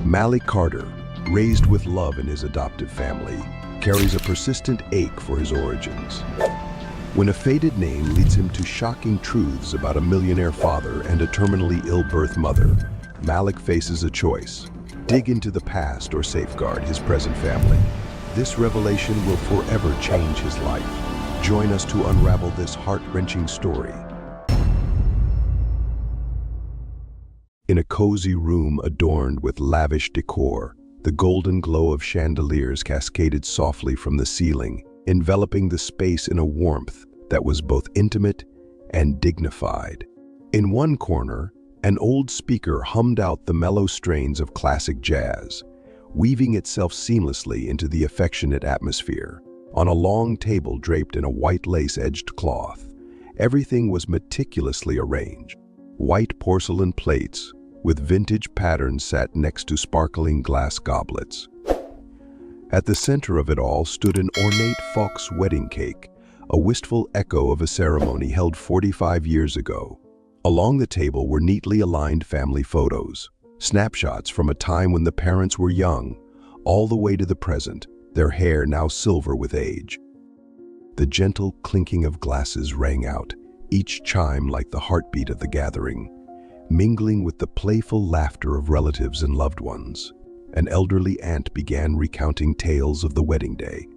Malik Carter, raised with love in his adoptive family, carries a persistent ache for his origins. When a faded name leads him to shocking truths about a millionaire father and a terminally ill birth mother, Malik faces a choice: dig into the past or safeguard his present family. This revelation will forever change his life. Join us to unravel this heart-wrenching story. In a cozy room adorned with lavish decor, the golden glow of chandeliers cascaded softly from the ceiling, enveloping the space in a warmth that was both intimate and dignified. In one corner, an old speaker hummed out the mellow strains of classic jazz, weaving itself seamlessly into the affectionate atmosphere. On a long table draped in a white lace-edged cloth, everything was meticulously arranged. White porcelain plates with vintage patterns sat next to sparkling glass goblets. At the center of it all stood an ornate Fox wedding cake, a wistful echo of a ceremony held 45 years ago. Along the table were neatly aligned family photos, snapshots from a time when the parents were young, all the way to the present, their hair now silver with age. The gentle clinking of glasses rang out, each chime like the heartbeat of the gathering, mingling with the playful laughter of relatives and loved ones. An elderly aunt began recounting tales of the wedding day,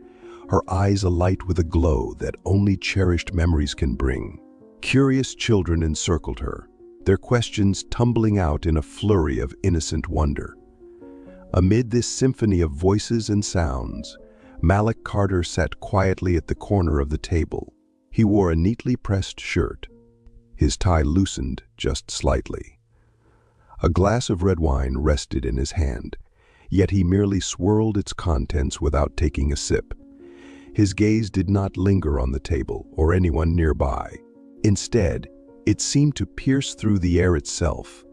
her eyes alight with a glow that only cherished memories can bring. Curious children encircled her, their questions tumbling out in a flurry of innocent wonder. Amid this symphony of voices and sounds, Malik Carter sat quietly at the corner of the table. He wore a neatly pressed shirt, his tie loosened just slightly. A glass of red wine rested in his hand, yet he merely swirled its contents without taking a sip. His gaze did not linger on the table or anyone nearby. Instead, it seemed to pierce through the air itself,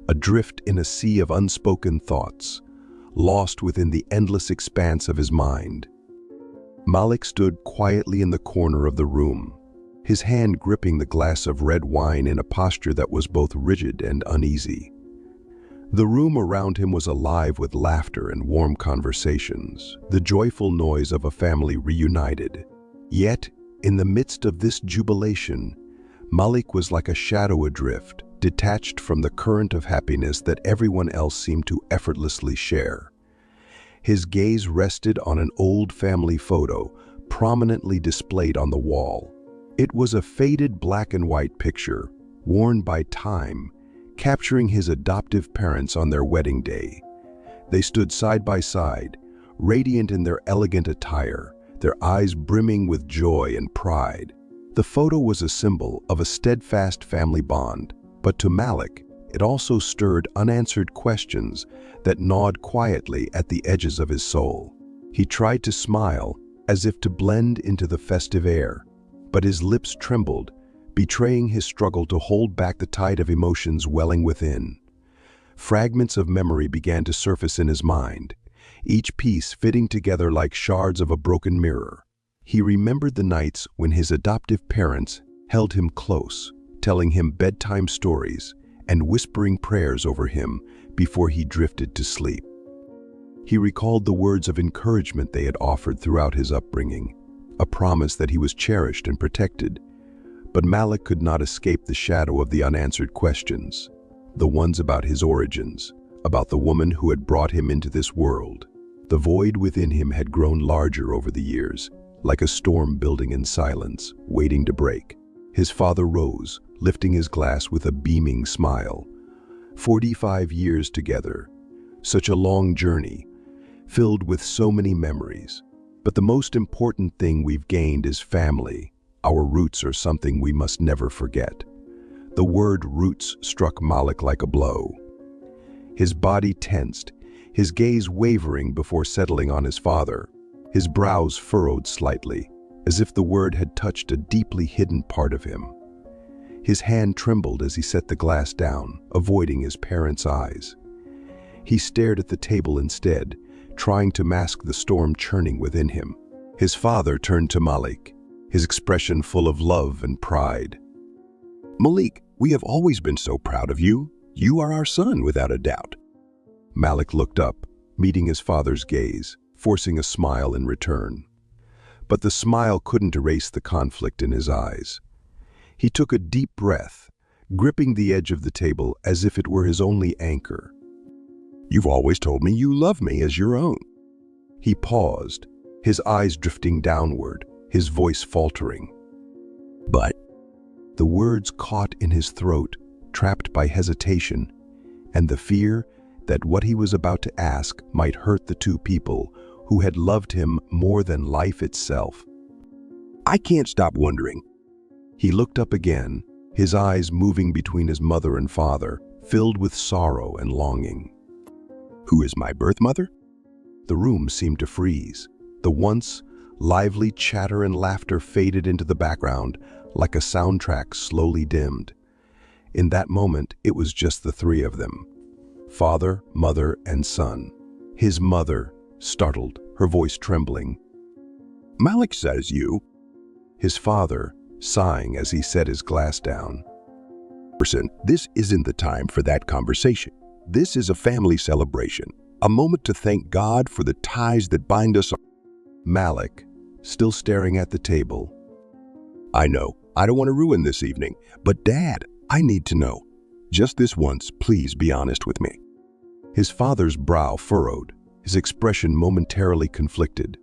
adrift in a sea of unspoken thoughts, lost within the endless expanse of his mind. Malik stood quietly in the corner of the room, his hand gripping the glass of red wine in a posture that was both rigid and uneasy. The room around him was alive with laughter and warm conversations, the joyful noise of a family reunited. Yet, in the midst of this jubilation, Malik was like a shadow adrift, detached from the current of happiness that everyone else seemed to effortlessly share. His gaze rested on an old family photo, prominently displayed on the wall. It was a faded black and white picture, worn by time, capturing his adoptive parents on their wedding day. They stood side by side, radiant in their elegant attire, their eyes brimming with joy and pride. The photo was a symbol of a steadfast family bond, but to Malik, it also stirred unanswered questions that gnawed quietly at the edges of his soul. He tried to smile, as if to blend into the festive air, but his lips trembled, betraying his struggle to hold back the tide of emotions welling within. Fragments of memory began to surface in his mind, each piece fitting together like shards of a broken mirror. He remembered the nights when his adoptive parents held him close, telling him bedtime stories and whispering prayers over him before he drifted to sleep. He recalled the words of encouragement they had offered throughout his upbringing, a promise that he was cherished and protected. But Malik could not escape the shadow of the unanswered questions, the ones about his origins, about the woman who had brought him into this world. The void within him had grown larger over the years, like a storm building in silence, waiting to break. His father rose, lifting his glass with a beaming smile. 45 years together, such a long journey, filled with so many memories. But the most important thing we've gained is family. Our roots are something we must never forget. The word roots struck Malik like a blow. His body tensed, his gaze wavering before settling on his father. His brows furrowed slightly, as if the word had touched a deeply hidden part of him. His hand trembled as he set the glass down, avoiding his parents' eyes. He stared at the table instead, trying to mask the storm churning within him. His father turned to Malik, his expression full of love and pride. "Malik, we have always been so proud of you. You are our son, without a doubt." Malik looked up, meeting his father's gaze, forcing a smile in return. But the smile couldn't erase the conflict in his eyes. He took a deep breath, gripping the edge of the table as if it were his only anchor. "You've always told me you love me as your own." He paused, his eyes drifting downward, his voice faltering. "But—" The words caught in his throat, trapped by hesitation, and the fear that what he was about to ask might hurt the two people who had loved him more than life itself. "I can't stop wondering." He looked up again, his eyes moving between his mother and father, filled with sorrow and longing. "Who is my birth mother?" The room seemed to freeze. The once lively chatter and laughter faded into the background like a soundtrack slowly dimmed. In that moment, it was just the three of them. Father, mother, and son. His mother, startled, her voice trembling. "Malik says you." His father, sighing as he set his glass down. "This isn't the time for that conversation. This is a family celebration, a moment to thank God for the ties that bind us." Malik, still staring at the table. "I know, I don't want to ruin this evening, but Dad, I need to know. Just this once, please be honest with me." His father's brow furrowed, his expression momentarily conflicted.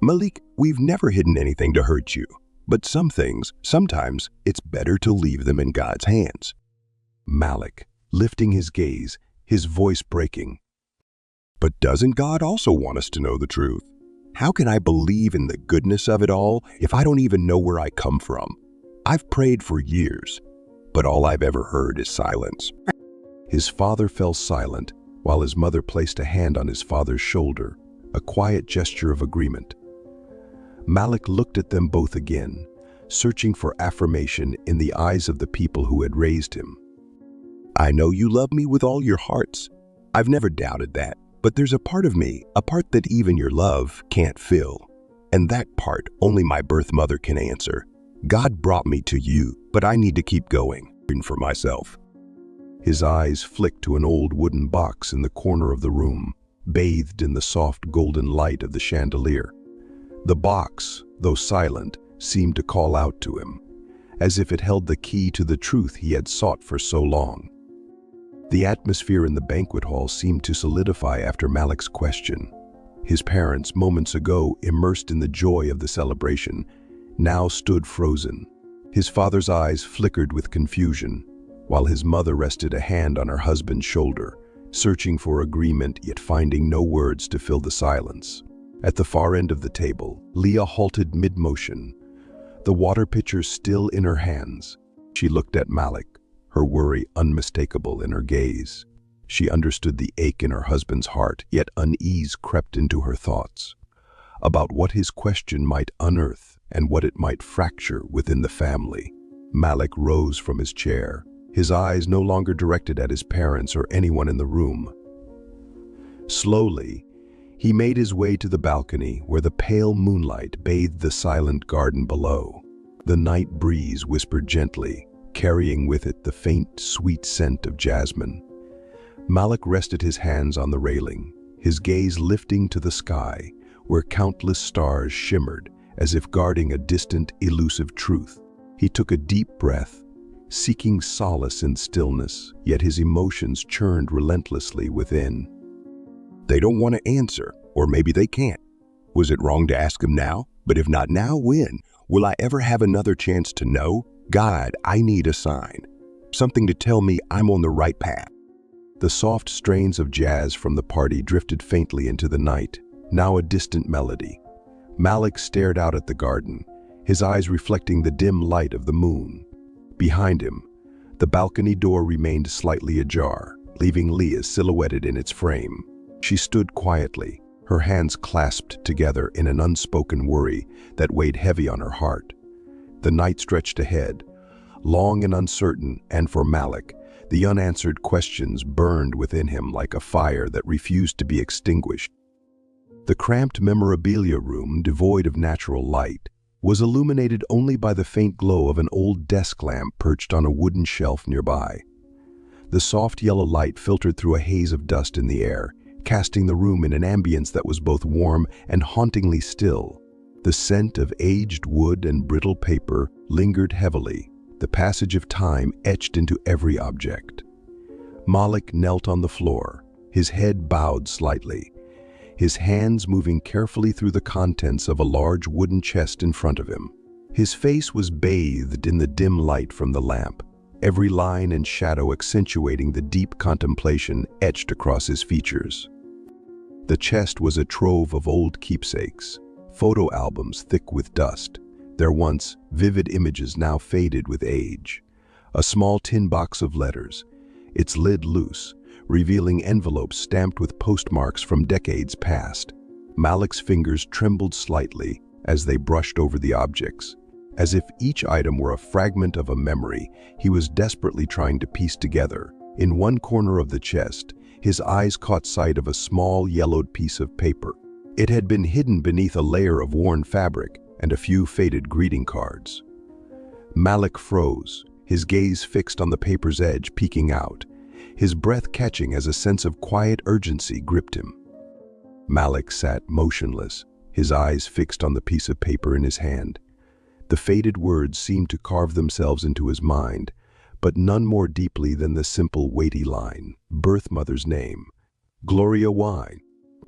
"Malik, we've never hidden anything to hurt you, but some things, sometimes it's better to leave them in God's hands." Malik, lifting his gaze, his voice breaking. "But doesn't God also want us to know the truth? How can I believe in the goodness of it all if I don't even know where I come from? I've prayed for years, but all I've ever heard is silence." His father fell silent while his mother placed a hand on his father's shoulder, a quiet gesture of agreement. Malik looked at them both again, searching for affirmation in the eyes of the people who had raised him. "I know you love me with all your hearts. I've never doubted that, but there's a part of me, a part that even your love can't fill. And that part only my birth mother can answer. God brought me to you, but I need to keep going for myself." His eyes flicked to an old wooden box in the corner of the room, bathed in the soft golden light of the chandelier. The box, though silent, seemed to call out to him, as if it held the key to the truth he had sought for so long. The atmosphere in the banquet hall seemed to solidify after Malik's question. His parents, moments ago immersed in the joy of the celebration, now stood frozen. His father's eyes flickered with confusion, while his mother rested a hand on her husband's shoulder, searching for agreement yet finding no words to fill the silence. At the far end of the table, Leah halted mid-motion, the water pitcher still in her hands. She looked at Malik, her worry unmistakable in her gaze. She understood the ache in her husband's heart, yet unease crept into her thoughts about what his question might unearth and what it might fracture within the family. Malik rose from his chair, his eyes no longer directed at his parents or anyone in the room. Slowly, he made his way to the balcony where the pale moonlight bathed the silent garden below. The night breeze whispered gently, carrying with it the faint, sweet scent of jasmine. Malik rested his hands on the railing, his gaze lifting to the sky, where countless stars shimmered as if guarding a distant, elusive truth. He took a deep breath, seeking solace in stillness, yet his emotions churned relentlessly within. They don't want to answer, or maybe they can't. Was it wrong to ask them now? But if not now, when? Will I ever have another chance to know? God, I need a sign. Something to tell me I'm on the right path. The soft strains of jazz from the party drifted faintly into the night, now a distant melody. Malik stared out at the garden, his eyes reflecting the dim light of the moon. Behind him, the balcony door remained slightly ajar, leaving Leah silhouetted in its frame. She stood quietly, her hands clasped together in an unspoken worry that weighed heavy on her heart. The night stretched ahead, long and uncertain, and for Malik, the unanswered questions burned within him like a fire that refused to be extinguished. The cramped memorabilia room, devoid of natural light, was illuminated only by the faint glow of an old desk lamp perched on a wooden shelf nearby. The soft yellow light filtered through a haze of dust in the air, casting the room in an ambience that was both warm and hauntingly still. The scent of aged wood and brittle paper lingered heavily, the passage of time etched into every object. Malik knelt on the floor, his head bowed slightly, his hands moving carefully through the contents of a large wooden chest in front of him. His face was bathed in the dim light from the lamp, every line and shadow accentuating the deep contemplation etched across his features. The chest was a trove of old keepsakes, photo albums thick with dust, their once vivid images now faded with age. A small tin box of letters, its lid loose, revealing envelopes stamped with postmarks from decades past. Malik's fingers trembled slightly as they brushed over the objects. As if each item were a fragment of a memory he was desperately trying to piece together. In one corner of the chest, his eyes caught sight of a small yellowed piece of paper. It had been hidden beneath a layer of worn fabric and a few faded greeting cards. Malik froze, his gaze fixed on the paper's edge, peeking out, his breath catching as a sense of quiet urgency gripped him. Malik sat motionless, his eyes fixed on the piece of paper in his hand. The faded words seemed to carve themselves into his mind, but none more deeply than the simple, weighty line, birth mother's name, Gloria Y.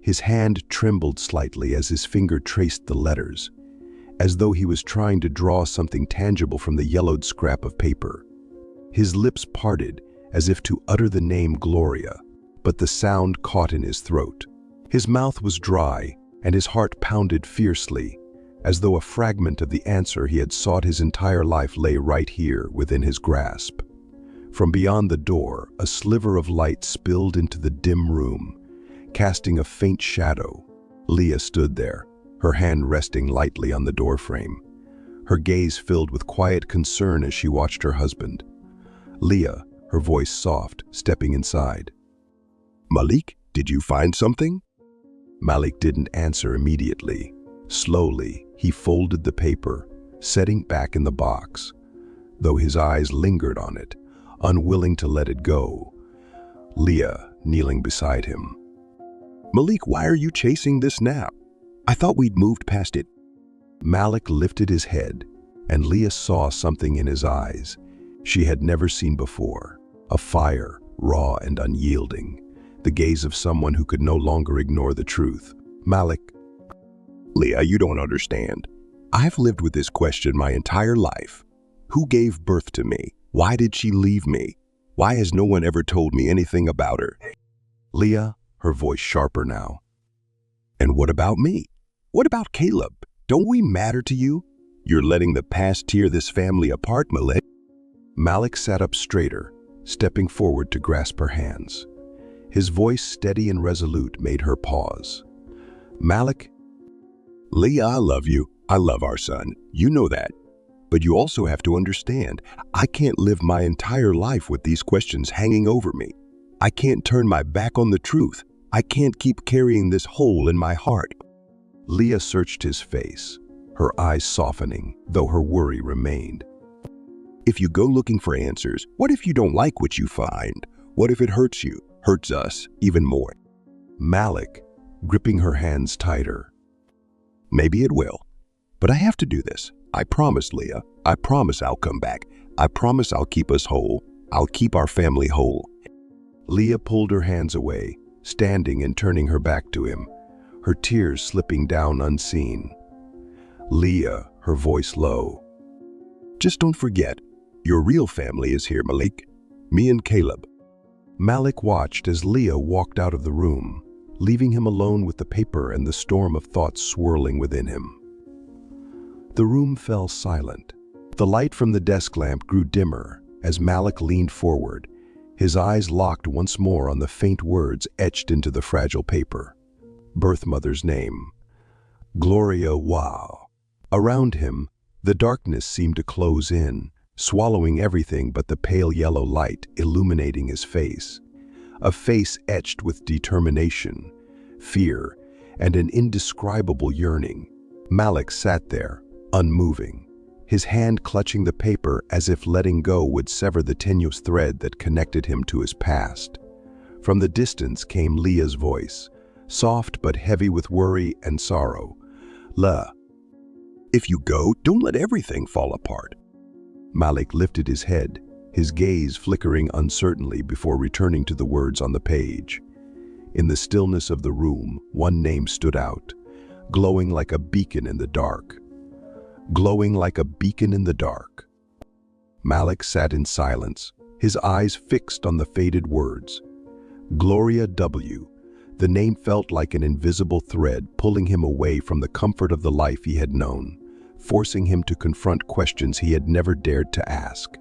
His hand trembled slightly as his finger traced the letters, as though he was trying to draw something tangible from the yellowed scrap of paper. His lips parted as if to utter the name Gloria, but the sound caught in his throat. His mouth was dry, and his heart pounded fiercely, as though a fragment of the answer he had sought his entire life lay right here within his grasp. From beyond the door, a sliver of light spilled into the dim room, casting a faint shadow. Leah stood there, her hand resting lightly on the doorframe, her gaze filled with quiet concern as she watched her husband. Leah, her voice soft, stepping inside. "Malik, did you find something?" Malik didn't answer immediately. Slowly, he folded the paper, setting back in the box, though his eyes lingered on it, unwilling to let it go. Leah, kneeling beside him. "Malik, why are you chasing this now? I thought we'd moved past it." Malik lifted his head, and Leah saw something in his eyes she had never seen before, a fire, raw and unyielding, the gaze of someone who could no longer ignore the truth. Malik, "Leah, you don't understand. I've lived with this question my entire life. Who gave birth to me? Why did she leave me? Why has no one ever told me anything about her?" Leah, her voice sharper now. "And what about me? What about Caleb? Don't we matter to you? You're letting the past tear this family apart, Malik." Malik sat up straighter, stepping forward to grasp her hands. His voice, steady and resolute, made her pause. "Malik." "Leah, I love you. I love our son. You know that. But you also have to understand, I can't live my entire life with these questions hanging over me. I can't turn my back on the truth. I can't keep carrying this hole in my heart." Leah searched his face, her eyes softening, though her worry remained. "If you go looking for answers, what if you don't like what you find? What if it hurts you, hurts us even more?" Malik, gripping her hands tighter. "Maybe it will. But I have to do this. I promise, Leah. I promise I'll come back. I promise I'll keep us whole. I'll keep our family whole." Leah pulled her hands away, standing and turning her back to him, her tears slipping down unseen. "Leah," her voice low. "Just don't forget, your real family is here, Malik. Me and Caleb." Malik watched as Leah walked out of the room, leaving him alone with the paper and the storm of thoughts swirling within him. The room fell silent. The light from the desk lamp grew dimmer as Malik leaned forward, his eyes locked once more on the faint words etched into the fragile paper. Birth mother's name, Gloria Y. Around him, the darkness seemed to close in, swallowing everything but the pale yellow light illuminating his face. A face etched with determination, fear, and an indescribable yearning. Malik sat there, unmoving, his hand clutching the paper as if letting go would sever the tenuous thread that connected him to his past. From the distance came Leah's voice, soft but heavy with worry and sorrow. "La, if you go, don't let everything fall apart." Malik lifted his head, his gaze flickering uncertainly before returning to the words on the page. In the stillness of the room, one name stood out, glowing like a beacon in the dark. Glowing like a beacon in the dark. Malik sat in silence, his eyes fixed on the faded words. Gloria W. The name felt like an invisible thread pulling him away from the comfort of the life he had known, forcing him to confront questions he had never dared to ask.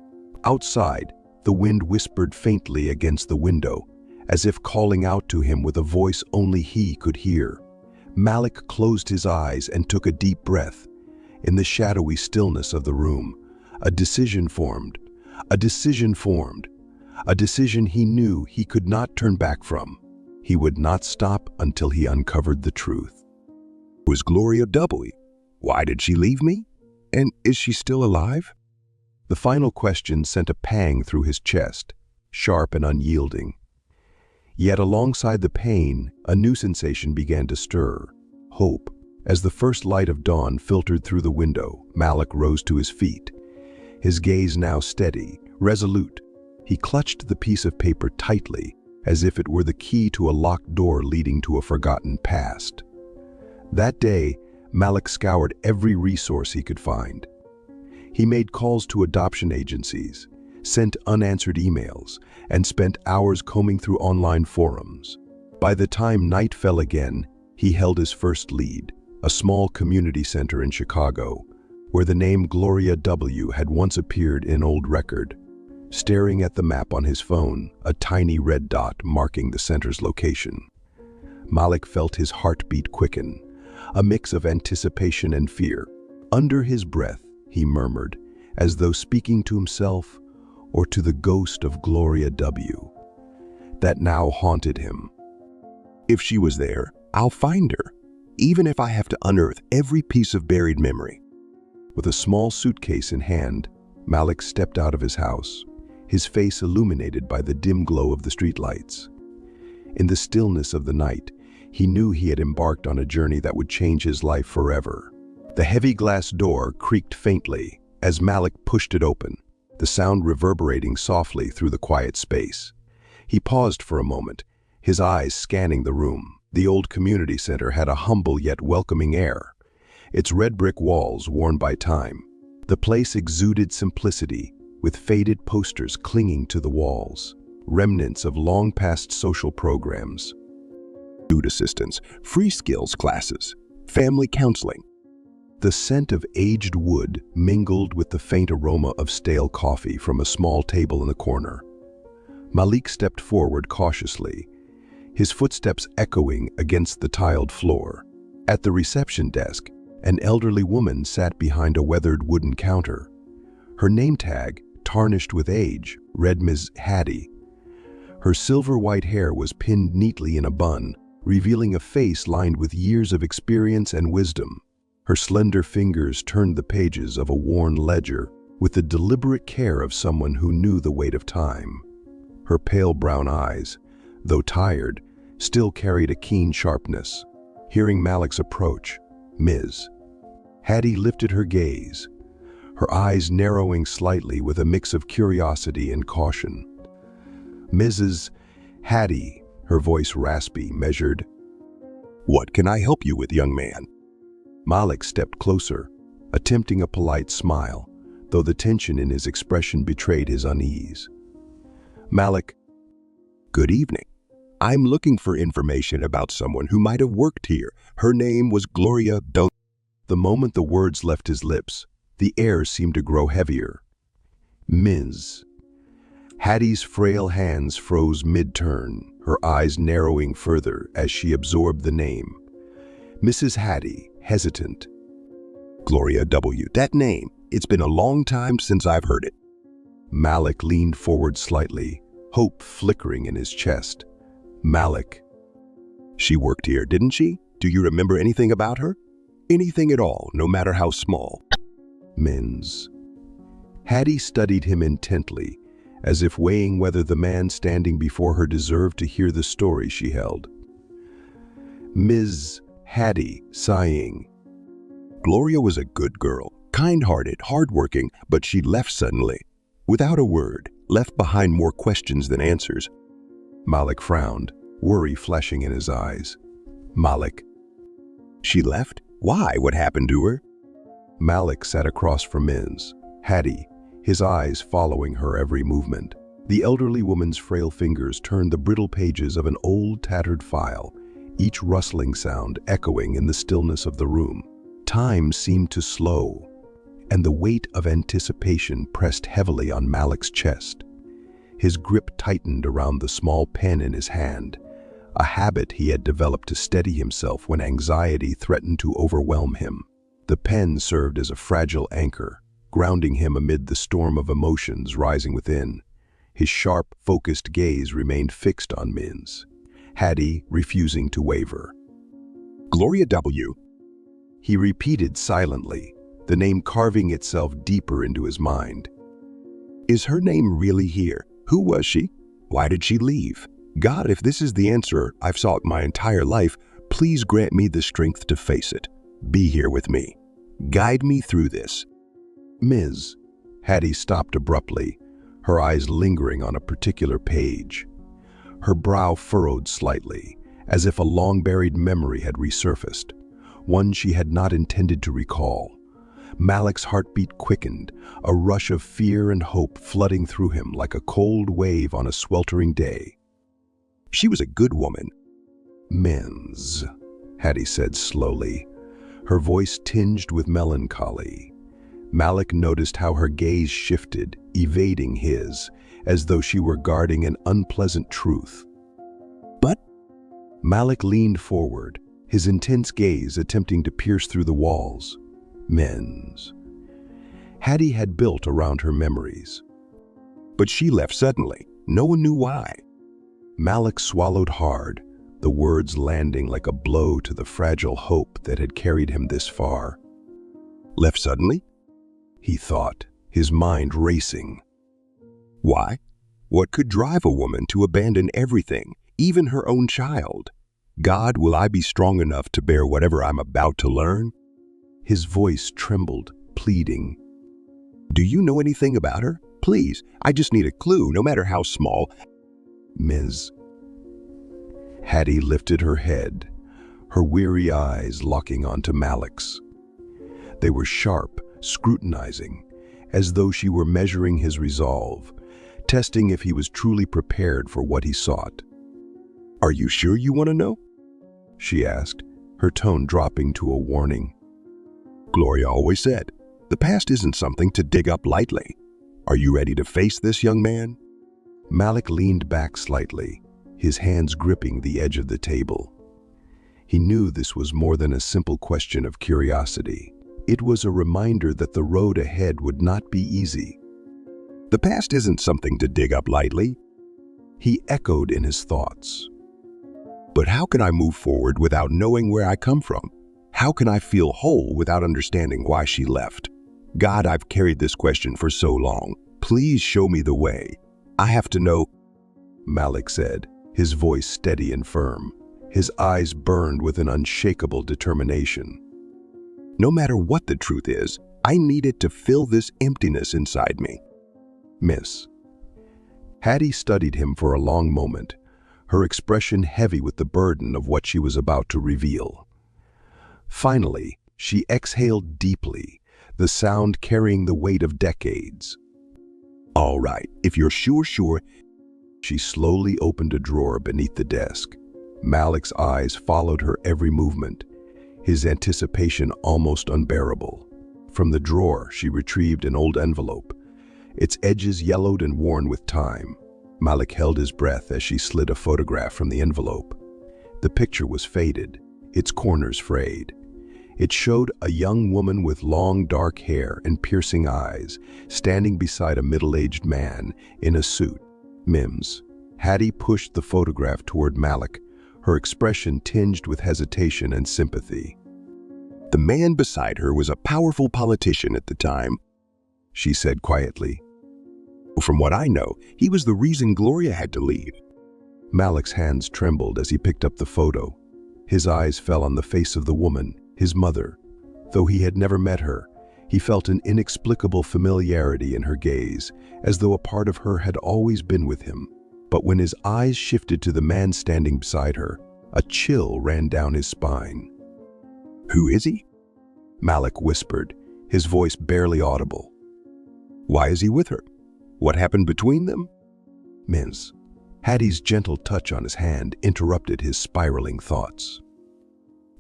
Outside, the wind whispered faintly against the window, as if calling out to him with a voice only he could hear. Malik closed his eyes and took a deep breath. In the shadowy stillness of the room, a decision formed. A decision formed. A decision he knew he could not turn back from. He would not stop until he uncovered the truth. Was Gloria W? Why did she leave me? And is she still alive? The final question sent a pang through his chest, sharp and unyielding. Yet alongside the pain, a new sensation began to stir, hope. As the first light of dawn filtered through the window, Malik rose to his feet. His gaze now steady, resolute. He clutched the piece of paper tightly, as if it were the key to a locked door leading to a forgotten past. That day, Malik scoured every resource he could find. He made calls to adoption agencies, sent unanswered emails, and spent hours combing through online forums. By the time night fell again, he held his first lead, a small community center in Chicago, where the name Gloria W. had once appeared in old record. Staring at the map on his phone, a tiny red dot marking the center's location. Malik felt his heartbeat quicken, a mix of anticipation and fear. Under his breath, he murmured, as though speaking to himself or to the ghost of Gloria W. that now haunted him. If she was there, I'll find her, even if I have to unearth every piece of buried memory. With a small suitcase in hand, Malik stepped out of his house, his face illuminated by the dim glow of the streetlights. In the stillness of the night, he knew he had embarked on a journey that would change his life forever. The heavy glass door creaked faintly as Malik pushed it open, the sound reverberating softly through the quiet space. He paused for a moment, his eyes scanning the room. The old community center had a humble yet welcoming air, its red brick walls worn by time. The place exuded simplicity, with faded posters clinging to the walls, remnants of long-past social programs. Food assistance, free skills classes, family counseling. The scent of aged wood mingled with the faint aroma of stale coffee from a small table in the corner. Malik stepped forward cautiously, his footsteps echoing against the tiled floor. At the reception desk, an elderly woman sat behind a weathered wooden counter. Her name tag, tarnished with age, read Ms. Hattie. Her silver-white hair was pinned neatly in a bun, revealing a face lined with years of experience and wisdom. Her slender fingers turned the pages of a worn ledger with the deliberate care of someone who knew the weight of time. Her pale brown eyes, though tired, still carried a keen sharpness. Hearing Malik's approach, Ms. Hattie lifted her gaze, her eyes narrowing slightly with a mix of curiosity and caution. "Mrs. Hattie," her voice raspy, measured. "What can I help you with, young man?" Malik stepped closer, attempting a polite smile, though the tension in his expression betrayed his unease. "Malik." "Good evening. I'm looking for information about someone who might have worked here. Her name was Gloria W." The moment the words left his lips, the air seemed to grow heavier. "Ms." Hattie's frail hands froze mid-turn, her eyes narrowing further as she absorbed the name. Mrs. Hattie, hesitant. "Gloria W. That name. It's been a long time since I've heard it." Malik leaned forward slightly, hope flickering in his chest. "Malik." "She worked here, didn't she? Do you remember anything about her? Anything at all, no matter how small?" Mins. Hattie studied him intently, as if weighing whether the man standing before her deserved to hear the story she held. Ms. Hattie, sighing. Gloria was a good girl, kind-hearted, hardworking, but she left suddenly. Without a word, left behind more questions than answers. Malik frowned, worry flashing in his eyes. Malik. She left? Why? What happened to her? Malik sat across from Ms. Hattie, his eyes following her every movement. The elderly woman's frail fingers turned the brittle pages of an old, tattered file, each rustling sound echoing in the stillness of the room. Time seemed to slow, and the weight of anticipation pressed heavily on Malik's chest. His grip tightened around the small pen in his hand, a habit he had developed to steady himself when anxiety threatened to overwhelm him. The pen served as a fragile anchor, grounding him amid the storm of emotions rising within. His sharp, focused gaze remained fixed on Ms. Hattie, refusing to waver. Gloria W. He repeated silently, the name carving itself deeper into his mind. Is her name really here? Who was she? Why did she leave? God, if this is the answer I've sought my entire life, please grant me the strength to face it. Be here with me. Guide me through this. Ms. Hattie stopped abruptly, her eyes lingering on a particular page. Her brow furrowed slightly, as if a long-buried memory had resurfaced, one she had not intended to recall. Malik's heartbeat quickened, a rush of fear and hope flooding through him like a cold wave on a sweltering day. She was a good woman. Ms. Hattie said slowly, her voice tinged with melancholy. Malik noticed how her gaze shifted, evading his, as though she were guarding an unpleasant truth. But? Malik leaned forward, his intense gaze attempting to pierce through the walls. Ms. Hattie had built around her memories. But she left suddenly. No one knew why. Malik swallowed hard, the words landing like a blow to the fragile hope that had carried him this far. Left suddenly? He thought, his mind racing. Why? What could drive a woman to abandon everything, even her own child? God, will I be strong enough to bear whatever I'm about to learn? His voice trembled, pleading. Do you know anything about her? Please, I just need a clue, no matter how small. Ms. Hattie lifted her head, her weary eyes locking onto Malik's. They were sharp, scrutinizing, as though she were measuring his resolve, testing if he was truly prepared for what he sought. Are you sure you want to know? She asked, her tone dropping to a warning. Gloria always said, the past isn't something to dig up lightly. Are you ready to face this, young man? Malik leaned back slightly, his hands gripping the edge of the table. He knew this was more than a simple question of curiosity. It was a reminder that the road ahead would not be easy. The past isn't something to dig up lightly, he echoed in his thoughts. But how can I move forward without knowing where I come from? How can I feel whole without understanding why she left? God, I've carried this question for so long. Please show me the way. I have to know, Malik said, his voice steady and firm. His eyes burned with an unshakable determination. No matter what the truth is, I need it to fill this emptiness inside me. Miss. Hattie studied him for a long moment, her expression heavy with the burden of what she was about to reveal. Finally, she exhaled deeply, the sound carrying the weight of decades. All right, if you're sure. She slowly opened a drawer beneath the desk. Malik's eyes followed her every movement, his anticipation almost unbearable. From the drawer, she retrieved an old envelope, its edges yellowed and worn with time. Malik held his breath as she slid a photograph from the envelope. The picture was faded, its corners frayed. It showed a young woman with long dark hair and piercing eyes, standing beside a middle-aged man in a suit. Mims. Hattie pushed the photograph toward Malik, her expression tinged with hesitation and sympathy. The man beside her was a powerful politician at the time, she said quietly. From what I know, he was the reason Gloria had to leave. Malik's hands trembled as he picked up the photo. His eyes fell on the face of the woman, his mother. Though he had never met her, he felt an inexplicable familiarity in her gaze, as though a part of her had always been with him. But when his eyes shifted to the man standing beside her, a chill ran down his spine. "Who is he?" Malik whispered, his voice barely audible. "Why is he with her? What happened between them?" Ms. Hattie's gentle touch on his hand interrupted his spiraling thoughts.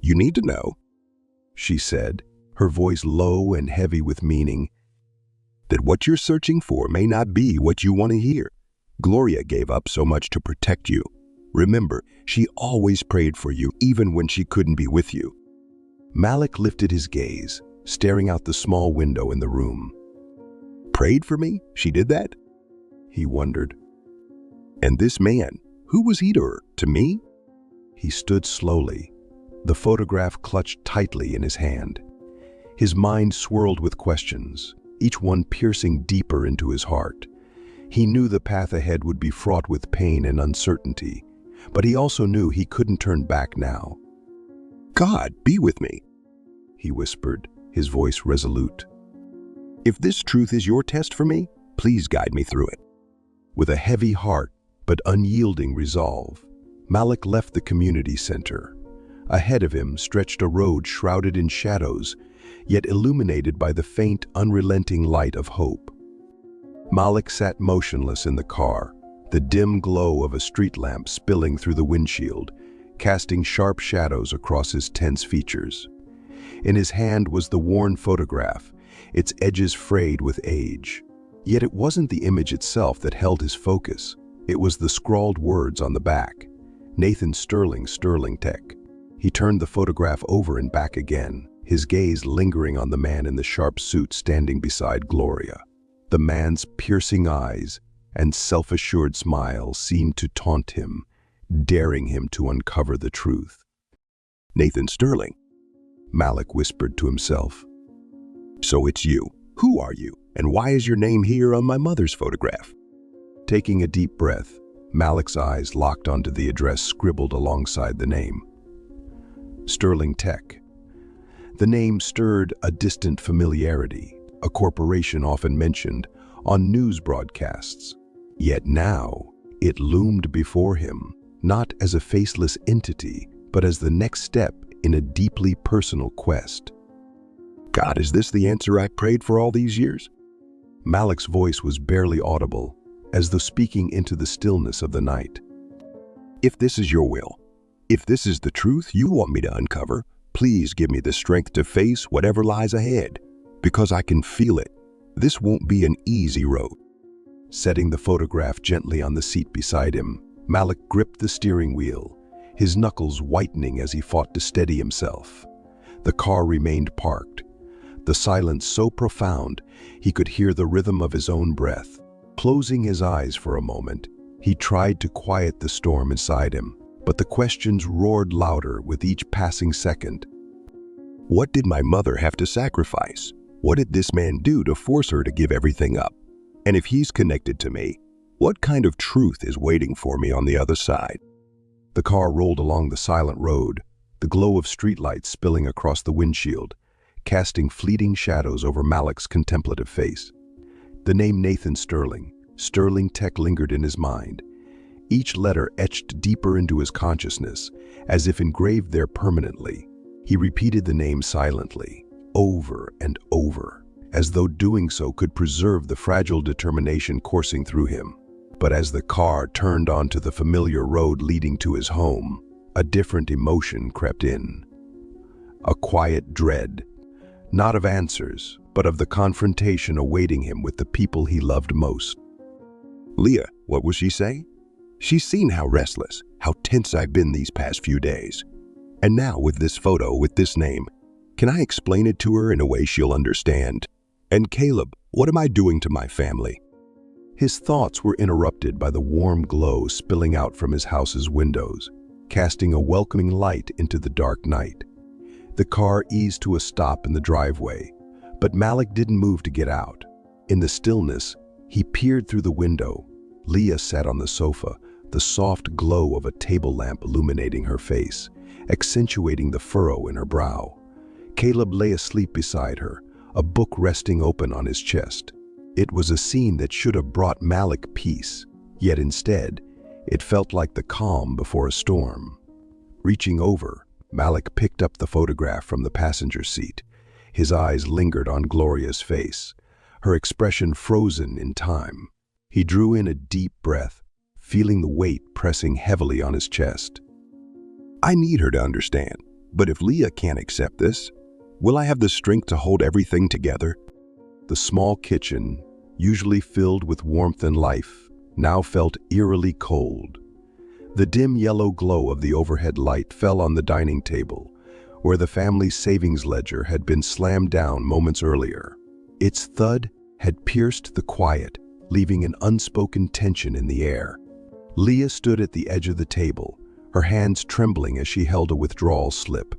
"You need to know," she said, her voice low and heavy with meaning, "that what you're searching for may not be what you want to hear. Gloria gave up so much to protect you. Remember, she always prayed for you even when she couldn't be with you." Malik lifted his gaze, staring out the small window in the room. "Prayed for me? She did that?" he wondered. "And this man, who was he to her? To me?" He stood slowly, the photograph clutched tightly in his hand. His mind swirled with questions, each one piercing deeper into his heart. He knew the path ahead would be fraught with pain and uncertainty, but he also knew he couldn't turn back now. "God, be with me," he whispered, his voice resolute. "If this truth is your test for me, please guide me through it." With a heavy heart but unyielding resolve, Malik left the community center. Ahead of him stretched a road shrouded in shadows, yet illuminated by the faint, unrelenting light of hope. Malik sat motionless in the car, the dim glow of a street lamp spilling through the windshield, casting sharp shadows across his tense features. In his hand was the worn photograph, its edges frayed with age. Yet it wasn't the image itself that held his focus. It was the scrawled words on the back. "Nathan Sterling, Sterling Tech." He turned the photograph over and back again, his gaze lingering on the man in the sharp suit standing beside Gloria. The man's piercing eyes and self-assured smile seemed to taunt him, daring him to uncover the truth. "Nathan Sterling," Malik whispered to himself. "So it's you. Who are you? And why is your name here on my mother's photograph?" Taking a deep breath, Malik's eyes locked onto the address scribbled alongside the name. Sterling Tech. The name stirred a distant familiarity, a corporation often mentioned on news broadcasts. Yet now, it loomed before him, not as a faceless entity, but as the next step in a deeply personal quest. "God, is this the answer I prayed for all these years?" Malik's voice was barely audible, as though speaking into the stillness of the night. "If this is your will, if this is the truth you want me to uncover, please give me the strength to face whatever lies ahead, because I can feel it. This won't be an easy road." Setting the photograph gently on the seat beside him, Malik gripped the steering wheel, his knuckles whitening as he fought to steady himself. The car remained parked, the silence so profound he could hear the rhythm of his own breath. Closing his eyes for a moment, he tried to quiet the storm inside him, but the questions roared louder with each passing second. What did my mother have to sacrifice? What did this man do to force her to give everything up? And if he's connected to me, what kind of truth is waiting for me on the other side? The car rolled along the silent road, the glow of streetlights spilling across the windshield, casting fleeting shadows over Malik's contemplative face. The name Nathan Sterling, Sterling Tech lingered in his mind, each letter etched deeper into his consciousness, as if engraved there permanently. He repeated the name silently, over and over, as though doing so could preserve the fragile determination coursing through him. But as the car turned onto the familiar road leading to his home, a different emotion crept in. A quiet dread, not of answers, but of the confrontation awaiting him with the people he loved most. "Leah, what will she say? She's seen how restless, how tense I've been these past few days. And now with this photo, with this name, can I explain it to her in a way she'll understand? And Caleb, what am I doing to my family?" His thoughts were interrupted by the warm glow spilling out from his house's windows, casting a welcoming light into the dark night. The car eased to a stop in the driveway, but Malik didn't move to get out. In the stillness, he peered through the window. Leah sat on the sofa, the soft glow of a table lamp illuminating her face, accentuating the furrow in her brow. Caleb lay asleep beside her, a book resting open on his chest. It was a scene that should have brought Malik peace, yet instead, it felt like the calm before a storm. Reaching over, Malik picked up the photograph from the passenger seat. His eyes lingered on Gloria's face, her expression frozen in time. He drew in a deep breath, feeling the weight pressing heavily on his chest. I need her to understand, but if Leah can't accept this, will I have the strength to hold everything together? The small kitchen, usually filled with warmth and life, now felt eerily cold. The dim yellow glow of the overhead light fell on the dining table, where the family's savings ledger had been slammed down moments earlier. Its thud had pierced the quiet, leaving an unspoken tension in the air. Leah stood at the edge of the table, her hands trembling as she held a withdrawal slip.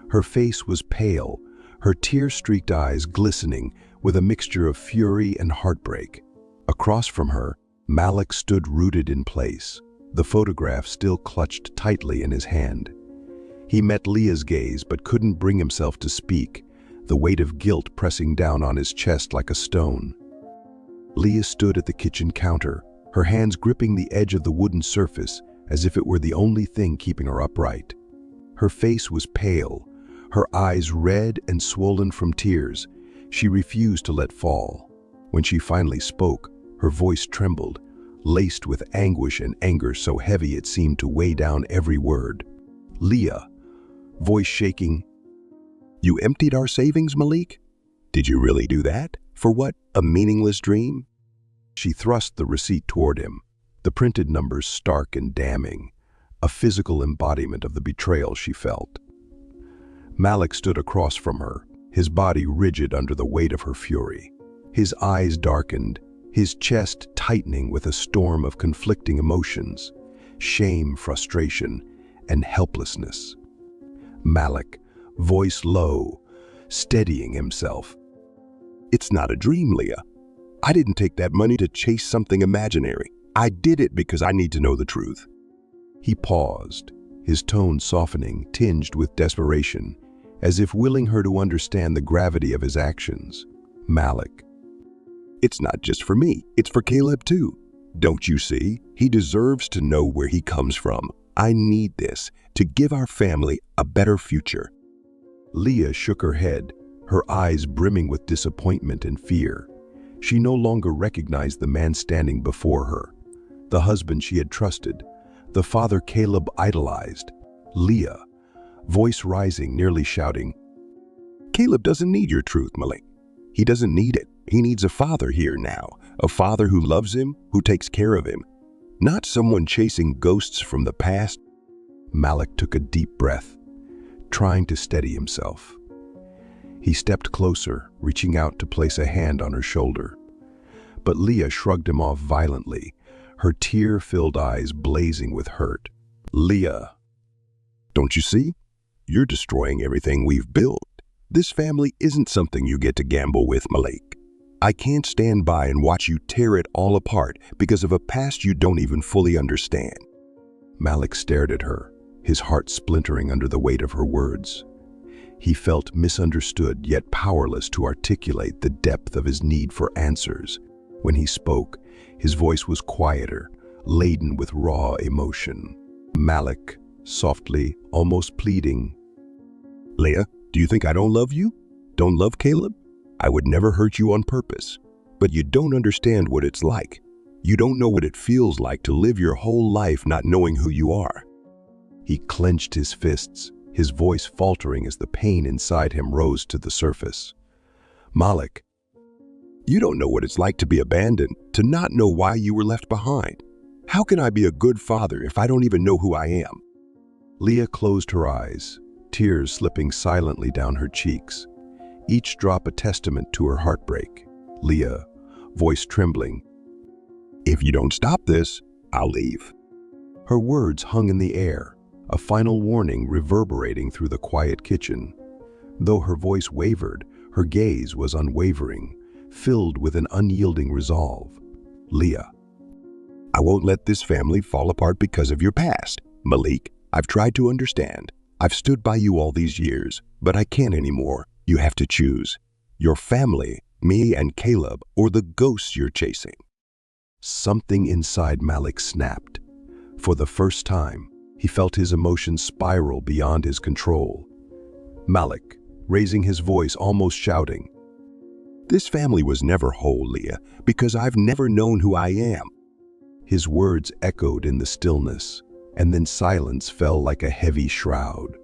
Her face was pale, her tear-streaked eyes glistening with a mixture of fury and heartbreak. Across from her, Malik stood rooted in place, the photograph still clutched tightly in his hand. He met Leah's gaze but couldn't bring himself to speak, the weight of guilt pressing down on his chest like a stone. Leah stood at the kitchen counter, her hands gripping the edge of the wooden surface as if it were the only thing keeping her upright. Her face was pale, her eyes red and swollen from tears. She refused to let fall. When she finally spoke, her voice trembled, laced with anguish and anger so heavy it seemed to weigh down every word. Leah, voice shaking, You emptied our savings, Malik? Did you really do that? For what? A meaningless dream? She thrust the receipt toward him, the printed numbers stark and damning, a physical embodiment of the betrayal she felt. Malik stood across from her, his body rigid under the weight of her fury. His eyes darkened, his chest tightening with a storm of conflicting emotions, shame, frustration, and helplessness. Malik, voice low, steadying himself. It's not a dream, Leah. I didn't take that money to chase something imaginary. I did it because I need to know the truth. He paused, his tone softening, tinged with desperation, as if willing her to understand the gravity of his actions. Malik. It's not just for me, it's for Caleb too. Don't you see? He deserves to know where he comes from. I need this to give our family a better future. Leah shook her head, her eyes brimming with disappointment and fear. She no longer recognized the man standing before her, the husband she had trusted, the father Caleb idolized. Leah, voice rising, nearly shouting, Caleb doesn't need your truth, Malik. He doesn't need it. He needs a father here now, a father who loves him, who takes care of him, not someone chasing ghosts from the past. Malik took a deep breath, trying to steady himself. He stepped closer, reaching out to place a hand on her shoulder. But Leah shrugged him off violently, her tear-filled eyes blazing with hurt. Leah. Don't you see? You're destroying everything we've built. This family isn't something you get to gamble with, Malik. I can't stand by and watch you tear it all apart because of a past you don't even fully understand. Malik stared at her, his heart splintering under the weight of her words. He felt misunderstood yet powerless to articulate the depth of his need for answers. When he spoke, his voice was quieter, laden with raw emotion. Malik, softly, almost pleading. Leah, do you think I don't love you? Don't love Caleb? I would never hurt you on purpose. But you don't understand what it's like. You don't know what it feels like to live your whole life not knowing who you are. He clenched his fists, his voice faltering as the pain inside him rose to the surface. Malik. You don't know what it's like to be abandoned, to not know why you were left behind. How can I be a good father if I don't even know who I am? Leah closed her eyes, tears slipping silently down her cheeks, each drop a testament to her heartbreak. Leah, voice trembling. If you don't stop this, I'll leave. Her words hung in the air, a final warning reverberating through the quiet kitchen. Though her voice wavered, her gaze was unwavering, filled with an unyielding resolve. Leah. I won't let this family fall apart because of your past. Malik, I've tried to understand. I've stood by you all these years, but I can't anymore. You have to choose. Your family, me and Caleb, or the ghosts you're chasing. Something inside Malik snapped. For the first time, he felt his emotions spiral beyond his control. Malik, raising his voice, almost shouting, This family was never whole, Leah, because I've never known who I am. His words echoed in the stillness, and then silence fell like a heavy shroud.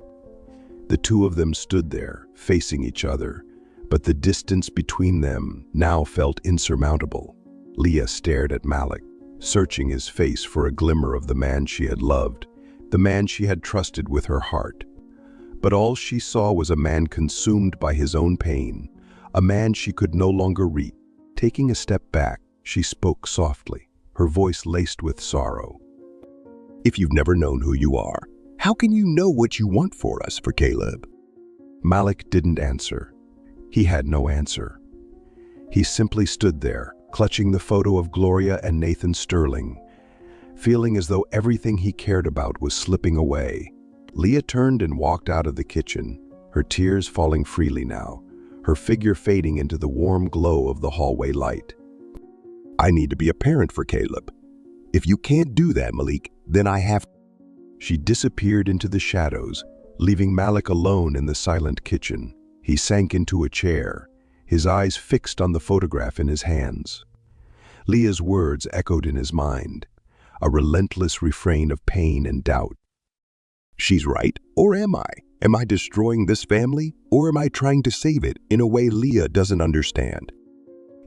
The two of them stood there, facing each other, but the distance between them now felt insurmountable. Leah stared at Malik, searching his face for a glimmer of the man she had loved, the man she had trusted with her heart. But all she saw was a man consumed by his own pain, a man she could no longer reach. Taking a step back, she spoke softly, her voice laced with sorrow. If you've never known who you are, how can you know what you want for us, for Caleb? Malik didn't answer. He had no answer. He simply stood there, clutching the photo of Gloria and Nathan Sterling, feeling as though everything he cared about was slipping away. Leah turned and walked out of the kitchen, her tears falling freely now, her figure fading into the warm glow of the hallway light. I need to be a parent for Caleb. If you can't do that, Malik, then I have. She disappeared into the shadows, leaving Malik alone in the silent kitchen. He sank into a chair, his eyes fixed on the photograph in his hands. Leah's words echoed in his mind, a relentless refrain of pain and doubt. She's right, or am I? Am I destroying this family, or am I trying to save it in a way Leah doesn't understand?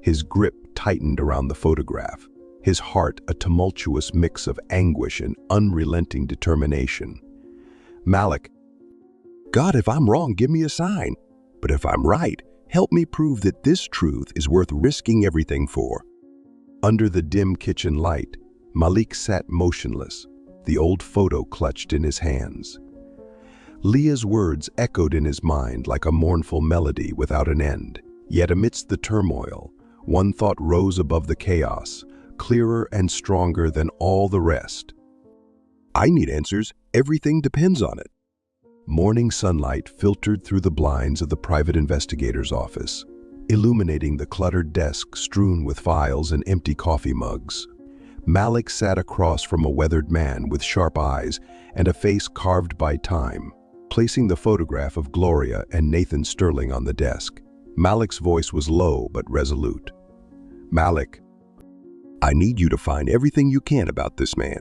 His grip tightened around the photograph, his heart a tumultuous mix of anguish and unrelenting determination. Malik. God, if I'm wrong, give me a sign. But if I'm right, help me prove that this truth is worth risking everything for. Under the dim kitchen light, Malik sat motionless, the old photo clutched in his hands. Leah's words echoed in his mind like a mournful melody without an end. Yet amidst the turmoil, one thought rose above the chaos, clearer and stronger than all the rest. I need answers. Everything depends on it. Morning sunlight filtered through the blinds of the private investigator's office, illuminating the cluttered desk strewn with files and empty coffee mugs. Malik sat across from a weathered man with sharp eyes and a face carved by time, placing the photograph of Gloria and Nathan Sterling on the desk. Malik's voice was low but resolute. Malik. I need you to find everything you can about this man.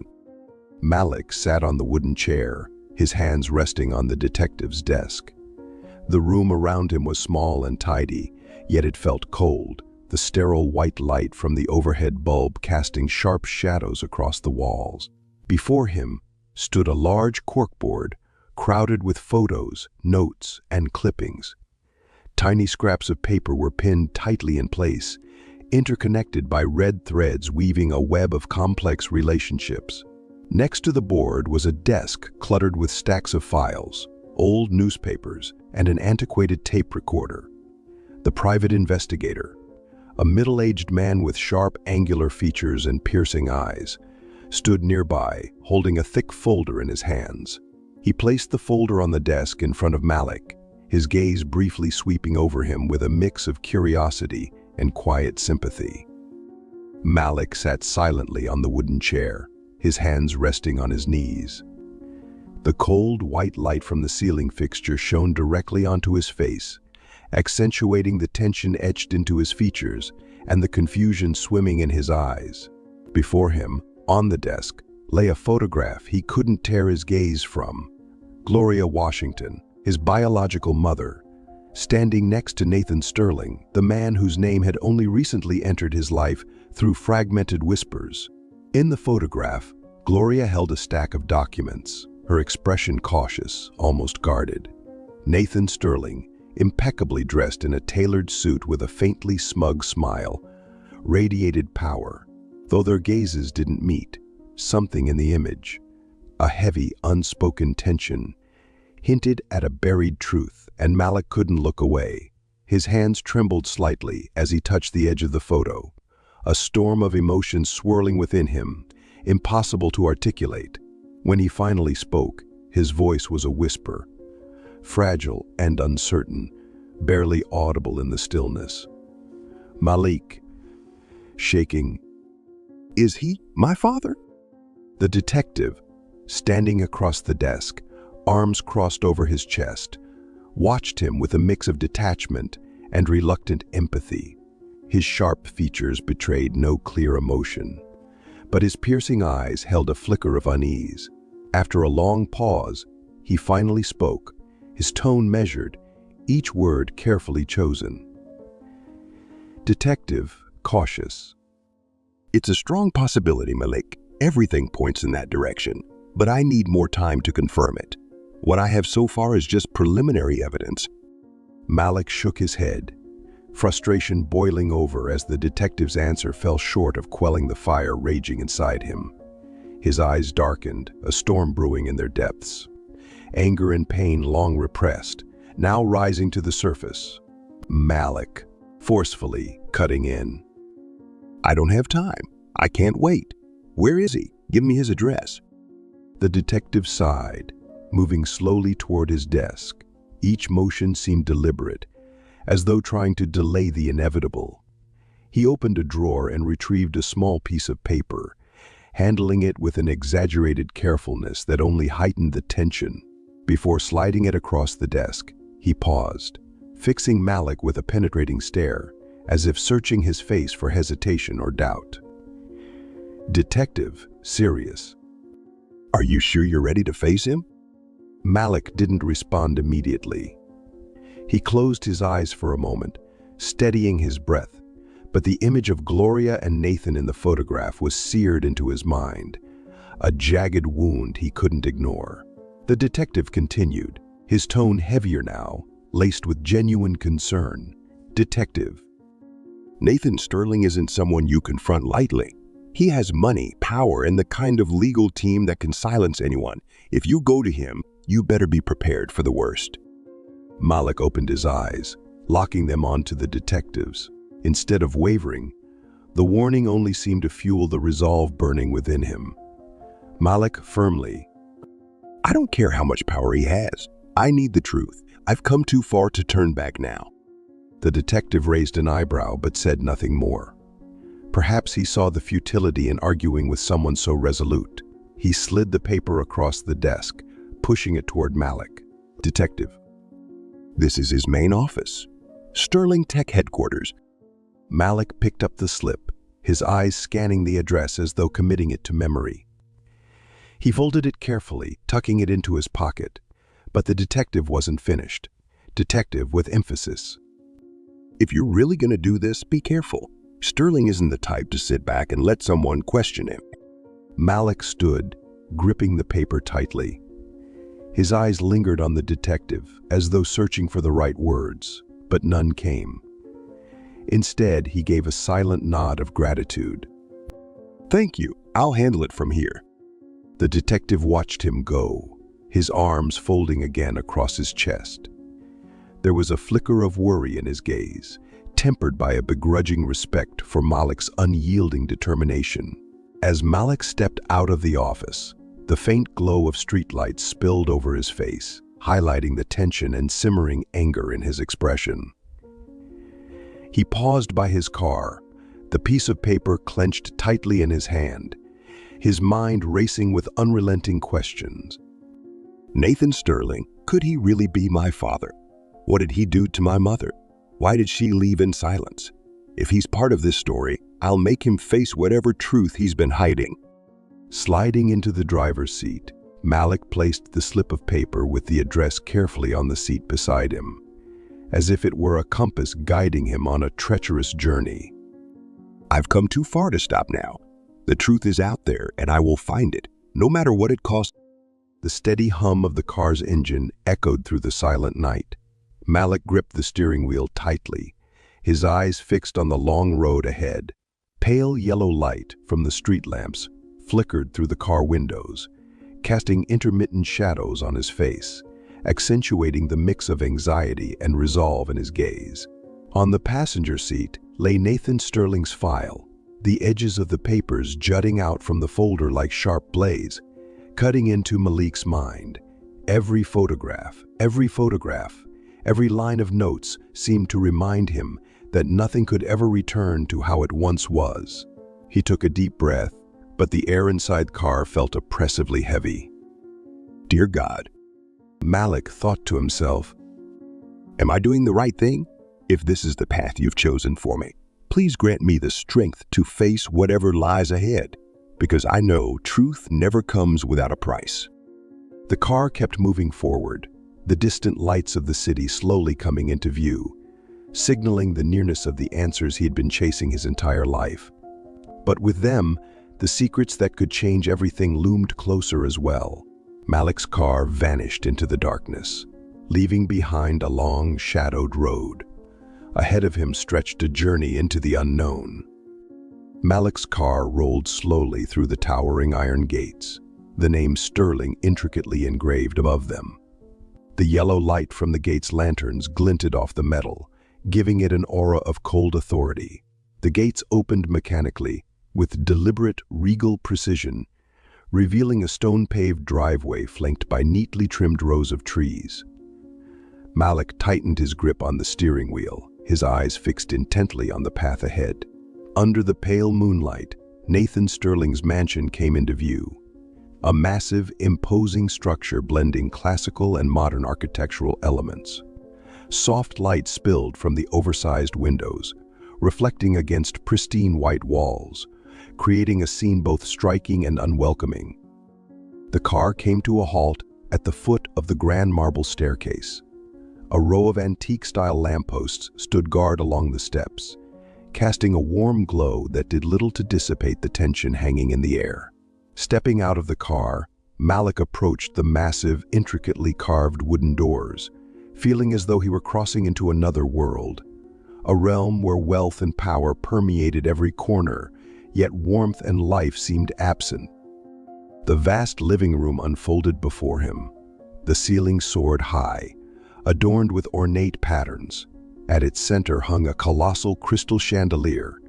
Malik sat on the wooden chair, his hands resting on the detective's desk. The room around him was small and tidy, yet it felt cold, the sterile white light from the overhead bulb casting sharp shadows across the walls. Before him stood a large corkboard, crowded with photos, notes, and clippings. Tiny scraps of paper were pinned tightly in place, interconnected by red threads weaving a web of complex relationships. Next to the board was a desk cluttered with stacks of files, old newspapers, and an antiquated tape recorder. The private investigator, a middle-aged man with sharp, angular features and piercing eyes, stood nearby, holding a thick folder in his hands. He placed the folder on the desk in front of Malik, his gaze briefly sweeping over him with a mix of curiosity and quiet sympathy. Malik sat silently on the wooden chair, his hands resting on his knees. The cold, white light from the ceiling fixture shone directly onto his face, accentuating the tension etched into his features and the confusion swimming in his eyes. Before him, on the desk, lay a photograph he couldn't tear his gaze from. Gloria Washington, his biological mother, standing next to Nathan Sterling, the man whose name had only recently entered his life through fragmented whispers. In the photograph, Gloria held a stack of documents, her expression cautious, almost guarded. Nathan Sterling, impeccably dressed in a tailored suit with a faintly smug smile, radiated power. Though their gazes didn't meet, something in the image, a heavy, unspoken tension, hinted at a buried truth, and Malik couldn't look away. His hands trembled slightly as he touched the edge of the photo, a storm of emotion swirling within him, impossible to articulate. When he finally spoke, his voice was a whisper, fragile and uncertain, barely audible in the stillness. "Malik," shaking. "Is he my father?" The detective, standing across the desk, arms crossed over his chest, watched him with a mix of detachment and reluctant empathy. His sharp features betrayed no clear emotion, but his piercing eyes held a flicker of unease. After a long pause, he finally spoke, his tone measured, each word carefully chosen. "Detective, cautious." "It's a strong possibility, Malik. Everything points in that direction, but I need more time to confirm it. What I have so far is just preliminary evidence." Malik shook his head, frustration boiling over as the detective's answer fell short of quelling the fire raging inside him. His eyes darkened, a storm brewing in their depths. Anger and pain long repressed, now rising to the surface. Malik, forcefully cutting in. "I don't have time. I can't wait. Where is he? Give me his address." The detective sighed, moving slowly toward his desk. Each motion seemed deliberate, as though trying to delay the inevitable. He opened a drawer and retrieved a small piece of paper, handling it with an exaggerated carefulness that only heightened the tension. Before sliding it across the desk, he paused, fixing Malik with a penetrating stare, as if searching his face for hesitation or doubt. "Detective, serious." "Are you sure you're ready to face him?" Malik didn't respond immediately. He closed his eyes for a moment, steadying his breath, but the image of Gloria and Nathan in the photograph was seared into his mind, a jagged wound he couldn't ignore. The detective continued, his tone heavier now, laced with genuine concern. "Detective." "Nathan Sterling isn't someone you confront lightly. He has money, power, and the kind of legal team that can silence anyone. If you go to him, you better be prepared for the worst." Malik opened his eyes, locking them onto the detective's. Instead of wavering, the warning only seemed to fuel the resolve burning within him. Malik firmly. "I don't care how much power he has. I need the truth. I've come too far to turn back now." The detective raised an eyebrow but said nothing more. Perhaps he saw the futility in arguing with someone so resolute. He slid the paper across the desk, pushing it toward Malik. "Detective." "This is his main office. Sterling Tech Headquarters." Malik picked up the slip, his eyes scanning the address as though committing it to memory. He folded it carefully, tucking it into his pocket, but the detective wasn't finished. Detective with emphasis. "If you're really going to do this, be careful. Sterling isn't the type to sit back and let someone question him." Malik stood, gripping the paper tightly. His eyes lingered on the detective, as though searching for the right words, but none came. Instead, he gave a silent nod of gratitude. "Thank you. I'll handle it from here." The detective watched him go, his arms folding again across his chest. There was a flicker of worry in his gaze, tempered by a begrudging respect for Malik's unyielding determination. As Malik stepped out of the office, the faint glow of streetlights spilled over his face, highlighting the tension and simmering anger in his expression. He paused by his car, the piece of paper clenched tightly in his hand, his mind racing with unrelenting questions. Nathan Sterling, could he really be my father? What did he do to my mother? Why did she leave in silence? If he's part of this story, I'll make him face whatever truth he's been hiding. Sliding into the driver's seat, Malik placed the slip of paper with the address carefully on the seat beside him, as if it were a compass guiding him on a treacherous journey. "I've come too far to stop now. The truth is out there, and I will find it, no matter what it costs." The steady hum of the car's engine echoed through the silent night. Malik gripped the steering wheel tightly, his eyes fixed on the long road ahead. Pale yellow light from the street lamps flickered through the car windows, casting intermittent shadows on his face, accentuating the mix of anxiety and resolve in his gaze. On the passenger seat lay Nathan Sterling's file, the edges of the papers jutting out from the folder like sharp blades, cutting into Malik's mind. Every photograph, every line of notes seemed to remind him that nothing could ever return to how it once was. He took a deep breath, but the air inside the car felt oppressively heavy. Dear God, Malik thought to himself, am I doing the right thing? If this is the path you've chosen for me, please grant me the strength to face whatever lies ahead, because I know truth never comes without a price. The car kept moving forward, the distant lights of the city slowly coming into view, signaling the nearness of the answers he had been chasing his entire life. But with them, the secrets that could change everything loomed closer as well. Malik's car vanished into the darkness, leaving behind a long, shadowed road. Ahead of him stretched a journey into the unknown. Malik's car rolled slowly through the towering iron gates, the name Sterling intricately engraved above them. The yellow light from the gate's lanterns glinted off the metal, giving it an aura of cold authority. The gates opened mechanically, with deliberate, regal precision, revealing a stone-paved driveway flanked by neatly trimmed rows of trees. Malik tightened his grip on the steering wheel, his eyes fixed intently on the path ahead. Under the pale moonlight, Nathan Sterling's mansion came into view. A massive, imposing structure blending classical and modern architectural elements. Soft light spilled from the oversized windows, reflecting against pristine white walls, creating a scene both striking and unwelcoming. The car came to a halt at the foot of the grand marble staircase. A row of antique-style lampposts stood guard along the steps, casting a warm glow that did little to dissipate the tension hanging in the air. Stepping out of the car, Malik approached the massive, intricately carved wooden doors, feeling as though he were crossing into another world, a realm where wealth and power permeated every corner, yet warmth and life seemed absent. The vast living room unfolded before him. The ceiling soared high, adorned with ornate patterns. At its center hung a colossal crystal chandelier,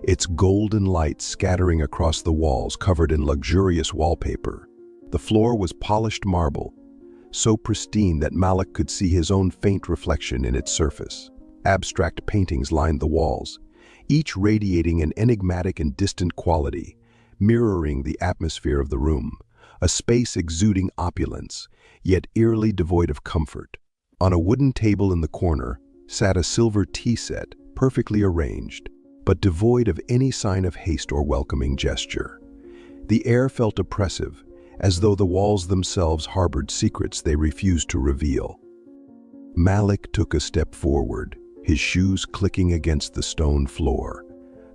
its golden light scattering across the walls covered in luxurious wallpaper. The floor was polished marble, so pristine that Malik could see his own faint reflection in its surface. Abstract paintings lined the walls, each radiating an enigmatic and distant quality, mirroring the atmosphere of the room, a space exuding opulence, yet eerily devoid of comfort. On a wooden table in the corner sat a silver tea set, perfectly arranged, but devoid of any sign of haste or welcoming gesture. The air felt oppressive, as though the walls themselves harbored secrets they refused to reveal. Malik took a step forward, his shoes clicking against the stone floor,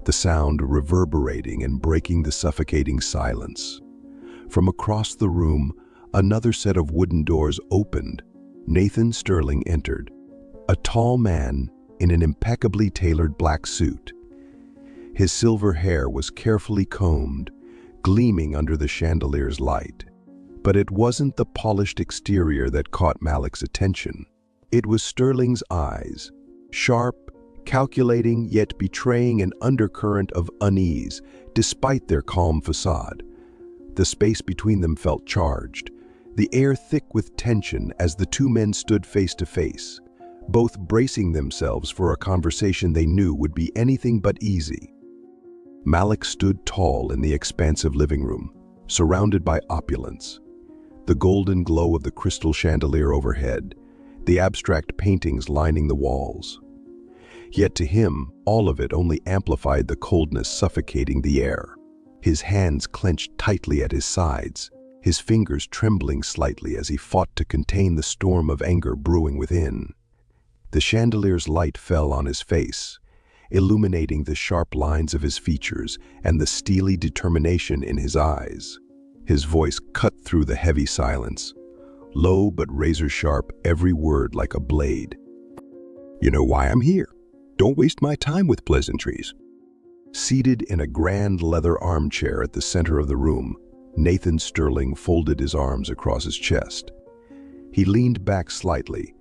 the sound reverberating and breaking the suffocating silence. From across the room, another set of wooden doors opened. Nathan Sterling entered, a tall man in an impeccably tailored black suit. His silver hair was carefully combed, gleaming under the chandelier's light. But it wasn't the polished exterior that caught Malik's attention. It was Sterling's eyes, sharp, calculating, yet betraying an undercurrent of unease, despite their calm facade. The space between them felt charged, the air thick with tension as the two men stood face to face, both bracing themselves for a conversation they knew would be anything but easy. Malik stood tall in the expansive living room, surrounded by opulence. The golden glow of the crystal chandelier overhead, the abstract paintings lining the walls. Yet to him, all of it only amplified the coldness suffocating the air. His hands clenched tightly at his sides, his fingers trembling slightly as he fought to contain the storm of anger brewing within. The chandelier's light fell on his face, illuminating the sharp lines of his features and the steely determination in his eyes. His voice cut through the heavy silence, low but razor-sharp, every word like a blade. You know why I'm here. Don't waste my time with pleasantries. Seated in a grand leather armchair at the center of the room, Nathan Sterling folded his arms across his chest. He leaned back slightly,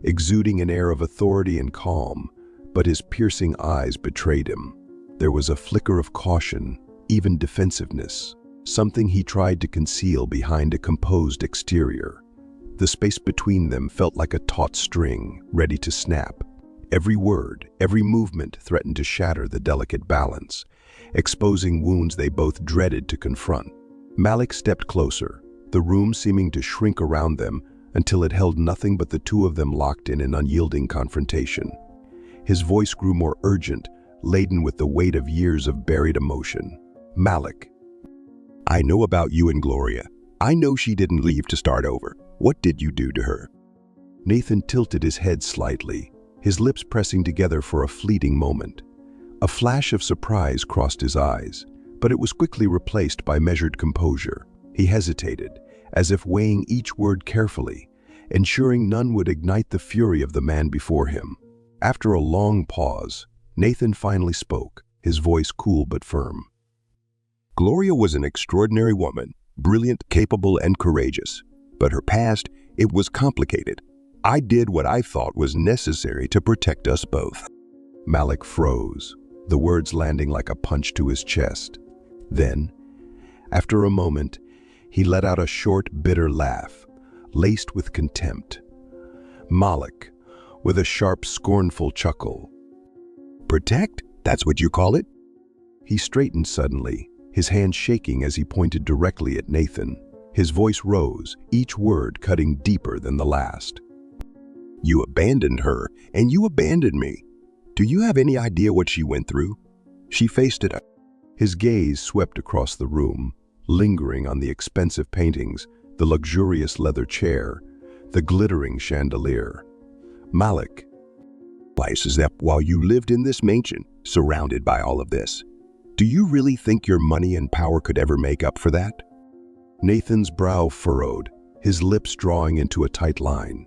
exuding an air of authority and calm, but his piercing eyes betrayed him. There was a flicker of caution, even defensiveness, something he tried to conceal behind a composed exterior. The space between them felt like a taut string, ready to snap. Every word, every movement threatened to shatter the delicate balance, exposing wounds they both dreaded to confront. Malik stepped closer, the room seeming to shrink around them until it held nothing but the two of them locked in an unyielding confrontation. His voice grew more urgent, laden with the weight of years of buried emotion. "Malik, I know about you and Gloria. I know she didn't leave to start over. What did you do to her?" Nathan tilted his head slightly, his lips pressing together for a fleeting moment. A flash of surprise crossed his eyes, but it was quickly replaced by measured composure. He hesitated, as if weighing each word carefully, ensuring none would ignite the fury of the man before him. After a long pause, Nathan finally spoke, his voice cool but firm. Gloria was an extraordinary woman, brilliant, capable, and courageous. But her past, it was complicated. I did what I thought was necessary to protect us both. Malik froze, the words landing like a punch to his chest. Then, after a moment, he let out a short, bitter laugh, laced with contempt. Malik, with a sharp, scornful chuckle. "Protect? That's what you call it?" He straightened suddenly, his hand shaking as he pointed directly at Nathan. His voice rose, each word cutting deeper than the last. "You abandoned her, and you abandoned me. Do you have any idea what she went through? She faced it." His gaze swept across the room, lingering on the expensive paintings, the luxurious leather chair, the glittering chandelier. "Malik, Is that while you lived in this mansion, surrounded by all of this, do you really think your money and power could ever make up for that?" Nathan's brow furrowed, his lips drawing into a tight line.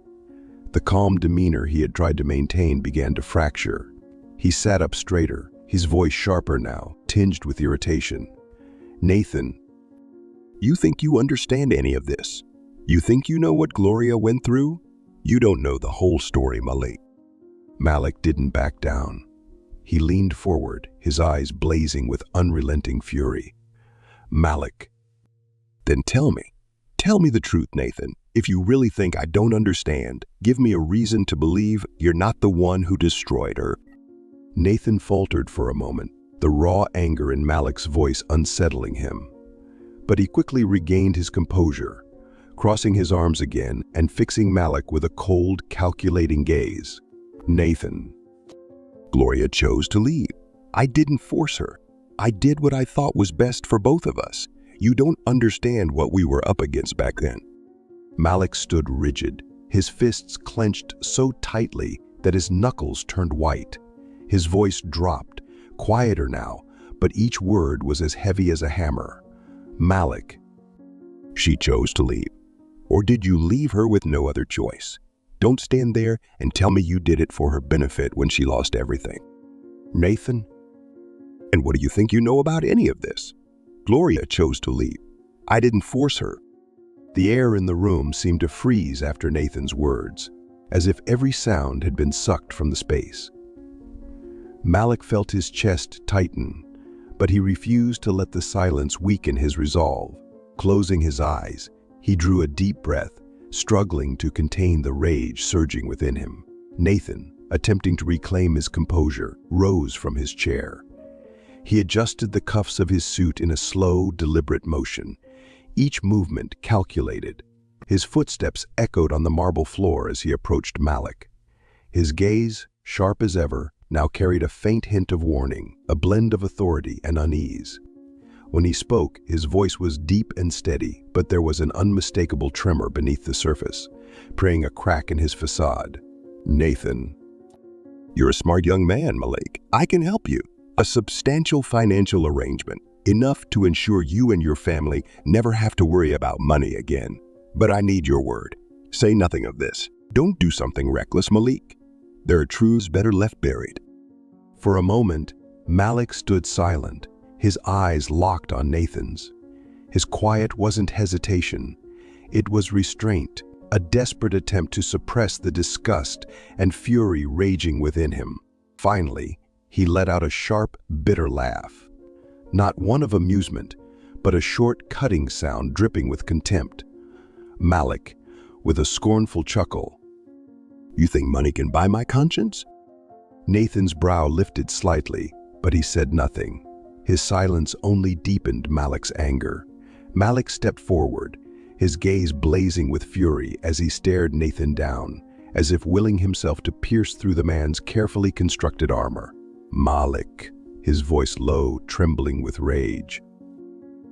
The calm demeanor he had tried to maintain began to fracture. He sat up straighter, his voice sharper now, tinged with irritation. "Nathan, You think you understand any of this? You think you know what Gloria went through? You don't know the whole story, Malik." Malik didn't back down. He leaned forward, his eyes blazing with unrelenting fury. "Malik." "Then tell me. Tell me the truth, Nathan. If you really think I don't understand, give me a reason to believe you're not the one who destroyed her." Nathan faltered for a moment, the raw anger in Malik's voice unsettling him. But he quickly regained his composure, crossing his arms again and fixing Malik with a cold, calculating gaze. "Nathan." "Gloria chose to leave. I didn't force her. I did what I thought was best for both of us. You don't understand what we were up against back then." Malik stood rigid, his fists clenched so tightly that his knuckles turned white. His voice dropped, quieter now, but each word was as heavy as a hammer. "Malik." "She chose to leave. Or did you leave her with no other choice? Don't stand there and tell me you did it for her benefit when she lost everything." "Nathan." "And what do you think you know about any of this? Gloria chose to leave. I didn't force her." The air in the room seemed to freeze after Nathan's words, as if every sound had been sucked from the space. Malik felt his chest tighten, but he refused to let the silence weaken his resolve. Closing his eyes, he drew a deep breath, struggling to contain the rage surging within him. Nathan, attempting to reclaim his composure, rose from his chair. He adjusted the cuffs of his suit in a slow, deliberate motion, each movement calculated. His footsteps echoed on the marble floor as he approached Malik. His gaze, sharp as ever, now carried a faint hint of warning, a blend of authority and unease. When he spoke, his voice was deep and steady, but there was an unmistakable tremor beneath the surface, preying a crack in his facade. "Nathan." "You're a smart young man, Malik. I can help you. A substantial financial arrangement, enough to ensure you and your family never have to worry about money again. But I need your word. Say nothing of this. Don't do something reckless, Malik. There are truths better left buried." For a moment, Malik stood silent, his eyes locked on Nathan's. His quiet wasn't hesitation, it was restraint, a desperate attempt to suppress the disgust and fury raging within him. Finally, he let out a sharp, bitter laugh. Not one of amusement, but a short, cutting sound dripping with contempt. Malik, with a scornful chuckle. You think money can buy my conscience? Nathan's brow lifted slightly, but he said nothing. His silence only deepened Malik's anger. Malik stepped forward, his gaze blazing with fury as he stared Nathan down, as if willing himself to pierce through the man's carefully constructed armor. Malik, his voice low, trembling with rage.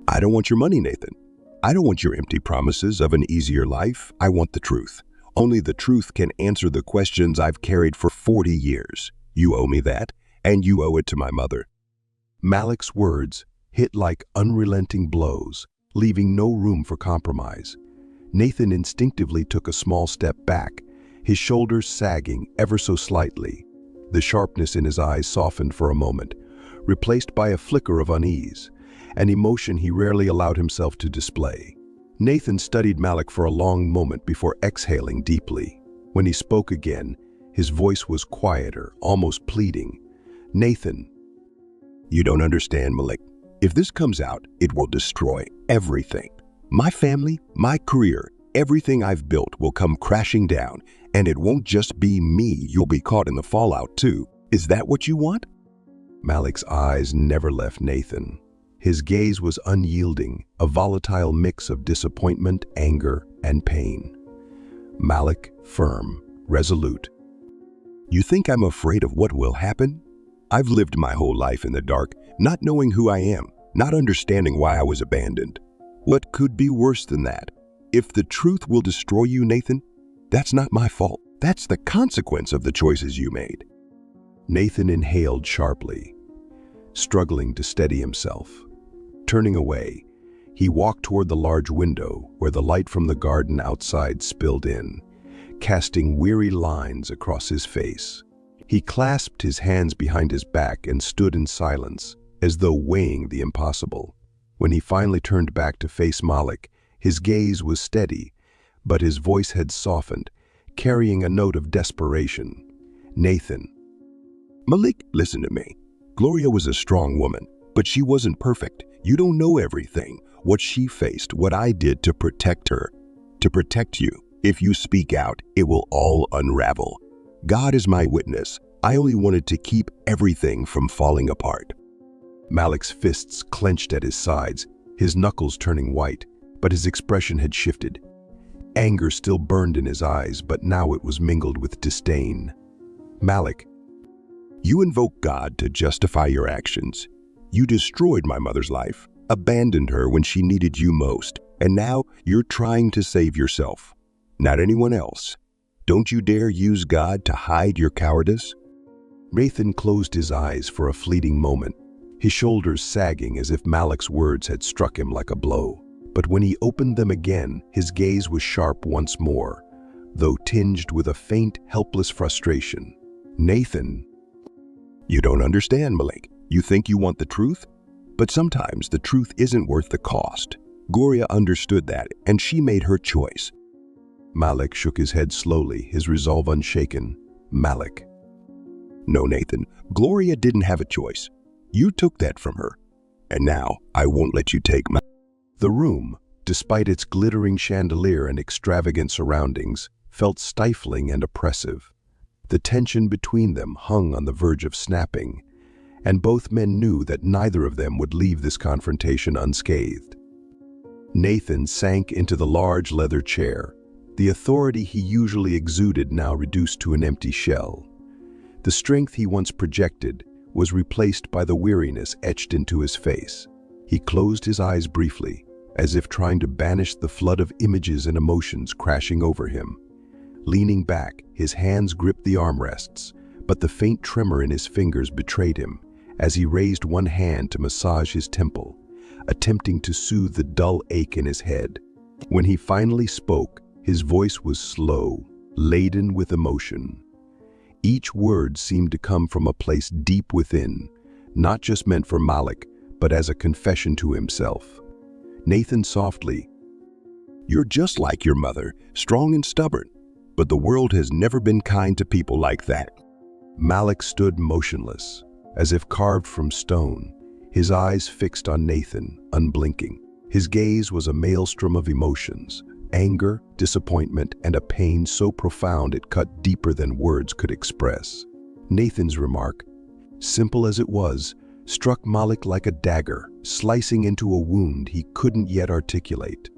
I don't want your money, Nathan. I don't want your empty promises of an easier life. I want the truth. Only the truth can answer the questions I've carried for 40 years. You owe me that, and you owe it to my mother. Malik's words hit like unrelenting blows, leaving no room for compromise. Nathan instinctively took a small step back, his shoulders sagging ever so slightly. The sharpness in his eyes softened for a moment, replaced by a flicker of unease, an emotion he rarely allowed himself to display. Nathan studied Malik for a long moment before exhaling deeply. When he spoke again, his voice was quieter, almost pleading. Nathan. You don't understand, Malik. If this comes out, it will destroy everything. My family, my career, everything I've built will come crashing down, and it won't just be me. You'll be caught in the fallout too. Is that what you want? Malik's eyes never left Nathan. His gaze was unyielding, a volatile mix of disappointment, anger, and pain. Malik, firm, resolute. You think I'm afraid of what will happen? I've lived my whole life in the dark, not knowing who I am, not understanding why I was abandoned. What could be worse than that? If the truth will destroy you, Nathan, that's not my fault. That's the consequence of the choices you made. Nathan inhaled sharply, struggling to steady himself. Turning away, he walked toward the large window where the light from the garden outside spilled in, casting weary lines across his face. He clasped his hands behind his back and stood in silence, as though weighing the impossible. When he finally turned back to face Malik, his gaze was steady, but his voice had softened, carrying a note of desperation. Nathan. Malik, listen to me. Gloria was a strong woman, but she wasn't perfect. You don't know everything. What she faced, what I did to protect her, to protect you. If you speak out, it will all unravel. God is my witness. I only wanted to keep everything from falling apart. Malik's fists clenched at his sides, his knuckles turning white, but his expression had shifted. Anger still burned in his eyes, but now it was mingled with disdain. Malik. You invoke God to justify your actions. You destroyed my mother's life, abandoned her when she needed you most, and now you're trying to save yourself, not anyone else. Don't you dare use God to hide your cowardice. Nathan closed his eyes for a fleeting moment, his shoulders sagging as if Malik's words had struck him like a blow. But when he opened them again, his gaze was sharp once more, though tinged with a faint, helpless frustration. Nathan. You don't understand, Malik. You think you want the truth? But sometimes the truth isn't worth the cost. Gloria understood that, and she made her choice. Malik shook his head slowly, his resolve unshaken. Malik. No, Nathan. Gloria didn't have a choice. You took that from her. And now I won't let you take my... The room, despite its glittering chandelier and extravagant surroundings, felt stifling and oppressive. The tension between them hung on the verge of snapping, and both men knew that neither of them would leave this confrontation unscathed. Nathan sank into the large leather chair, the authority he usually exuded now reduced to an empty shell. The strength he once projected was replaced by the weariness etched into his face. He closed his eyes briefly, as if trying to banish the flood of images and emotions crashing over him. Leaning back, his hands gripped the armrests, but the faint tremor in his fingers betrayed him as he raised one hand to massage his temple, attempting to soothe the dull ache in his head. When he finally spoke, his voice was slow, laden with emotion. Each word seemed to come from a place deep within, not just meant for Malik, but as a confession to himself. Nathan softly. You're just like your mother, strong and stubborn. But the world has never been kind to people like that." Malik stood motionless, as if carved from stone, his eyes fixed on Nathan, unblinking. His gaze was a maelstrom of emotions, anger, disappointment, and a pain so profound it cut deeper than words could express. Nathan's remark, simple as it was, struck Malik like a dagger, slicing into a wound he couldn't yet articulate.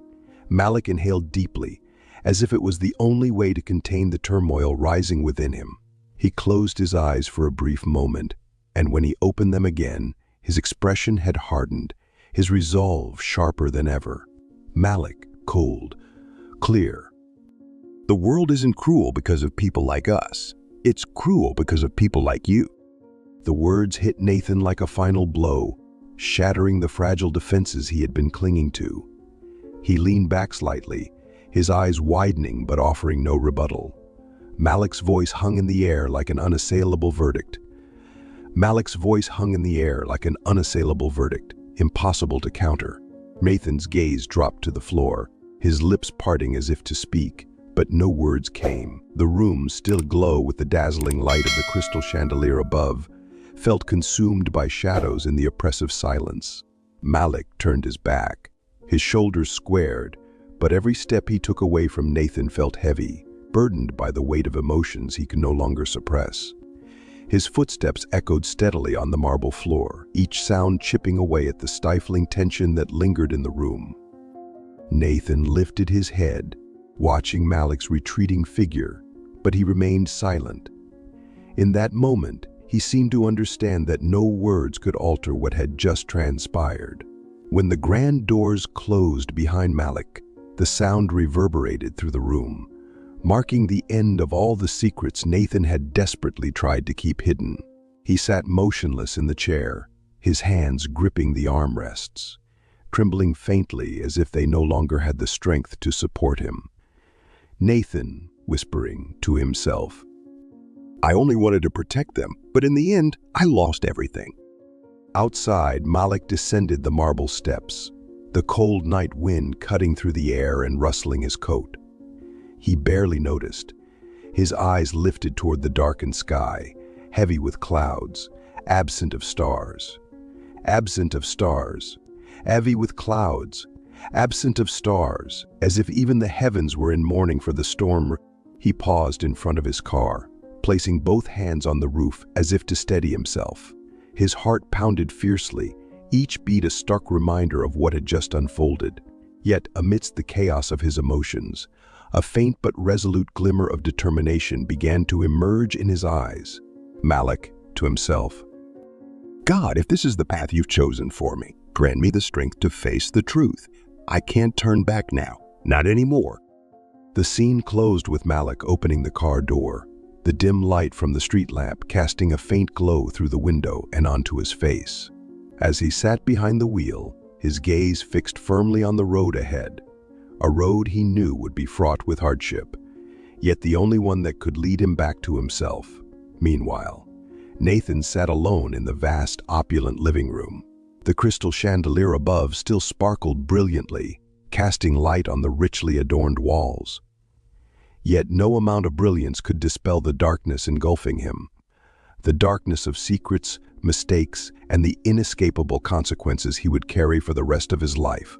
Malik inhaled deeply, as if it was the only way to contain the turmoil rising within him. He closed his eyes for a brief moment, and when he opened them again, his expression had hardened, his resolve sharper than ever. Malik, cold, clear. "The world isn't cruel because of people like us. It's cruel because of people like you." The words hit Nathan like a final blow, shattering the fragile defenses he had been clinging to. He leaned back slightly, his eyes widening but offering no rebuttal. Malik's voice hung in the air like an unassailable verdict. Malik's voice hung in the air like an unassailable verdict, impossible to counter. Nathan's gaze dropped to the floor, his lips parting as if to speak, but no words came. The room, still aglow with the dazzling light of the crystal chandelier above, felt consumed by shadows in the oppressive silence. Malik turned his back, his shoulders squared, but every step he took away from Nathan felt heavy, burdened by the weight of emotions he could no longer suppress. His footsteps echoed steadily on the marble floor, each sound chipping away at the stifling tension that lingered in the room. Nathan lifted his head, watching Malik's retreating figure, but he remained silent. In that moment, he seemed to understand that no words could alter what had just transpired. When the grand doors closed behind Malik, the sound reverberated through the room, marking the end of all the secrets Nathan had desperately tried to keep hidden. He sat motionless in the chair, his hands gripping the armrests, trembling faintly as if they no longer had the strength to support him. Nathan, whispering to himself, "I only wanted to protect them, but in the end, I lost everything." Outside, Malik descended the marble steps, the cold night wind cutting through the air and rustling his coat. He barely noticed. His eyes lifted toward the darkened sky, heavy with clouds, absent of stars. Absent of stars, heavy with clouds, absent of stars, as if even the heavens were in mourning for the storm. He paused in front of his car, placing both hands on the roof as if to steady himself. His heart pounded fiercely, each beat a stark reminder of what had just unfolded. Yet, amidst the chaos of his emotions, a faint but resolute glimmer of determination began to emerge in his eyes. Malik, to himself, "God, if this is the path you've chosen for me, grant me the strength to face the truth. I can't turn back now, not anymore." The scene closed with Malik opening the car door, the dim light from the street lamp casting a faint glow through the window and onto his face. As he sat behind the wheel, his gaze fixed firmly on the road ahead, a road he knew would be fraught with hardship, yet the only one that could lead him back to himself. Meanwhile, Nathan sat alone in the vast, opulent living room. The crystal chandelier above still sparkled brilliantly, casting light on the richly adorned walls. Yet no amount of brilliance could dispel the darkness engulfing him, the darkness of secrets, mistakes, and the inescapable consequences he would carry for the rest of his life.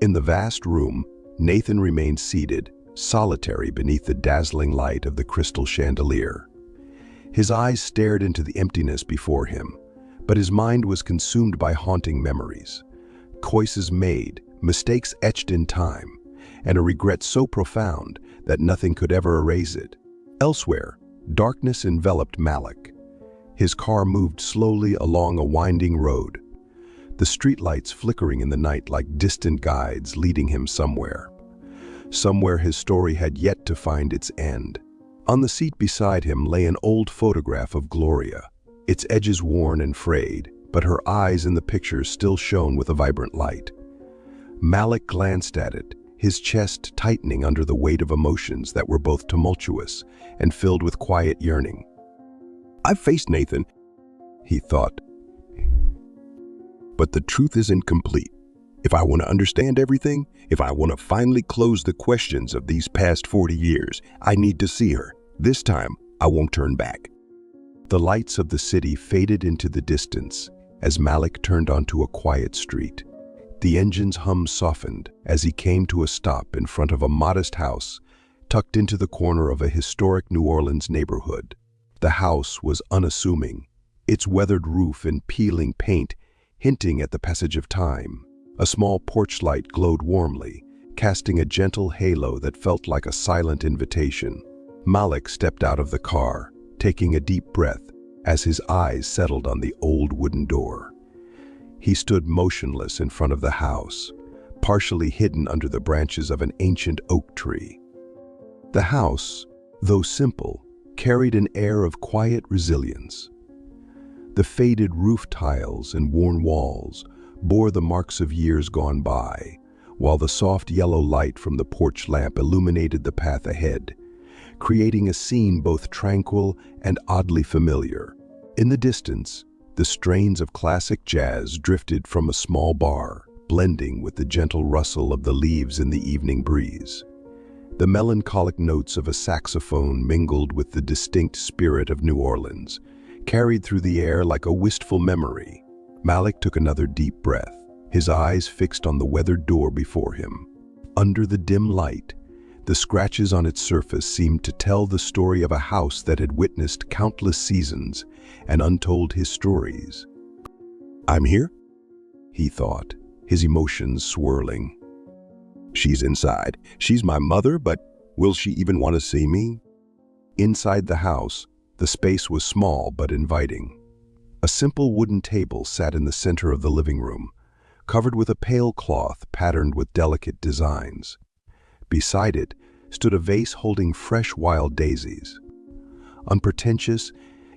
In the vast room, Nathan remained seated, solitary beneath the dazzling light of the crystal chandelier. His eyes stared into the emptiness before him, but his mind was consumed by haunting memories. Choices made, mistakes etched in time, and a regret so profound that nothing could ever erase it. Elsewhere, darkness enveloped Malik. His car moved slowly along a winding road, the streetlights flickering in the night like distant guides leading him somewhere. Somewhere his story had yet to find its end. On the seat beside him lay an old photograph of Gloria, its edges worn and frayed, but her eyes in the picture still shone with a vibrant light. Malik glanced at it, his chest tightening under the weight of emotions that were both tumultuous and filled with quiet yearning. "I've faced Nathan," he thought, "but the truth isn't complete. If I want to understand everything, if I want to finally close the questions of these past 40 years, I need to see her. This time, I won't turn back. The lights of the city faded into the distance as Malik turned onto a quiet street. The engine's hum softened as he came to a stop in front of a modest house tucked into the corner of a historic New Orleans neighborhood. The house was unassuming, its weathered roof and peeling paint hinting at the passage of time. A small porch light glowed warmly, casting a gentle halo that felt like a silent invitation. Malik stepped out of the car, taking a deep breath as his eyes settled on the old wooden door. He stood motionless in front of the house, partially hidden under the branches of an ancient oak tree. The house, though simple, carried an air of quiet resilience. The faded roof tiles and worn walls bore the marks of years gone by, while the soft yellow light from the porch lamp illuminated the path ahead, creating a scene both tranquil and oddly familiar. In the distance, the strains of classic jazz drifted from a small bar, blending with the gentle rustle of the leaves in the evening breeze. The melancholic notes of a saxophone mingled with the distinct spirit of New Orleans, carried through the air like a wistful memory. Malik took another deep breath, his eyes fixed on the weathered door before him. Under the dim light, the scratches on its surface seemed to tell the story of a house that had witnessed countless seasons and untold histories. I'm here? He thought, his emotions swirling. She's inside. She's my mother, but will she even want to see me? Inside the house, the space was small but inviting. A simple wooden table sat in the center of the living room, covered with a pale cloth patterned with delicate designs. Beside it stood a vase holding fresh wild daisies. Unpretentious,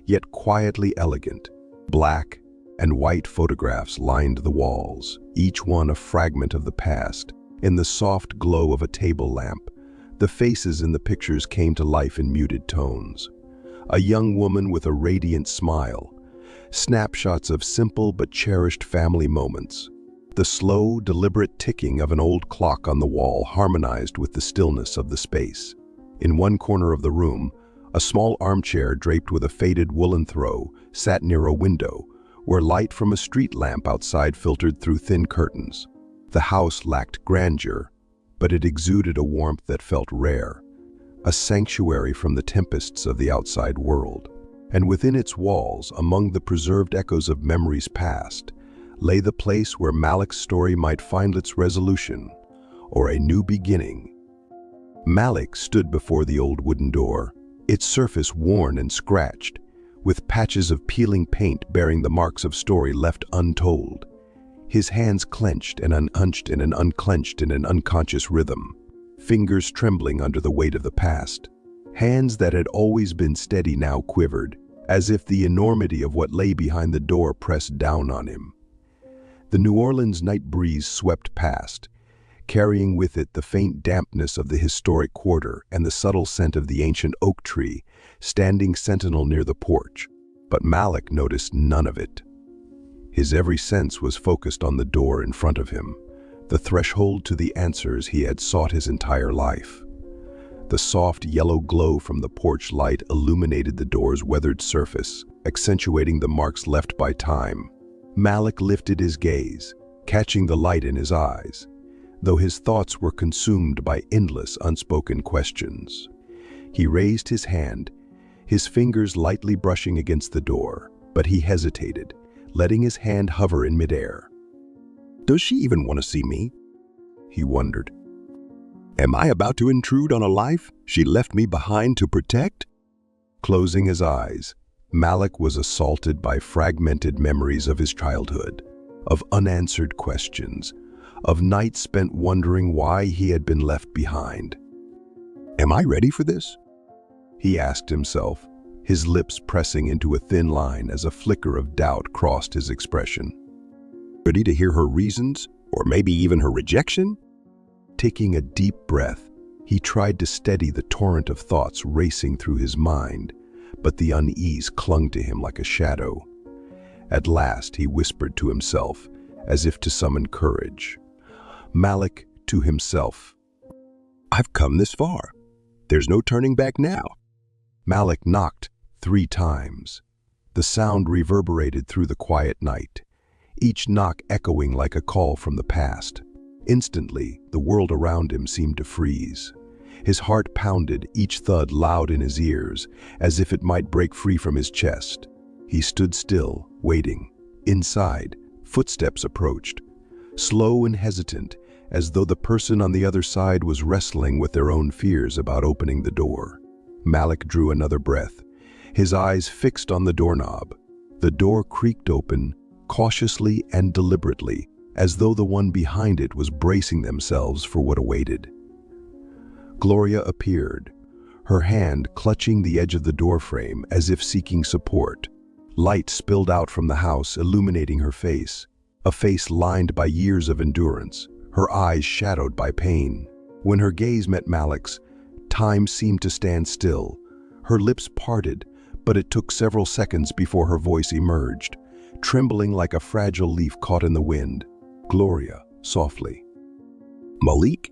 yet quietly elegant, black and white photographs lined the walls, each one a fragment of the past. In the soft glow of a table lamp, the faces in the pictures came to life in muted tones. A young woman with a radiant smile, snapshots of simple but cherished family moments. The slow, deliberate ticking of an old clock on the wall harmonized with the stillness of the space. In one corner of the room, a small armchair draped with a faded woolen throw sat near a window, where light from a street lamp outside filtered through thin curtains. The house lacked grandeur, but it exuded a warmth that felt rare, a sanctuary from the tempests of the outside world. And within its walls, among the preserved echoes of memories past, lay the place where Malik's story might find its resolution, or a new beginning. Malik stood before the old wooden door, its surface worn and scratched, with patches of peeling paint bearing the marks of story left untold. His hands clenched and unclenched in an unconscious rhythm, fingers trembling under the weight of the past. Hands that had always been steady now quivered, as if the enormity of what lay behind the door pressed down on him. The New Orleans night breeze swept past, carrying with it the faint dampness of the historic quarter and the subtle scent of the ancient oak tree standing sentinel near the porch. But Malik noticed none of it. His every sense was focused on the door in front of him, the threshold to the answers he had sought his entire life. The soft yellow glow from the porch light illuminated the door's weathered surface, accentuating the marks left by time. Malik lifted his gaze, catching the light in his eyes, though his thoughts were consumed by endless unspoken questions. He raised his hand, his fingers lightly brushing against the door, but he hesitated, letting his hand hover in midair. Does she even want to see me? He wondered. Am I about to intrude on a life she left me behind to protect? Closing his eyes, Malik was assaulted by fragmented memories of his childhood, of unanswered questions, of nights spent wondering why he had been left behind. Am I ready for this? He asked himself, his lips pressing into a thin line as a flicker of doubt crossed his expression. Ready to hear her reasons, or maybe even her rejection? Taking a deep breath, he tried to steady the torrent of thoughts racing through his mind, but the unease clung to him like a shadow. At last he whispered to himself, as if to summon courage, Malik to himself. I've come this far. There's no turning back now. Malik knocked 3 times. The sound reverberated through the quiet night, each knock echoing like a call from the past. Instantly, the world around him seemed to freeze. His heart pounded, each thud loud in his ears, as if it might break free from his chest. He stood still, waiting. Inside, footsteps approached, slow and hesitant, as though the person on the other side was wrestling with their own fears about opening the door. Malik drew another breath, his eyes fixed on the doorknob. The door creaked open, cautiously and deliberately, as though the one behind it was bracing themselves for what awaited. Gloria appeared, her hand clutching the edge of the doorframe as if seeking support. Light spilled out from the house, illuminating her face, a face lined by years of endurance, her eyes shadowed by pain. When her gaze met Malik's, time seemed to stand still. Her lips parted, but it took several seconds before her voice emerged, trembling like a fragile leaf caught in the wind. Gloria, softly. Malik?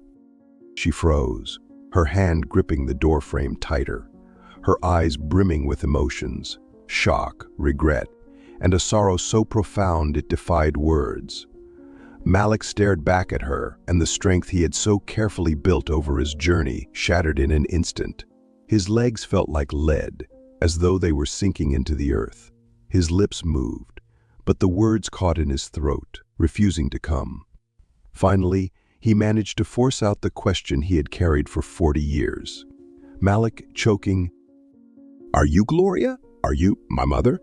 She froze, her hand gripping the doorframe tighter, her eyes brimming with emotions, shock, regret, and a sorrow so profound it defied words. Malik stared back at her, and the strength he had so carefully built over his journey shattered in an instant. His legs felt like lead, as though they were sinking into the earth. His lips moved, but the words caught in his throat, refusing to come. Finally, he managed to force out the question he had carried for 40 years. Malik, choking, Are you Gloria? Are you my mother?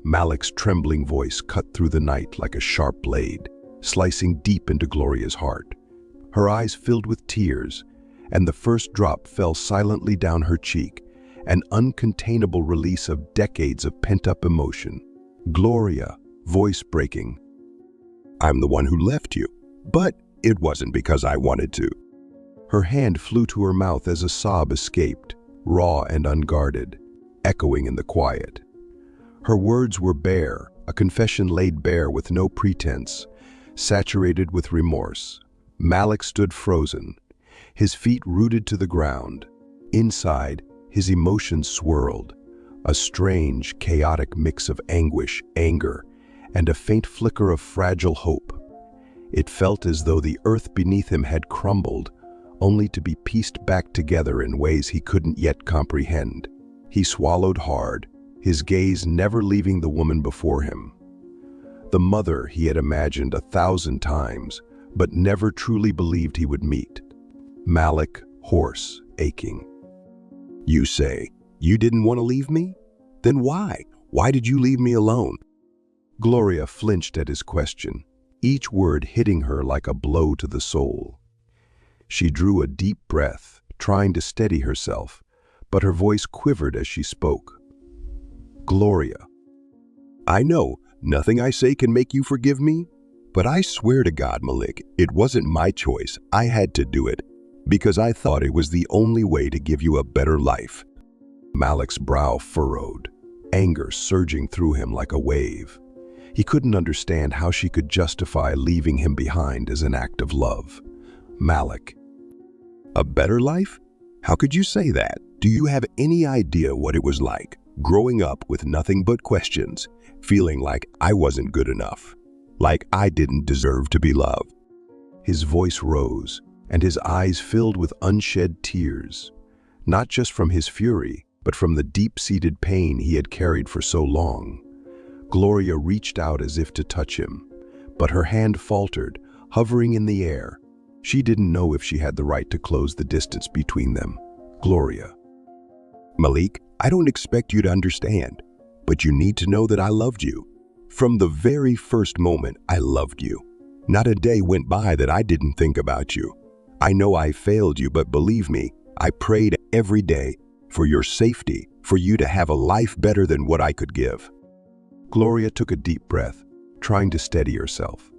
Malik's trembling voice cut through the night like a sharp blade, slicing deep into Gloria's heart. Her eyes filled with tears, and the first drop fell silently down her cheek, an uncontainable release of decades of pent-up emotion. Gloria, voice breaking. I'm the one who left you, but it wasn't because I wanted to. Her hand flew to her mouth as a sob escaped, raw and unguarded, echoing in the quiet. Her words were bare, a confession laid bare with no pretense, saturated with remorse. Malik stood frozen, his feet rooted to the ground. Inside, his emotions swirled, a strange, chaotic mix of anguish, anger, and a faint flicker of fragile hope. It felt as though the earth beneath him had crumbled, only to be pieced back together in ways he couldn't yet comprehend. He swallowed hard, his gaze never leaving the woman before him. The mother he had imagined 1,000 times, but never truly believed he would meet. Malik, hoarse, aching. You say, you didn't want to leave me? Then why? Why did you leave me alone? Gloria flinched at his question, each word hitting her like a blow to the soul. She drew a deep breath, trying to steady herself, but her voice quivered as she spoke. Gloria. I know nothing I say can make you forgive me, but I swear to God, Malik, it wasn't my choice. I had to do it because I thought it was the only way to give you a better life. Malik's brow furrowed, anger surging through him like a wave. He couldn't understand how she could justify leaving him behind as an act of love. Malik. A better life? How could you say that? Do you have any idea what it was like, growing up with nothing but questions, feeling like I wasn't good enough, like I didn't deserve to be loved? His voice rose, and his eyes filled with unshed tears, not just from his fury, but from the deep-seated pain he had carried for so long. Gloria reached out as if to touch him, but her hand faltered, hovering in the air. She didn't know if she had the right to close the distance between them. Gloria. Malik, I don't expect you to understand, but you need to know that I loved you. From the very first moment, I loved you. Not a day went by that I didn't think about you. I know I failed you, but believe me, I prayed every day for your safety, for you to have a life better than what I could give. Gloria took a deep breath, trying to steady herself.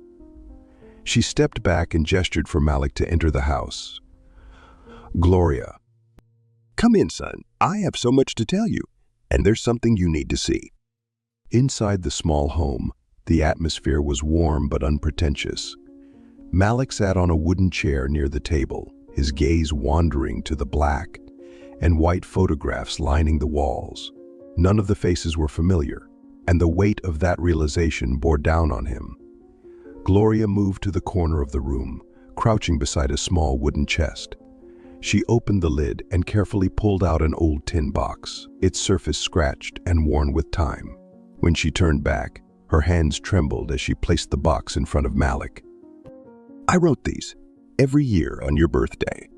She stepped back and gestured for Malik to enter the house. Gloria. Come in, son. I have so much to tell you, and there's something you need to see. Inside the small home, the atmosphere was warm but unpretentious. Malik sat on a wooden chair near the table, his gaze wandering to the black and white photographs lining the walls. None of the faces were familiar, and the weight of that realization bore down on him. Gloria moved to the corner of the room, crouching beside a small wooden chest. She opened the lid and carefully pulled out an old tin box, its surface scratched and worn with time. When she turned back, her hands trembled as she placed the box in front of Malik. "I wrote these every year on your birthday."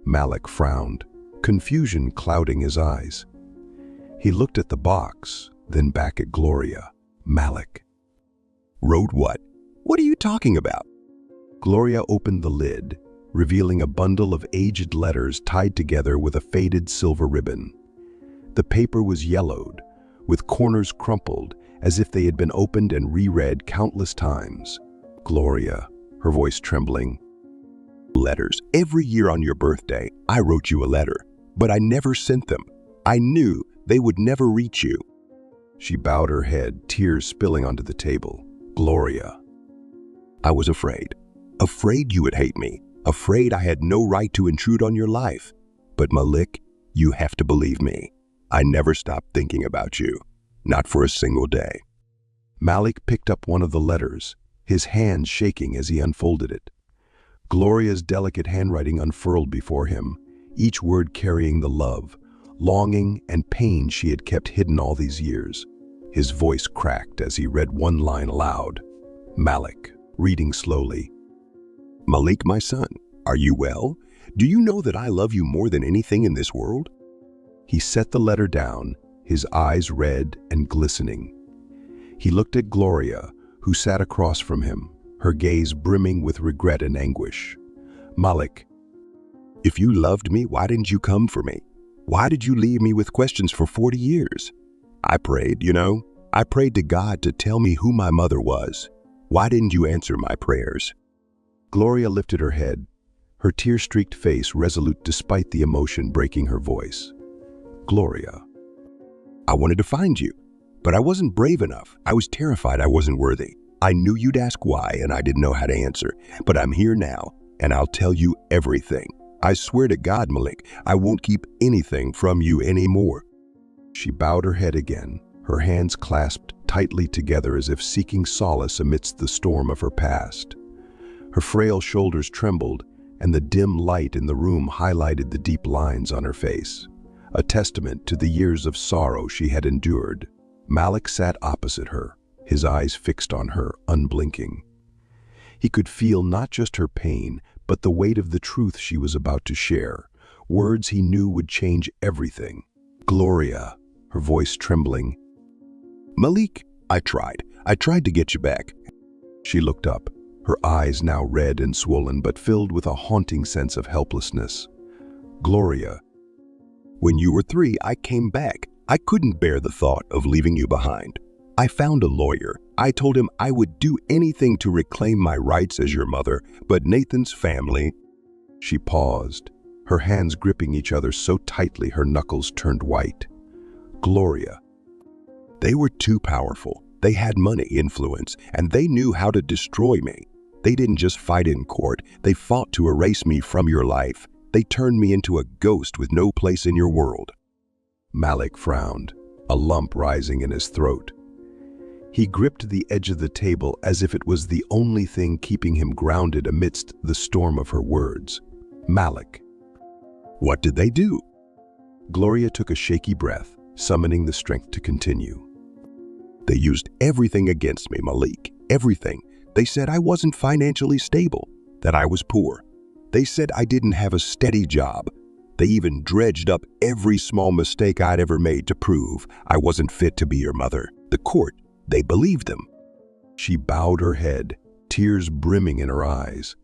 Malik frowned, confusion clouding his eyes. He looked at the box, then back at Gloria. "Malik." "Wrote what? What are you talking about?" Gloria opened the lid, revealing a bundle of aged letters tied together with a faded silver ribbon. The paper was yellowed, with corners crumpled as if they had been opened and reread countless times. "Gloria," her voice trembling. "Letters. Every year on your birthday, I wrote you a letter, but I never sent them. I knew they would never reach you." She bowed her head, tears spilling onto the table. "Gloria." "I was afraid. Afraid you would hate me. Afraid I had no right to intrude on your life. But Malik, you have to believe me. I never stopped thinking about you. Not for a single day." Malik picked up one of the letters, his hands shaking as he unfolded it. Gloria's delicate handwriting unfurled before him, each word carrying the love, longing, and pain she had kept hidden all these years. His voice cracked as he read one line aloud. Malik, reading slowly. "Malik, my son, are you well? Do you know that I love you more than anything in this world?" He set the letter down, his eyes red and glistening. He looked at Gloria, who sat across from him, her gaze brimming with regret and anguish. "Malik." "If you loved me, why didn't you come for me? Why did you leave me with questions for 40 years? I prayed, I prayed to God to tell me who my mother was. Why didn't you answer my prayers?" Gloria lifted her head, her tear-streaked face resolute despite the emotion breaking her voice. "Gloria." "I wanted to find you, but I wasn't brave enough. I was terrified I wasn't worthy. I knew you'd ask why, and I didn't know how to answer. But I'm here now, and I'll tell you everything. I swear to God, Malik, I won't keep anything from you anymore." She bowed her head again, her hands clasped tightly together as if seeking solace amidst the storm of her past. Her frail shoulders trembled, and the dim light in the room highlighted the deep lines on her face, a testament to the years of sorrow she had endured. Malik sat opposite her, his eyes fixed on her, unblinking. He could feel not just her pain, but the weight of the truth she was about to share, words he knew would change everything. "Gloria," her voice trembling. "Malik, I tried to get you back." She looked up, her eyes now red and swollen but filled with a haunting sense of helplessness. "Gloria." "When you were 3, I came back. I couldn't bear the thought of leaving you behind. I found a lawyer. I told him I would do anything to reclaim my rights as your mother, but Nathan's family—" She paused, her hands gripping each other so tightly her knuckles turned white. "Gloria." "They were too powerful. They had money, influence, and they knew how to destroy me. They didn't just fight in court. They fought to erase me from your life. They turned me into a ghost with no place in your world." Malik frowned, a lump rising in his throat. He gripped the edge of the table as if it was the only thing keeping him grounded amidst the storm of her words. "Malik." "What did they do?" Gloria took a shaky breath, summoning the strength to continue. "They used everything against me, Malik. Everything. They said I wasn't financially stable, that I was poor. They said I didn't have a steady job. They even dredged up every small mistake I'd ever made to prove I wasn't fit to be your mother. The court, they believed them." She bowed her head, tears brimming in her eyes.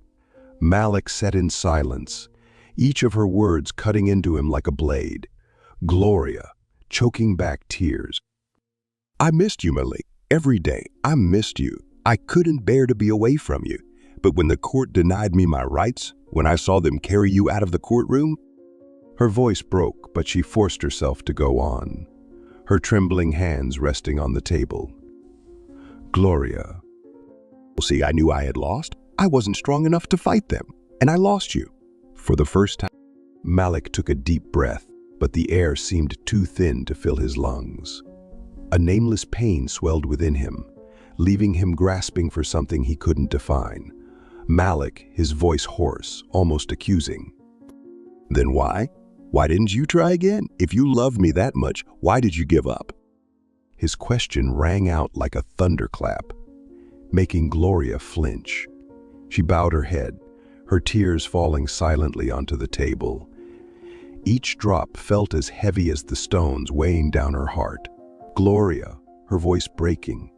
Malik sat in silence, each of her words cutting into him like a blade. Gloria, choking back tears. "I missed you, Malik. Every day, I missed you. I couldn't bear to be away from you. But when the court denied me my rights, when I saw them carry you out of the courtroom—" Her voice broke, but she forced herself to go on, her trembling hands resting on the table. "Gloria." "See, I knew I had lost. I wasn't strong enough to fight them, and I lost you. For the first time, Malik took a deep breath, but the air seemed too thin to fill his lungs. A nameless pain swelled within him, leaving him grasping for something he couldn't define. Malik, his voice hoarse, almost accusing. Then why? Why didn't you try again? If you loved me that much, why did you give up? His question rang out like a thunderclap, making Gloria flinch. She bowed her head, her tears falling silently onto the table. Each drop felt as heavy as the stones weighing down her heart. Gloria, her voice breaking.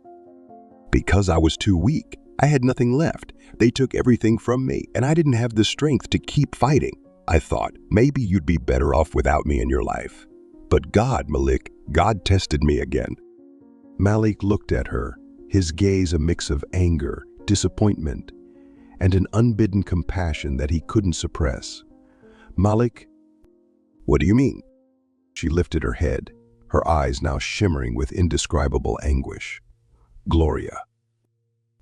Because I was too weak. I had nothing left. They took everything from me, and I didn't have the strength to keep fighting. I thought maybe you'd be better off without me in your life. But God, Malik, God tested me again. Malik looked at her, his gaze a mix of anger, disappointment, and an unbidden compassion that he couldn't suppress. Malik, what do you mean? She lifted her head, her eyes now shimmering with indescribable anguish. Gloria.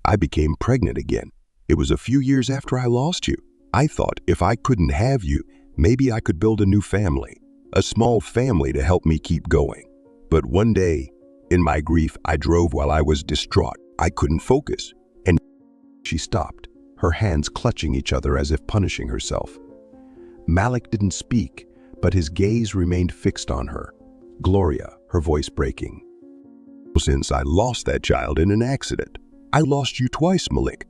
I became pregnant again. It was a few years after I lost you. I thought if I couldn't have you, maybe I could build a new family, a small family to help me keep going. But one day, in my grief, I drove while I was distraught. I couldn't focus, and she stopped, her hands clutching each other as if punishing herself. Malik didn't speak, but his gaze remained fixed on her. Gloria, her voice breaking. Since I lost that child in an accident, I lost you twice, Malik.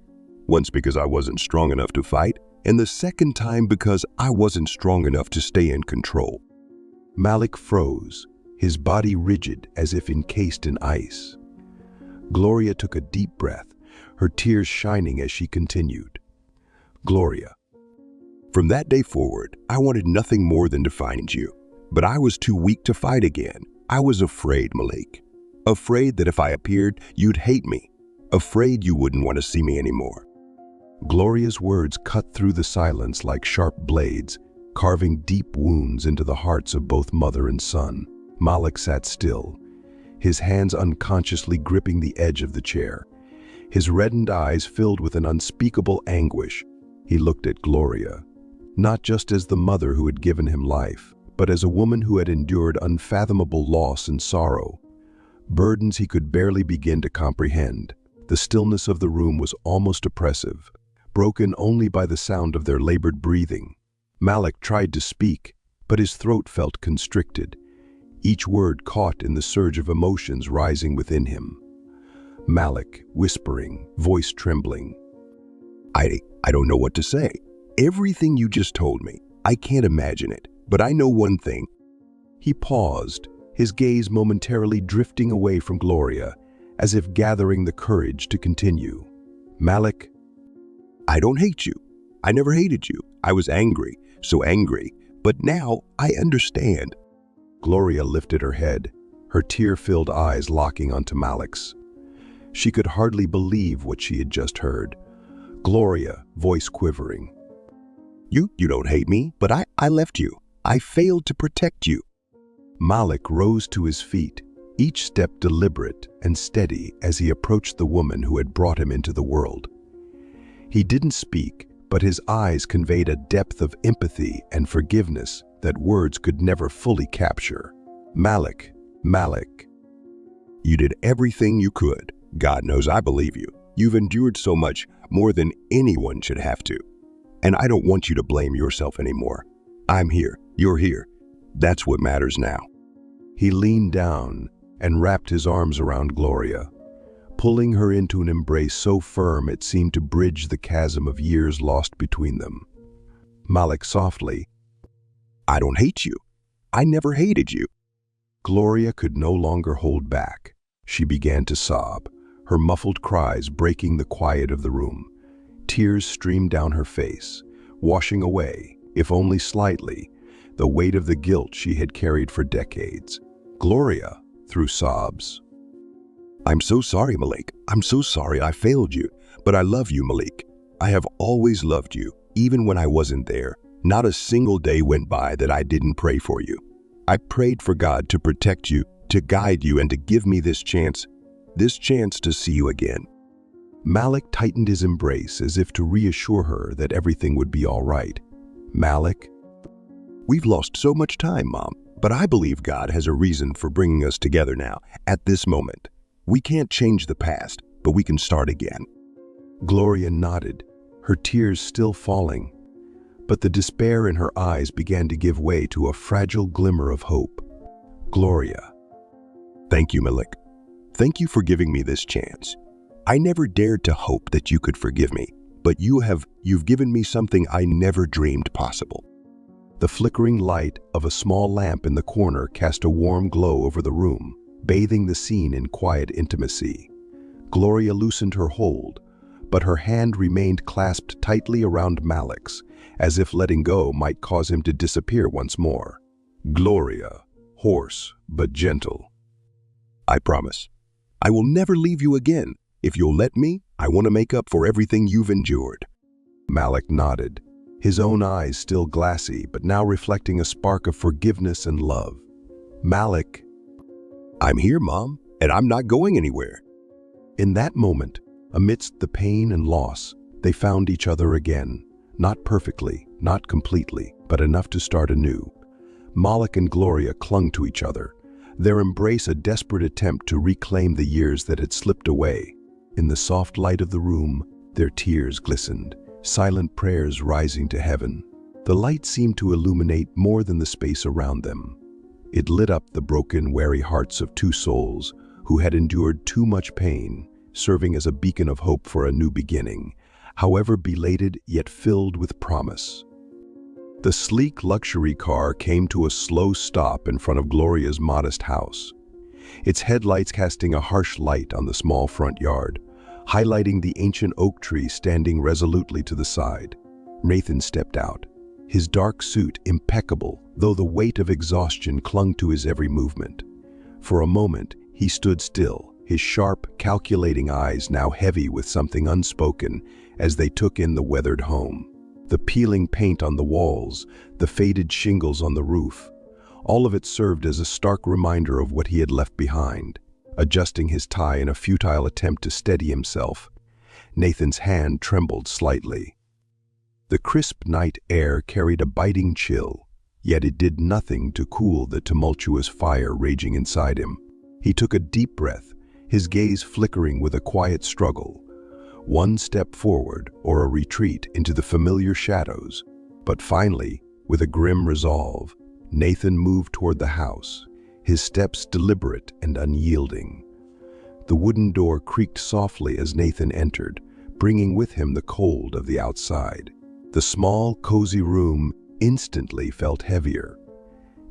Once because I wasn't strong enough to fight, and the second time because I wasn't strong enough to stay in control. Malik froze, his body rigid as if encased in ice. Gloria took a deep breath, her tears shining as she continued. Gloria. From that day forward, I wanted nothing more than to find you, but I was too weak to fight again. I was afraid, Malik. Afraid that if I appeared, you'd hate me. Afraid you wouldn't want to see me anymore. Gloria's words cut through the silence like sharp blades, carving deep wounds into the hearts of both mother and son. Malik sat still, his hands unconsciously gripping the edge of the chair. His reddened eyes filled with an unspeakable anguish. He looked at Gloria, not just as the mother who had given him life, but as a woman who had endured unfathomable loss and sorrow, burdens he could barely begin to comprehend. The stillness of the room was almost oppressive, broken only by the sound of their labored breathing. Malik tried to speak, but his throat felt constricted, each word caught in the surge of emotions rising within him. Malik, whispering, voice trembling. I don't know what to say. Everything you just told me, I can't imagine it, but I know one thing. He paused, his gaze momentarily drifting away from Gloria, as if gathering the courage to continue. Malik. I don't hate you. I never hated you. I was angry, so angry, but now I understand. Gloria lifted her head, her tear-filled eyes locking onto Malik's. She could hardly believe what she had just heard. Gloria, voice quivering. You don't hate me, but I left you. I failed to protect you. Malik rose to his feet, each step deliberate and steady as he approached the woman who had brought him into the world. He didn't speak, but his eyes conveyed a depth of empathy and forgiveness that words could never fully capture. Malik. You did everything you could. God knows I believe you. You've endured so much, more than anyone should have to. And I don't want you to blame yourself anymore. I'm here. You're here. That's what matters now. He leaned down and wrapped his arms around Gloria, pulling her into an embrace so firm it seemed to bridge the chasm of years lost between them. Malik softly. I don't hate you. I never hated you. Gloria could no longer hold back. She began to sob, her muffled cries breaking the quiet of the room. Tears streamed down her face, washing away, if only slightly, the weight of the guilt she had carried for decades. Gloria, through sobs. I'm so sorry, Malik. I'm so sorry I failed you, but I love you, Malik. I have always loved you, even when I wasn't there. Not a single day went by that I didn't pray for you. I prayed for God to protect you, to guide you, and to give me this chance to see you again. Malik tightened his embrace as if to reassure her that everything would be all right. Malik, We've lost so much time, Mom, but I believe God has a reason for bringing us together now, at this moment. We can't change the past, but we can start again. Gloria nodded, her tears still falling. But the despair in her eyes began to give way to a fragile glimmer of hope. Gloria. Thank you, Malik. Thank you for giving me this chance. I never dared to hope that you could forgive me, but you've given me something I never dreamed possible. The flickering light of a small lamp in the corner cast a warm glow over the room, bathing the scene in quiet intimacy. Gloria loosened her hold, but her hand remained clasped tightly around Malik's, as if letting go might cause him to disappear once more. Gloria, hoarse but gentle. I promise. I will never leave you again. If you'll let me, I want to make up for everything you've endured. Malik nodded, his own eyes still glassy but now reflecting a spark of forgiveness and love. Malik. I'm here, Mom, and I'm not going anywhere. In that moment, amidst the pain and loss, they found each other again. Not perfectly, not completely, but enough to start anew. Malik and Gloria clung to each other, their embrace a desperate attempt to reclaim the years that had slipped away. In the soft light of the room, their tears glistened, silent prayers rising to heaven. The light seemed to illuminate more than the space around them. It lit up the broken, weary hearts of two souls who had endured too much pain, serving as a beacon of hope for a new beginning, however belated yet filled with promise. The sleek luxury car came to a slow stop in front of Gloria's modest house, its headlights casting a harsh light on the small front yard, highlighting the ancient oak tree standing resolutely to the side. Nathan stepped out, his dark suit impeccable, though the weight of exhaustion clung to his every movement. For a moment, he stood still, his sharp, calculating eyes now heavy with something unspoken as they took in the weathered home. The peeling paint on the walls, the faded shingles on the roof, all of it served as a stark reminder of what he had left behind. Adjusting his tie in a futile attempt to steady himself, Nathan's hand trembled slightly. The crisp night air carried a biting chill, yet it did nothing to cool the tumultuous fire raging inside him. He took a deep breath, his gaze flickering with a quiet struggle. One step forward or a retreat into the familiar shadows. But finally, with a grim resolve, Nathan moved toward the house, his steps deliberate and unyielding. The wooden door creaked softly as Nathan entered, bringing with him the cold of the outside. The small, cozy room instantly felt heavier,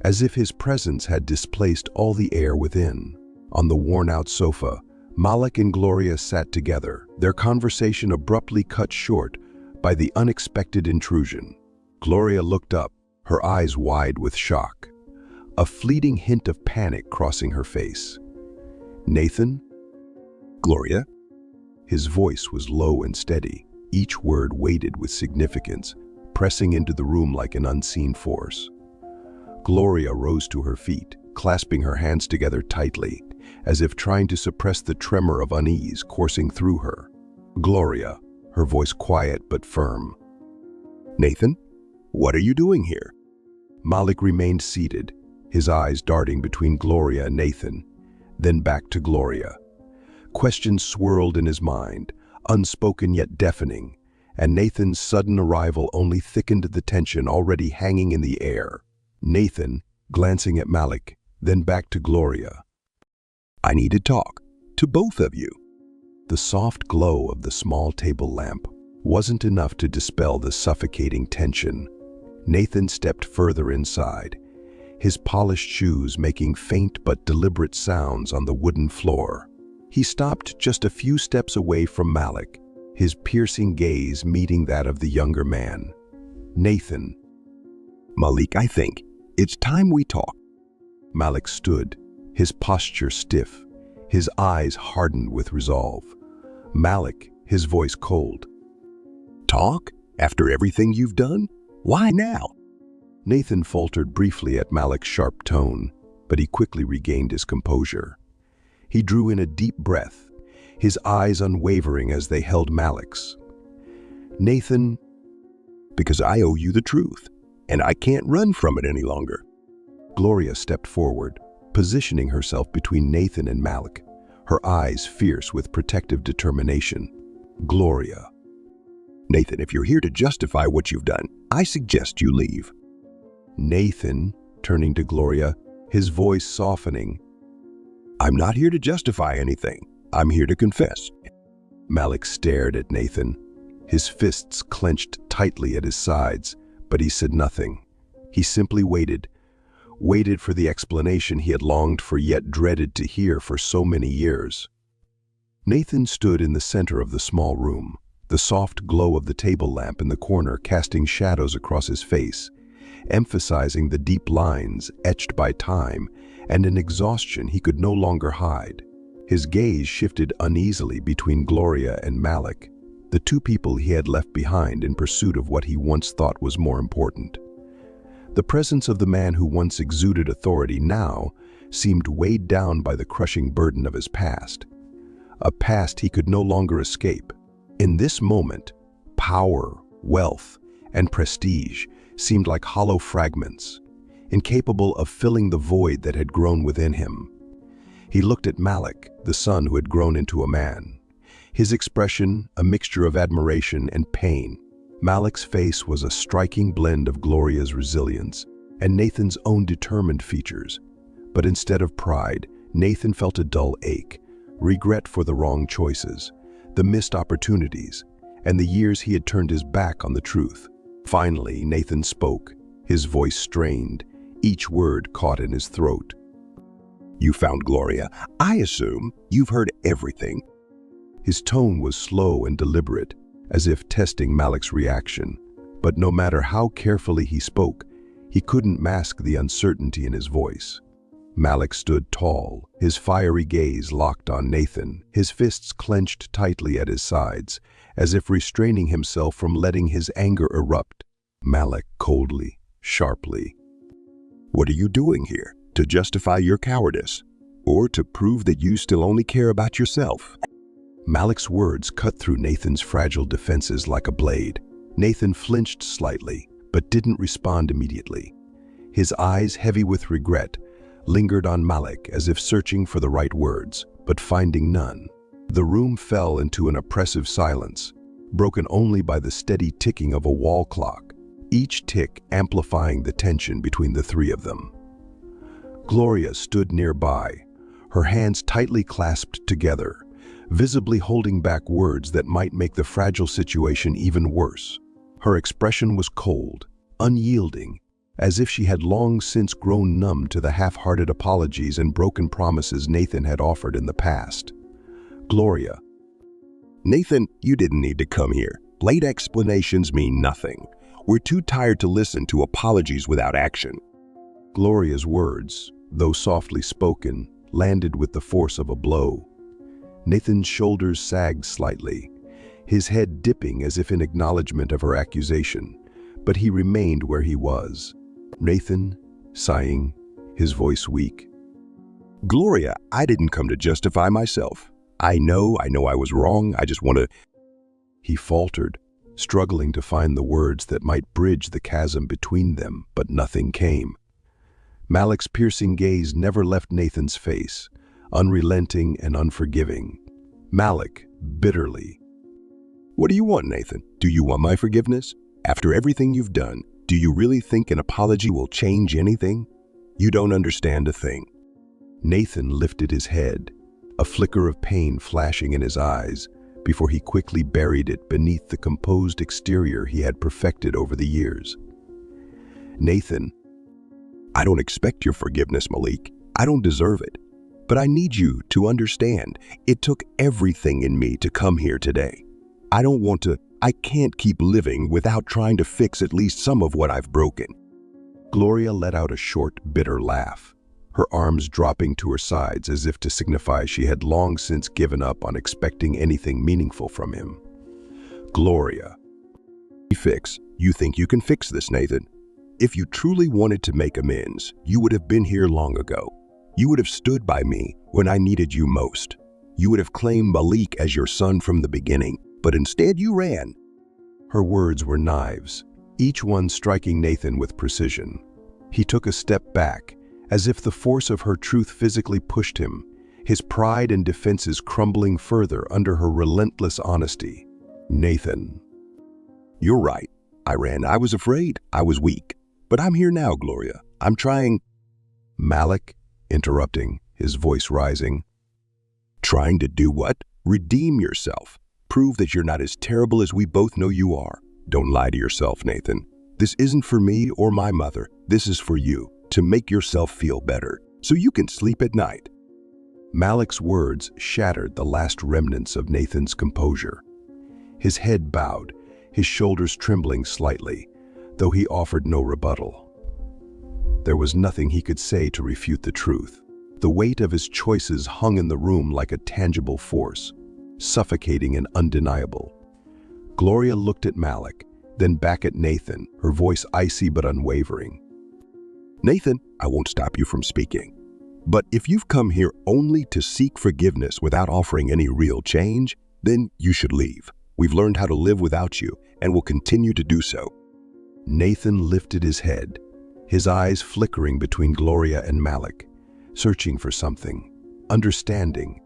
as if his presence had displaced all the air within. On the worn-out sofa, Malik and Gloria sat together, their conversation abruptly cut short by the unexpected intrusion. Gloria looked up, her eyes wide with shock, a fleeting hint of panic crossing her face. Nathan? Gloria? His voice was low and steady, each word weighted with significance, pressing into the room like an unseen force. Gloria rose to her feet, clasping her hands together tightly, as if trying to suppress the tremor of unease coursing through her. Gloria, her voice quiet but firm. Nathan, what are you doing here? Malik remained seated, his eyes darting between Gloria and Nathan, then back to Gloria. Questions swirled in his mind, unspoken yet deafening, and Nathan's sudden arrival only thickened the tension already hanging in the air. Nathan, glancing at Malik, then back to Gloria. I need to talk to both of you. The soft glow of the small table lamp wasn't enough to dispel the suffocating tension. Nathan stepped further inside, his polished shoes making faint but deliberate sounds on the wooden floor. He stopped just a few steps away from Malik, his piercing gaze meeting that of the younger man. Nathan. Malik, I think it's time we talk. Malik stood, his posture stiff, his eyes hardened with resolve. Malik, his voice cold. Talk? After everything you've done? Why now? Nathan faltered briefly at Malik's sharp tone, but he quickly regained his composure. He drew in a deep breath, his eyes unwavering as they held Malik's. "Nathan," Because I owe you the truth, and I can't run from it any longer. Gloria stepped forward, positioning herself between Nathan and Malik, her eyes fierce with protective determination. "Gloria." Nathan, if you're here to justify what you've done, I suggest you leave. Nathan, turning to Gloria, his voice softening. I'm not here to justify anything. I'm here to confess. Malik stared at Nathan, his fists clenched tightly at his sides, but he said nothing. He simply waited for the explanation he had longed for yet dreaded to hear for so many years. Nathan stood in the center of the small room, the soft glow of the table lamp in the corner casting shadows across his face, emphasizing the deep lines etched by time and an exhaustion he could no longer hide. His gaze shifted uneasily between Gloria and Malik, the two people he had left behind in pursuit of what he once thought was more important. The presence of the man who once exuded authority now seemed weighed down by the crushing burden of his past, a past he could no longer escape. In this moment, power, wealth, and prestige seemed like hollow fragments, incapable of filling the void that had grown within him. He looked at Malik, the son who had grown into a man, his expression a mixture of admiration and pain. Malik's face was a striking blend of Gloria's resilience and Nathan's own determined features. But instead of pride, Nathan felt a dull ache, regret for the wrong choices, the missed opportunities, and the years he had turned his back on the truth. Finally, Nathan spoke, his voice strained, each word caught in his throat. You found Gloria. I assume you've heard everything. His tone was slow and deliberate, as if testing Malik's reaction. But no matter how carefully he spoke, he couldn't mask the uncertainty in his voice. Malik stood tall, his fiery gaze locked on Nathan, his fists clenched tightly at his sides, as if restraining himself from letting his anger erupt. Malik coldly, sharply. What are you doing here? To justify your cowardice? Or to prove that you still only care about yourself? Malik's words cut through Nathan's fragile defenses like a blade. Nathan flinched slightly, but didn't respond immediately. His eyes, heavy with regret, lingered on Malik as if searching for the right words, but finding none. The room fell into an oppressive silence, broken only by the steady ticking of a wall clock, each tick amplifying the tension between the three of them. Gloria stood nearby, her hands tightly clasped together, visibly holding back words that might make the fragile situation even worse. Her expression was cold, unyielding, as if she had long since grown numb to the half-hearted apologies and broken promises Nathan had offered in the past. Gloria. Nathan, you didn't need to come here. Late explanations mean nothing. We're too tired to listen to apologies without action. Gloria's words, though softly spoken, landed with the force of a blow. Nathan's shoulders sagged slightly, his head dipping as if in acknowledgement of her accusation, but he remained where he was. Nathan, sighing, his voice weak. Gloria, I didn't come to justify myself. I know I was wrong. I just want to... He faltered, struggling to find the words that might bridge the chasm between them, but nothing came. Malik's piercing gaze never left Nathan's face, unrelenting and unforgiving. Malik, bitterly. What do you want, Nathan? Do you want my forgiveness? After everything you've done, do you really think an apology will change anything? You don't understand a thing. Nathan lifted his head, a flicker of pain flashing in his eyes, before he quickly buried it beneath the composed exterior he had perfected over the years. Nathan. I don't expect your forgiveness, Malik. I don't deserve it. But I need you to understand, it took everything in me to come here today. I can't keep living without trying to fix at least some of what I've broken. Gloria let out a short, bitter laugh, her arms dropping to her sides as if to signify she had long since given up on expecting anything meaningful from him. Gloria. You think you can fix this, Nathan? If you truly wanted to make amends, you would have been here long ago. You would have stood by me when I needed you most. You would have claimed Malik as your son from the beginning, but instead you ran. Her words were knives, each one striking Nathan with precision. He took a step back, as if the force of her truth physically pushed him, his pride and defenses crumbling further under her relentless honesty. Nathan. You're right. I ran. I was afraid. I was weak. But I'm here now, Gloria. I'm trying. Malik, interrupting, his voice rising. Trying to do what? Redeem yourself. Prove that you're not as terrible as we both know you are. Don't lie to yourself, Nathan. This isn't for me or my mother. This is for you, to make yourself feel better, so you can sleep at night. Malik's words shattered the last remnants of Nathan's composure. His head bowed, his shoulders trembling slightly, though he offered no rebuttal. There was nothing he could say to refute the truth. The weight of his choices hung in the room like a tangible force, suffocating and undeniable. Gloria looked at Malik, then back at Nathan, her voice icy but unwavering. Nathan, I won't stop you from speaking. But if you've come here only to seek forgiveness without offering any real change, then you should leave. We've learned how to live without you, and will continue to do so. Nathan lifted his head, his eyes flickering between Gloria and Malik, searching for something. Understanding,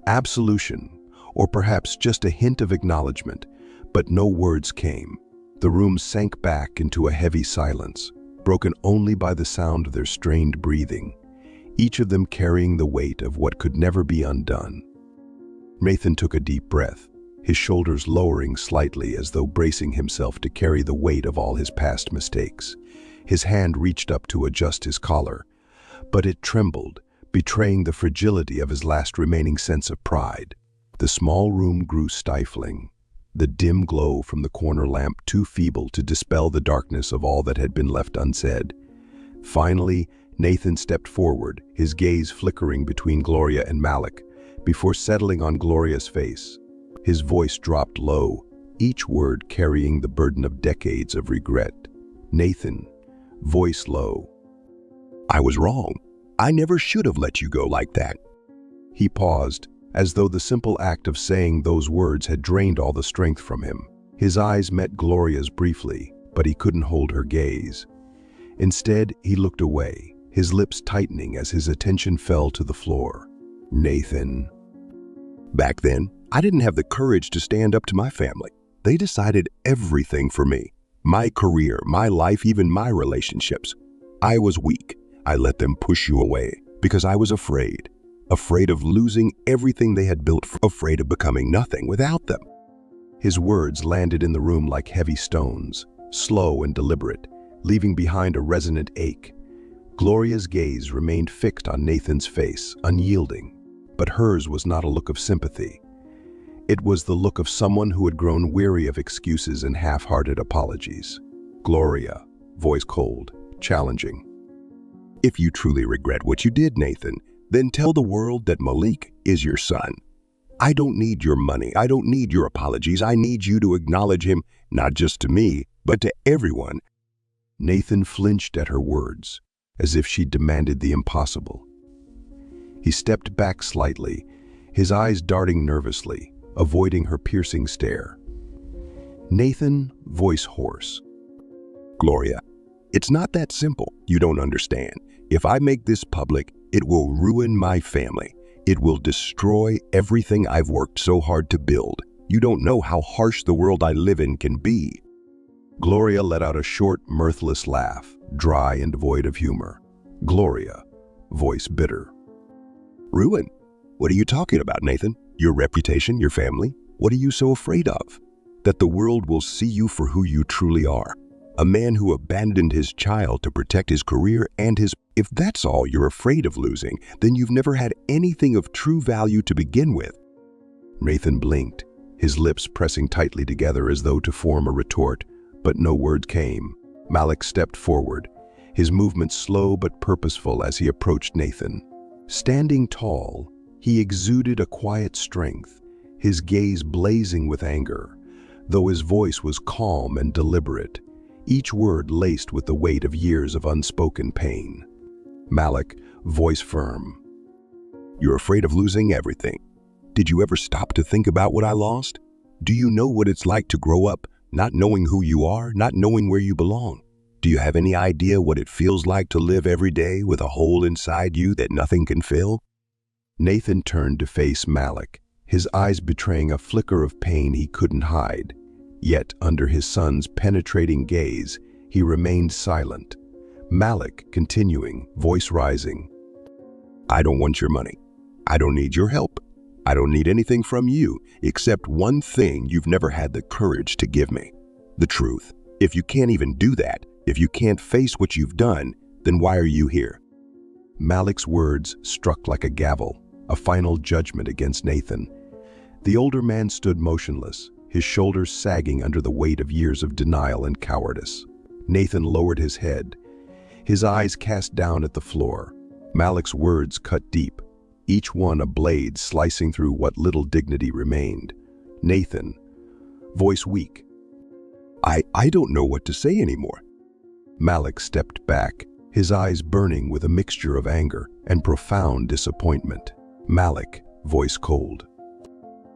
absolution, or perhaps just a hint of acknowledgement, but no words came. The room sank back into a heavy silence, broken only by the sound of their strained breathing, each of them carrying the weight of what could never be undone. Nathan took a deep breath, his shoulders lowering slightly as though bracing himself to carry the weight of all his past mistakes. His hand reached up to adjust his collar, but it trembled, betraying the fragility of his last remaining sense of pride. The small room grew stifling, the dim glow from the corner lamp too feeble to dispel the darkness of all that had been left unsaid. Finally, Nathan stepped forward, his gaze flickering between Gloria and Malik, before settling on Gloria's face. His voice dropped low, each word carrying the burden of decades of regret. Nathan, voice low. I was wrong. I never should have let you go like that. He paused, as though the simple act of saying those words had drained all the strength from him. His eyes met Gloria's briefly, but he couldn't hold her gaze. Instead, he looked away, his lips tightening as his attention fell to the floor. Nathan. Back then, I didn't have the courage to stand up to my family. They decided everything for me. My career, my life, even my relationships. I was weak. I let them push you away because I was afraid. Afraid of losing everything they had built, afraid of becoming nothing without them. His words landed in the room like heavy stones, slow and deliberate, leaving behind a resonant ache. Gloria's gaze remained fixed on Nathan's face, unyielding, but hers was not a look of sympathy. It was the look of someone who had grown weary of excuses and half-hearted apologies. Gloria, voice cold, challenging. If you truly regret what you did, Nathan, then tell the world that Malik is your son. I don't need your money. I don't need your apologies. I need you to acknowledge him, not just to me, but to everyone. Nathan flinched at her words, as if she demanded the impossible. He stepped back slightly, his eyes darting nervously, avoiding her piercing stare. Nathan, voice hoarse. Gloria, it's not that simple. You don't understand. If I make this public, it will ruin my family. It will destroy everything I've worked so hard to build. You don't know how harsh the world I live in can be. Gloria let out a short, mirthless laugh, dry and devoid of humor. Gloria, voice bitter. Ruin? What are you talking about, Nathan? Your reputation, your family? What are you so afraid of? That the world will see you for who you truly are. A man who abandoned his child to protect his career and his... If that's all you're afraid of losing, then you've never had anything of true value to begin with. Nathan blinked, his lips pressing tightly together as though to form a retort, but no word came. Malik stepped forward, his movements slow but purposeful as he approached Nathan. Standing tall, he exuded a quiet strength, his gaze blazing with anger, though his voice was calm and deliberate, each word laced with the weight of years of unspoken pain. Malik, voice firm. You're afraid of losing everything. Did you ever stop to think about what I lost? Do you know what it's like to grow up not knowing who you are, not knowing where you belong? Do you have any idea what it feels like to live every day with a hole inside you that nothing can fill? Nathan turned to face Malik, his eyes betraying a flicker of pain he couldn't hide. Yet, under his son's penetrating gaze, he remained silent. Malik continuing, voice rising. I don't want your money. I don't need your help. I don't need anything from you except one thing you've never had the courage to give me: the truth. If you can't even do that, if you can't face what you've done, then why are you here? Malik's words struck like a gavel, a final judgment against Nathan. The older man stood motionless, his shoulders sagging under the weight of years of denial and cowardice. Nathan lowered his head, his eyes cast down at the floor. Malik's words cut deep, each one a blade slicing through what little dignity remained. Nathan, voice weak. I don't know what to say anymore. Malik stepped back, his eyes burning with a mixture of anger and profound disappointment. Malik, voice cold.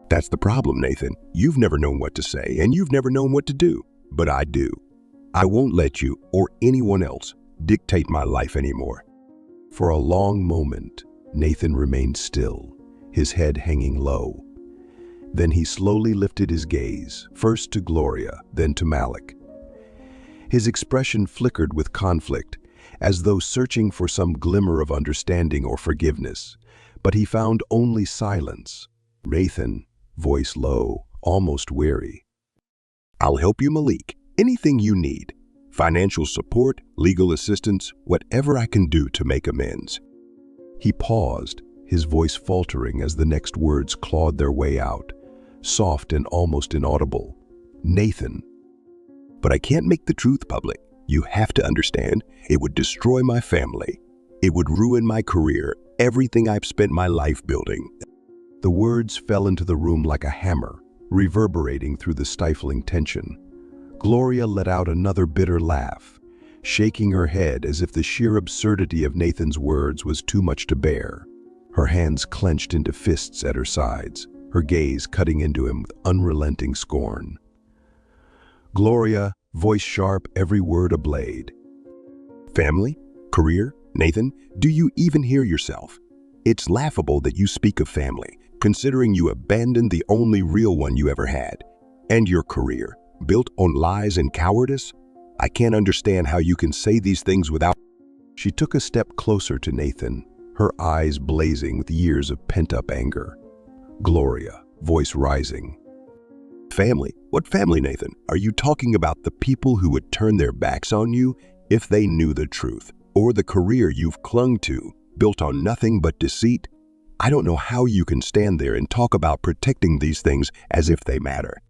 That's the problem, Nathan. You've never known what to say, and you've never known what to do. But I do. I won't let you, or anyone else, dictate my life anymore. For a long moment, Nathan remained still, his head hanging low. Then he slowly lifted his gaze, first to Gloria, then to Malik. His expression flickered with conflict, as though searching for some glimmer of understanding or forgiveness, but he found only silence. Nathan, voice low, almost weary. I'll help you, Malik. Anything you need. Financial support, legal assistance, whatever I can do to make amends. He paused, his voice faltering as the next words clawed their way out, soft and almost inaudible. Nathan. But I can't make the truth public. You have to understand, it would destroy my family. It would ruin my career, everything I've spent my life building. The words fell into the room like a hammer, reverberating through the stifling tension. Gloria let out another bitter laugh, shaking her head as if the sheer absurdity of Nathan's words was too much to bear. Her hands clenched into fists at her sides, her gaze cutting into him with unrelenting scorn. Gloria, voice sharp, every word a blade. Family? Career? Nathan, do you even hear yourself? It's laughable that you speak of family, considering you abandoned the only real one you ever had. And your career, built on lies and cowardice? I can't understand how you can say these things without... She took a step closer to Nathan, her eyes blazing with years of pent-up anger. Gloria, voice rising. Family? What family, Nathan? Are you talking about the people who would turn their backs on you if they knew the truth? Or the career you've clung to, built on nothing but deceit? I don't know how you can stand there and talk about protecting these things as if they matter.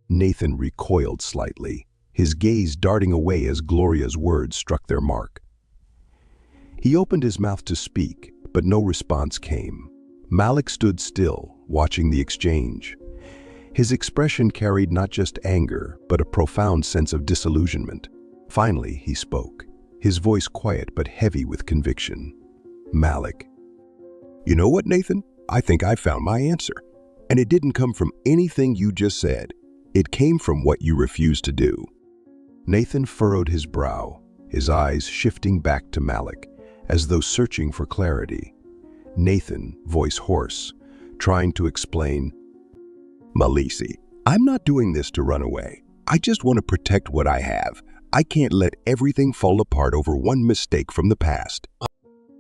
Nathan recoiled slightly, his gaze darting away as Gloria's words struck their mark. He opened his mouth to speak, but no response came. Malik stood still, watching the exchange. His expression carried not just anger, but a profound sense of disillusionment. Finally, he spoke, his voice quiet but heavy with conviction. Malik. You know what, Nathan? I think I found my answer. And it didn't come from anything you just said. It came from what you refused to do. Nathan furrowed his brow, his eyes shifting back to Malik, as though searching for clarity. Nathan, voice hoarse, trying to explain. Malisi, I'm not doing this to run away. I just want to protect what I have. I can't let everything fall apart over one mistake from the past.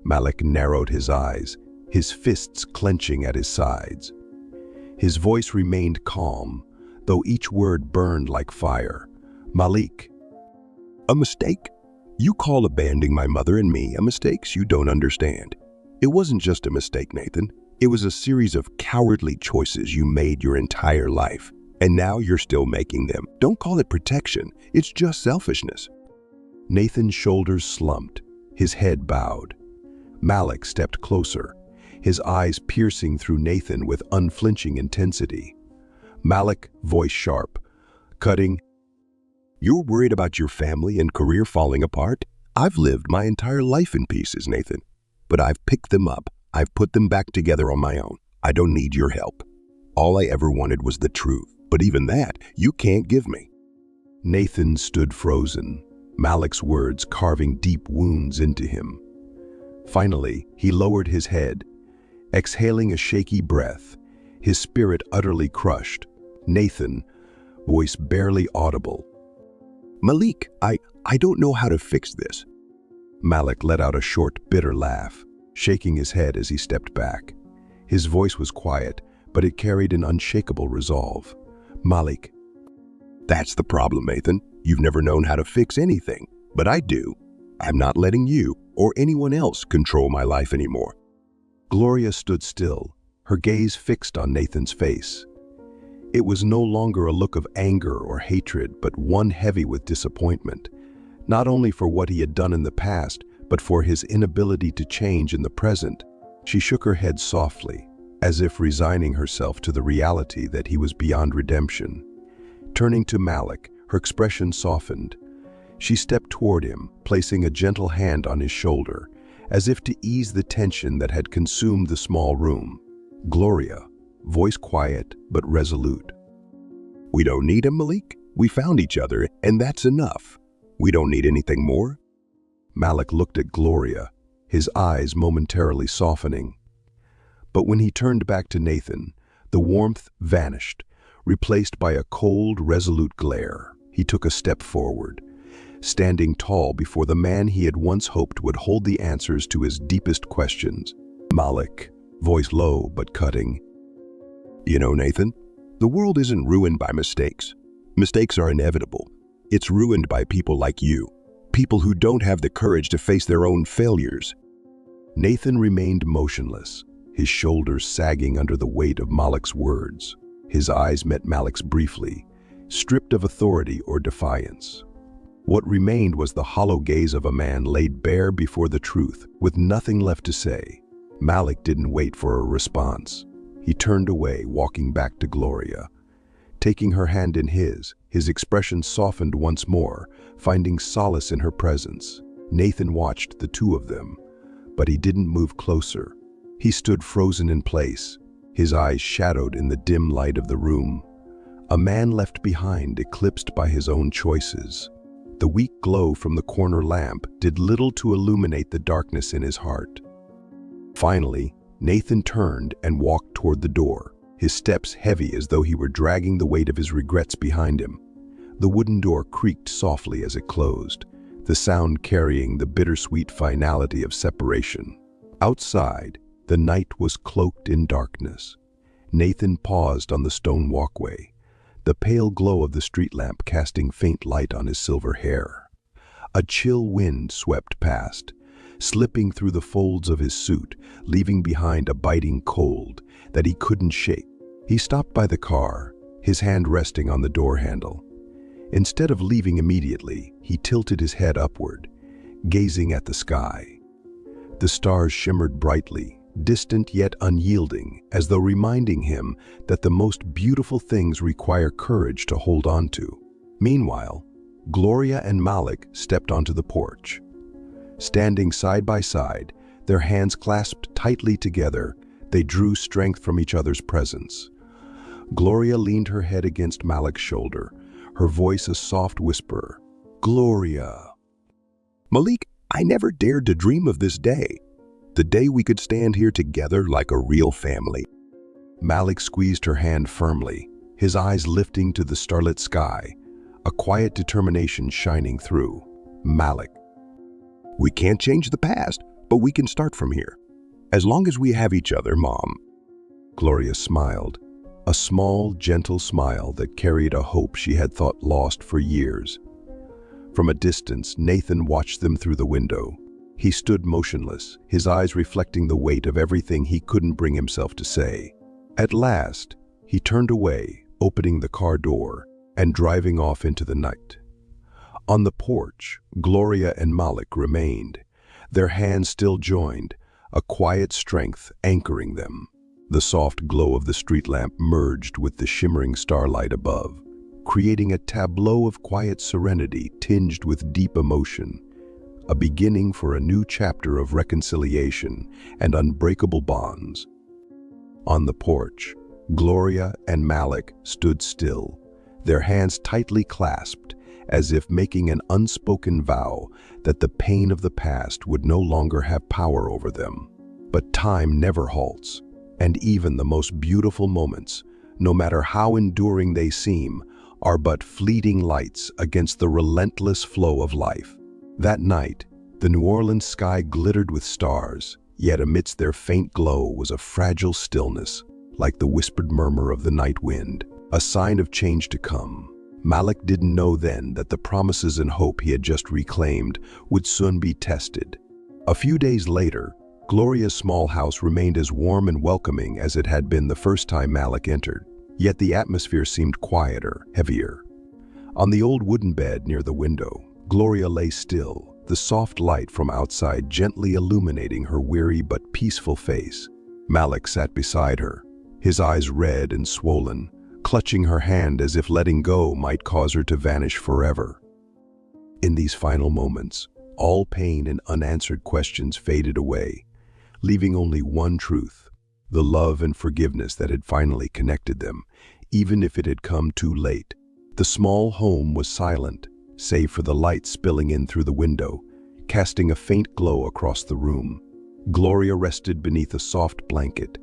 Malik narrowed his eyes, his fists clenching at his sides. His voice remained calm, though each word burned like fire. Malik. A mistake? You call abandoning my mother and me a mistake you don't understand. It wasn't just a mistake, Nathan. It was a series of cowardly choices you made your entire life, and now you're still making them. Don't call it protection. It's just selfishness. Nathan's shoulders slumped, his head bowed. Malik stepped closer, his eyes piercing through Nathan with unflinching intensity. Malik, voice sharp, cutting. You're worried about your family and career falling apart? I've lived my entire life in pieces, Nathan. But I've picked them up. I've put them back together on my own. I don't need your help. All I ever wanted was the truth, but even that, you can't give me." Nathan stood frozen, Malik's words carving deep wounds into him. Finally, he lowered his head, exhaling a shaky breath, his spirit utterly crushed. Nathan, voice barely audible. "Malik, I don't know how to fix this." Malik let out a short, bitter laugh, shaking his head as he stepped back. His voice was quiet, but it carried an unshakable resolve. "Malik." "That's the problem, Nathan. You've never known how to fix anything, but I do. I'm not letting you or anyone else control my life anymore." Gloria stood still, her gaze fixed on Nathan's face. It was no longer a look of anger or hatred, but one heavy with disappointment, not only for what he had done in the past, but for his inability to change in the present. She shook her head softly, as if resigning herself to the reality that he was beyond redemption. Turning to Malik, her expression softened. She stepped toward him, placing a gentle hand on his shoulder, as if to ease the tension that had consumed the small room. Gloria, voice quiet but resolute. "We don't need him, Malik. We found each other, and that's enough. We don't need anything more." Malik looked at Gloria, his eyes momentarily softening. But when he turned back to Nathan, the warmth vanished, replaced by a cold, resolute glare. He took a step forward, standing tall before the man he had once hoped would hold the answers to his deepest questions. Malik, voice low but cutting. "You know, Nathan, the world isn't ruined by mistakes. Mistakes are inevitable. It's ruined by people like you, people who don't have the courage to face their own failures." Nathan remained motionless, his shoulders sagging under the weight of Malik's words. His eyes met Malik's briefly, stripped of authority or defiance. What remained was the hollow gaze of a man laid bare before the truth, with nothing left to say. Malik didn't wait for a response. He turned away, walking back to Gloria. Taking her hand in his expression softened once more, finding solace in her presence. Nathan watched the two of them, but he didn't move closer. He stood frozen in place, his eyes shadowed in the dim light of the room. A man left behind, eclipsed by his own choices. The weak glow from the corner lamp did little to illuminate the darkness in his heart. Finally, Nathan turned and walked toward the door, his steps heavy as though he were dragging the weight of his regrets behind him. The wooden door creaked softly as it closed, the sound carrying the bittersweet finality of separation. Outside, the night was cloaked in darkness. Nathan paused on the stone walkway, the pale glow of the street lamp casting faint light on his silver hair. A chill wind swept past, slipping through the folds of his suit, leaving behind a biting cold that he couldn't shake. He stopped by the car, his hand resting on the door handle. Instead of leaving immediately, he tilted his head upward, gazing at the sky. The stars shimmered brightly, distant yet unyielding, as though reminding him that the most beautiful things require courage to hold on to. Meanwhile, Gloria and Malik stepped onto the porch. Standing side by side, their hands clasped tightly together, they drew strength from each other's presence. Gloria leaned her head against Malik's shoulder, her voice a soft whisper. "Gloria." "Malik, I never dared to dream of this day. The day we could stand here together like a real family." Malik squeezed her hand firmly, his eyes lifting to the starlit sky, a quiet determination shining through. "Malik." "We can't change the past, but we can start from here. As long as we have each other, Mom." Gloria smiled, a small, gentle smile that carried a hope she had thought lost for years. From a distance, Nathan watched them through the window. He stood motionless, his eyes reflecting the weight of everything he couldn't bring himself to say. At last, he turned away, opening the car door and driving off into the night. On the porch, Gloria and Malik remained, their hands still joined, a quiet strength anchoring them. The soft glow of the street lamp merged with the shimmering starlight above, creating a tableau of quiet serenity tinged with deep emotion. a beginning for a new chapter of reconciliation and unbreakable bonds. On the porch, Gloria and Malik stood still, their hands tightly clasped, as if making an unspoken vow that the pain of the past would no longer have power over them. But time never halts, and even the most beautiful moments, no matter how enduring they seem, are but fleeting lights against the relentless flow of life. That night, the New Orleans sky glittered with stars, yet amidst their faint glow was a fragile stillness, like the whispered murmur of the night wind, a sign of change to come. Malik didn't know then that the promises and hope he had just reclaimed would soon be tested. A few days later, Gloria's small house remained as warm and welcoming as it had been the first time Malik entered, yet the atmosphere seemed quieter, heavier. On the old wooden bed near the window, Gloria lay still, the soft light from outside gently illuminating her weary but peaceful face. Malik sat beside her, his eyes red and swollen, clutching her hand as if letting go might cause her to vanish forever. In these final moments, all pain and unanswered questions faded away, leaving only one truth, the love and forgiveness that had finally connected them, even if it had come too late. The small home was silent, save for the light spilling in through the window, casting a faint glow across the room. Gloria rested beneath a soft blanket,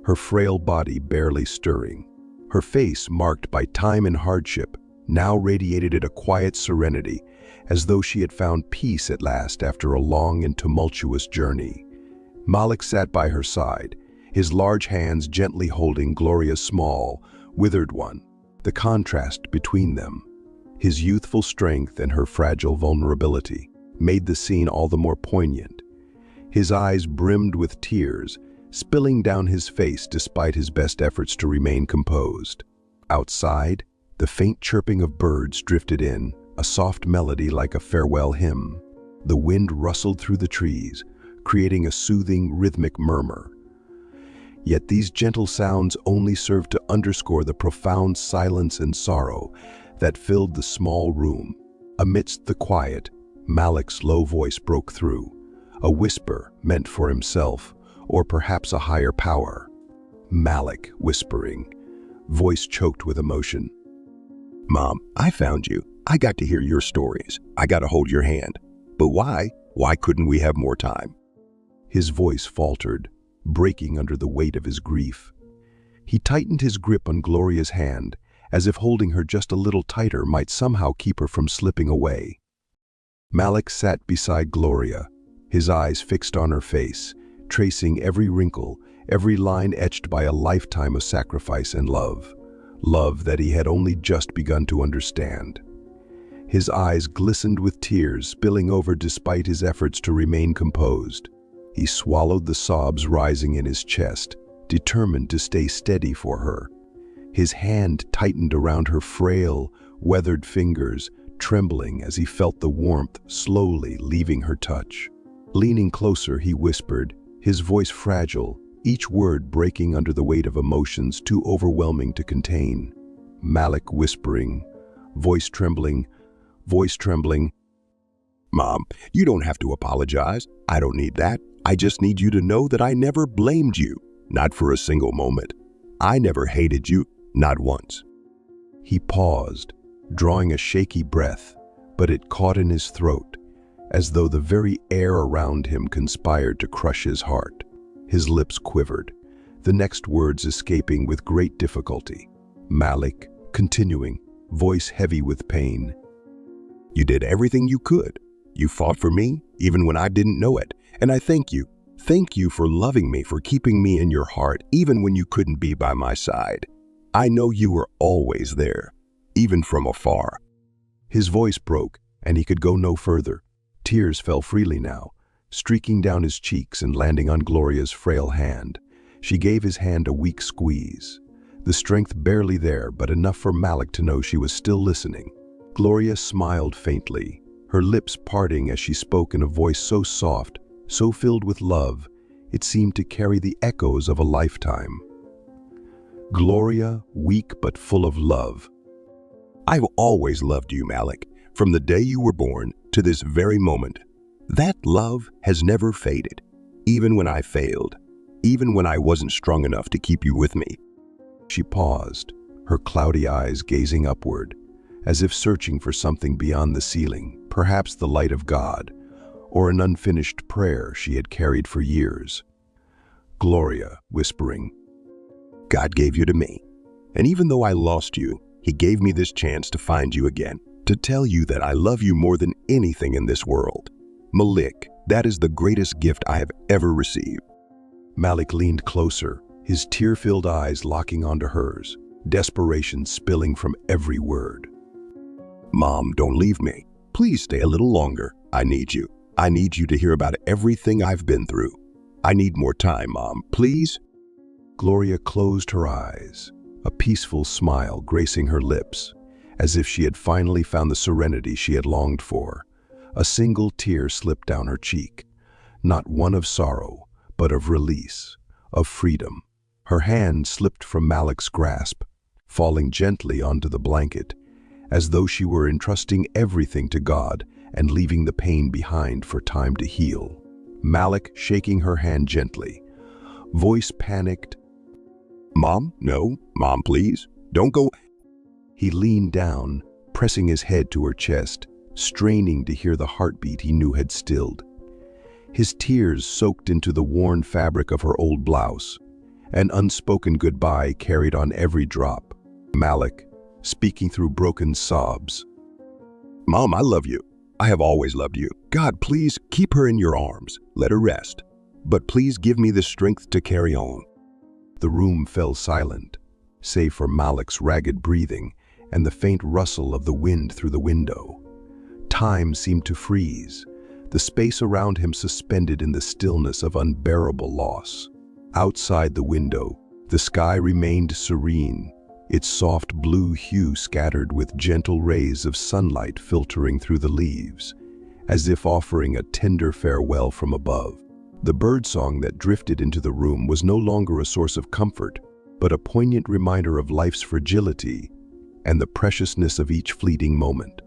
her frail body barely stirring. Her face, marked by time and hardship, now radiated a quiet serenity, as though she had found peace at last after a long and tumultuous journey. Malik sat by her side, his large hands gently holding Gloria's small, withered one. The contrast between them, his youthful strength and her fragile vulnerability, made the scene all the more poignant. His eyes brimmed with tears, spilling down his face despite his best efforts to remain composed. Outside, the faint chirping of birds drifted in, a soft melody like a farewell hymn. The wind rustled through the trees, creating a soothing, rhythmic murmur. Yet these gentle sounds only served to underscore the profound silence and sorrow that filled the small room. Amidst the quiet, Malik's low voice broke through, a whisper meant for himself, or perhaps a higher power. Malik whispering, voice choked with emotion. Mom, I found you. I got to hear your stories. I got to hold your hand. But why? Why couldn't we have more time? His voice faltered, breaking under the weight of his grief. He tightened his grip on Gloria's hand, as if holding her just a little tighter might somehow keep her from slipping away. Malik sat beside Gloria, his eyes fixed on her face, tracing every wrinkle, every line etched by a lifetime of sacrifice and love that he had only just begun to understand. His eyes glistened with tears spilling over despite his efforts to remain composed. He swallowed the sobs rising in his chest, determined to stay steady for her. His hand tightened around her frail, weathered fingers, trembling as he felt the warmth slowly leaving her touch. Leaning closer, he whispered, his voice fragile, each word breaking under the weight of emotions too overwhelming to contain. Malik whispering, voice trembling. Mom, you don't have to apologize. I don't need that. I just need you to know that I never blamed you, not for a single moment. I never hated you, not once. He paused, drawing a shaky breath, but it caught in his throat, as though the very air around him conspired to crush his heart. His lips quivered, the next words escaping with great difficulty. Malik, continuing, voice heavy with pain. You did everything you could. You fought for me, even when I didn't know it. And I thank you. Thank you for loving me, for keeping me in your heart, even when you couldn't be by my side. I know you were always there, even from afar. His voice broke, and he could go no further. Tears fell freely now, streaking down his cheeks and landing on Gloria's frail hand. She gave his hand a weak squeeze, the strength barely there, but enough for Malik to know she was still listening. Gloria smiled faintly, her lips parting as she spoke in a voice so soft, so filled with love, it seemed to carry the echoes of a lifetime. Gloria, weak but full of love. I've always loved you, Malik, from the day you were born to this very moment. That love has never faded, even when I failed, even when I wasn't strong enough to keep you with me. She paused, her cloudy eyes gazing upward, as if searching for something beyond the ceiling, perhaps the light of God, or an unfinished prayer she had carried for years. Gloria, whispering, God gave you to me, and even though I lost you, He gave me this chance to find you again, to tell you that I love you more than anything in this world. Malik, that is the greatest gift I have ever received. Malik leaned closer, his tear-filled eyes locking onto hers, desperation spilling from every word. Mom, don't leave me. Please stay a little longer. I need you. I need you to hear about everything I've been through. I need more time, Mom, please. Gloria closed her eyes, a peaceful smile gracing her lips, as if she had finally found the serenity she had longed for. A single tear slipped down her cheek, not one of sorrow, but of release, of freedom. Her hand slipped from Malik's grasp, falling gently onto the blanket, as though she were entrusting everything to God and leaving the pain behind for time to heal. Malik shaking her hand gently, voice panicked. Mom, no. Mom, please. Don't go. He leaned down, pressing his head to her chest, straining to hear the heartbeat he knew had stilled. His tears soaked into the worn fabric of her old blouse, an unspoken goodbye carried on every drop. Malik, speaking through broken sobs. Mom, I love you. I have always loved you. God, please keep her in your arms. Let her rest. But please give me the strength to carry on. The room fell silent, save for Malik's ragged breathing and the faint rustle of the wind through the window. Time seemed to freeze, the space around him suspended in the stillness of unbearable loss. Outside the window, the sky remained serene, its soft blue hue scattered with gentle rays of sunlight filtering through the leaves, as if offering a tender farewell from above. The birdsong that drifted into the room was no longer a source of comfort, but a poignant reminder of life's fragility and the preciousness of each fleeting moment.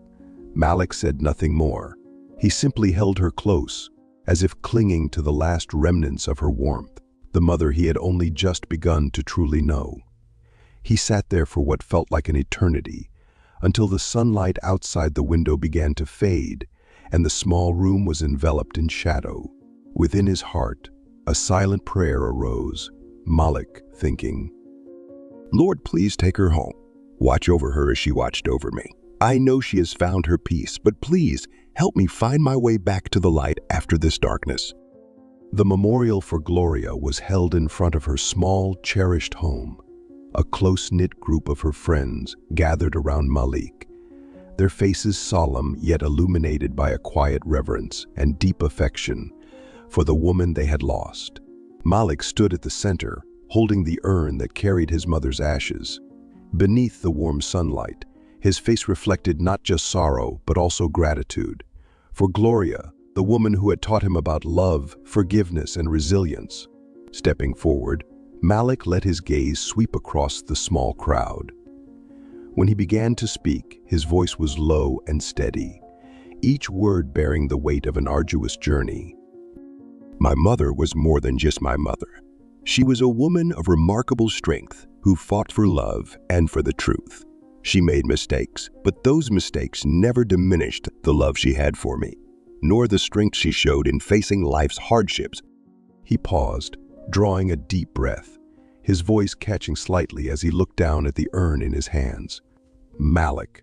Malik said nothing more. He simply held her close, as if clinging to the last remnants of her warmth, the mother he had only just begun to truly know. He sat there for what felt like an eternity, until the sunlight outside the window began to fade, and the small room was enveloped in shadow. Within his heart, a silent prayer arose, Malik thinking, Lord, please take her home. Watch over her as she watched over me. I know she has found her peace, but please help me find my way back to the light after this darkness. The memorial for Gloria was held in front of her small, cherished home. A close-knit group of her friends gathered around Malik, their faces solemn yet illuminated by a quiet reverence and deep affection for the woman they had lost. Malik stood at the center, holding the urn that carried his mother's ashes. Beneath the warm sunlight, his face reflected not just sorrow, but also gratitude. For Gloria, the woman who had taught him about love, forgiveness, and resilience. Stepping forward, Malik let his gaze sweep across the small crowd. When he began to speak, his voice was low and steady, each word bearing the weight of an arduous journey. My mother was more than just my mother. She was a woman of remarkable strength who fought for love and for the truth. She made mistakes, but those mistakes never diminished the love she had for me, nor the strength she showed in facing life's hardships. He paused, drawing a deep breath, his voice catching slightly as he looked down at the urn in his hands. Malik.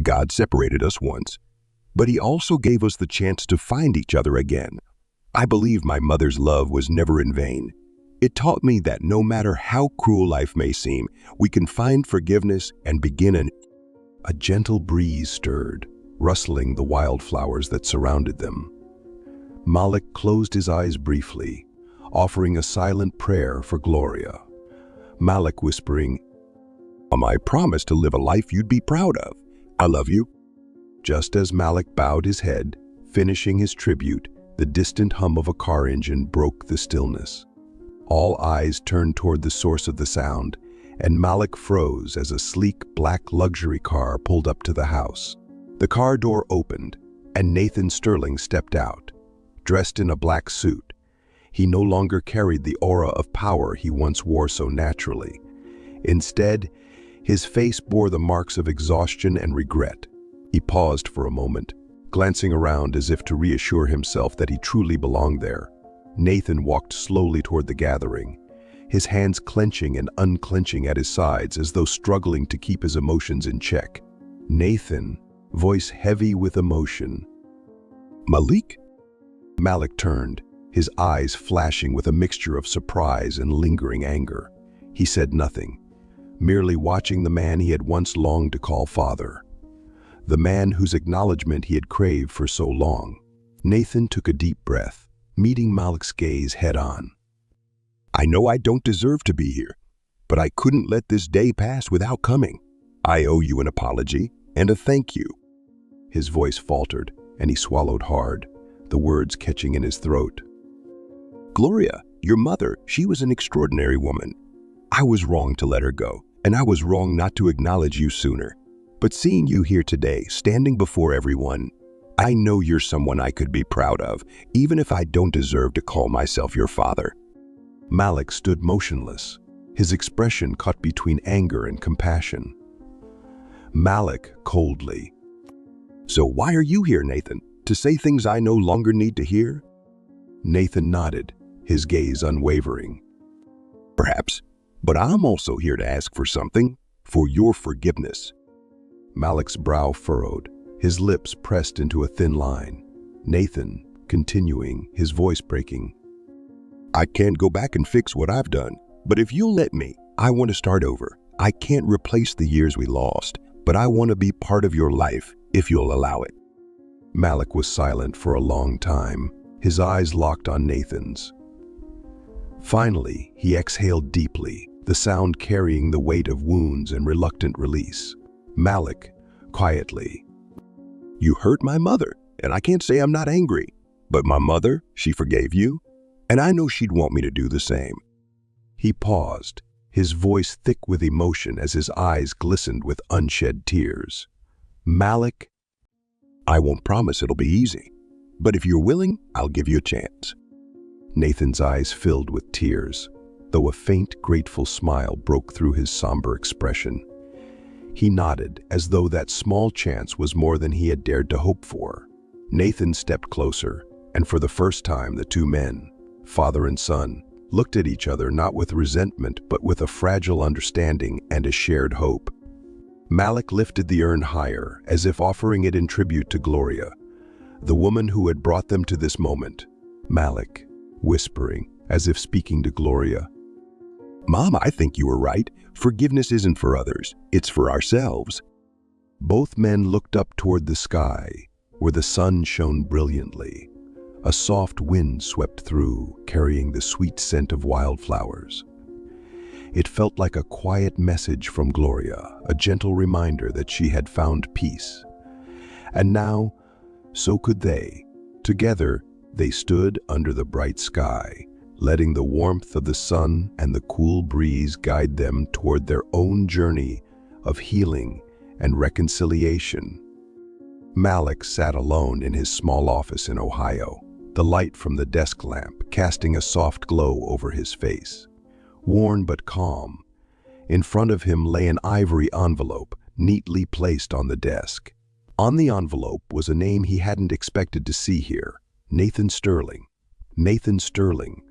God separated us once, but He also gave us the chance to find each other again. I believe my mother's love was never in vain. It taught me that no matter how cruel life may seem, we can find forgiveness and begin anew. A gentle breeze stirred, rustling the wildflowers that surrounded them. Malik closed his eyes briefly, offering a silent prayer for Gloria. Malik whispering, I promise to live a life you'd be proud of. I love you. Just as Malik bowed his head, finishing his tribute, the distant hum of a car engine broke the stillness. All eyes turned toward the source of the sound, and Malik froze as a sleek black luxury car pulled up to the house. The car door opened, and Nathan Sterling stepped out, dressed in a black suit. He no longer carried the aura of power he once wore so naturally. Instead, his face bore the marks of exhaustion and regret. He paused for a moment, glancing around as if to reassure himself that he truly belonged there. Nathan walked slowly toward the gathering, his hands clenching and unclenching at his sides as though struggling to keep his emotions in check. Nathan, voice heavy with emotion. Malik? Malik turned, his eyes flashing with a mixture of surprise and lingering anger. He said nothing, merely watching the man he had once longed to call father. The man whose acknowledgement he had craved for so long. Nathan took a deep breath, meeting Malik's gaze head-on. I know I don't deserve to be here, but I couldn't let this day pass without coming. I owe you an apology and a thank you. His voice faltered, and he swallowed hard, the words catching in his throat. Gloria, your mother, she was an extraordinary woman. I was wrong to let her go, and I was wrong not to acknowledge you sooner. But seeing you here today, standing before everyone, I know you're someone I could be proud of, even if I don't deserve to call myself your father. Malik stood motionless, his expression caught between anger and compassion. Malik coldly. So why are you here, Nathan? To say things I no longer need to hear? Nathan nodded, his gaze unwavering. Perhaps, but I'm also here to ask for something, for your forgiveness. Malik's brow furrowed, his lips pressed into a thin line. Nathan, continuing, his voice breaking. I can't go back and fix what I've done, but if you'll let me, I want to start over. I can't replace the years we lost, but I want to be part of your life, if you'll allow it. Malik was silent for a long time, his eyes locked on Nathan's. Finally, he exhaled deeply, the sound carrying the weight of wounds and reluctant release. Malik, quietly. You hurt my mother, and I can't say I'm not angry, but my mother, she forgave you, and I know she'd want me to do the same. He paused, his voice thick with emotion as his eyes glistened with unshed tears. Malik, I won't promise it'll be easy, but if you're willing, I'll give you a chance. Nathan's eyes filled with tears, though a faint, grateful smile broke through his somber expression. He nodded, as though that small chance was more than he had dared to hope for. Nathan stepped closer, and for the first time the two men, father and son, looked at each other not with resentment but with a fragile understanding and a shared hope. Malik lifted the urn higher, as if offering it in tribute to Gloria, the woman who had brought them to this moment. Malik, whispering, as if speaking to Gloria. Mom, I think you were right. Forgiveness isn't for others, it's for ourselves. Both men looked up toward the sky, where the sun shone brilliantly. A soft wind swept through, carrying the sweet scent of wildflowers. It felt like a quiet message from Gloria, a gentle reminder that she had found peace. And now, so could they. Together, they stood under the bright sky, letting the warmth of the sun and the cool breeze guide them toward their own journey of healing and reconciliation. Malik sat alone in his small office in Ohio, the light from the desk lamp casting a soft glow over his face. Worn but calm, in front of him lay an ivory envelope neatly placed on the desk. On the envelope was a name he hadn't expected to see here, Nathan Sterling. Nathan Sterling.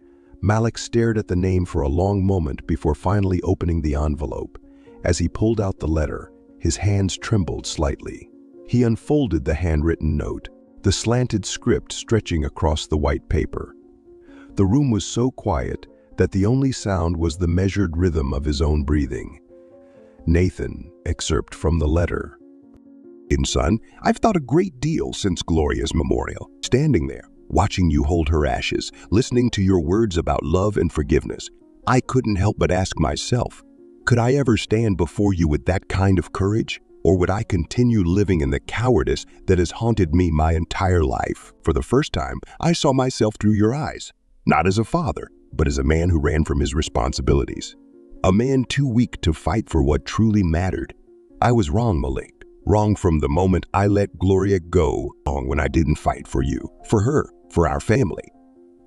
Malik stared at the name for a long moment before finally opening the envelope. As he pulled out the letter, his hands trembled slightly. He unfolded the handwritten note, the slanted script stretching across the white paper. The room was so quiet that the only sound was the measured rhythm of his own breathing. Nathan, excerpt from the letter. Son, I've thought a great deal since Gloria's memorial, standing there, watching you hold her ashes, listening to your words about love and forgiveness. I couldn't help but ask myself, could I ever stand before you with that kind of courage? Or would I continue living in the cowardice that has haunted me my entire life? For the first time, I saw myself through your eyes, not as a father, but as a man who ran from his responsibilities. A man too weak to fight for what truly mattered. I was wrong, Malik. Wrong from the moment I let Gloria go. Wrong when I didn't fight for you, for her, for our family.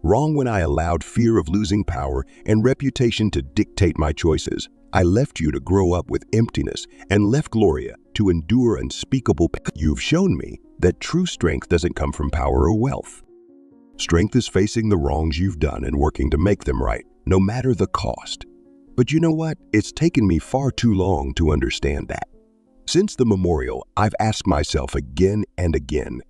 Wrong when I allowed fear of losing power and reputation to dictate my choices. I left you to grow up with emptiness and left Gloria to endure unspeakable pain. You've shown me that true strength doesn't come from power or wealth. Strength is facing the wrongs you've done and working to make them right, no matter the cost. But you know what? It's taken me far too long to understand that. Since the memorial, I've asked myself again and again,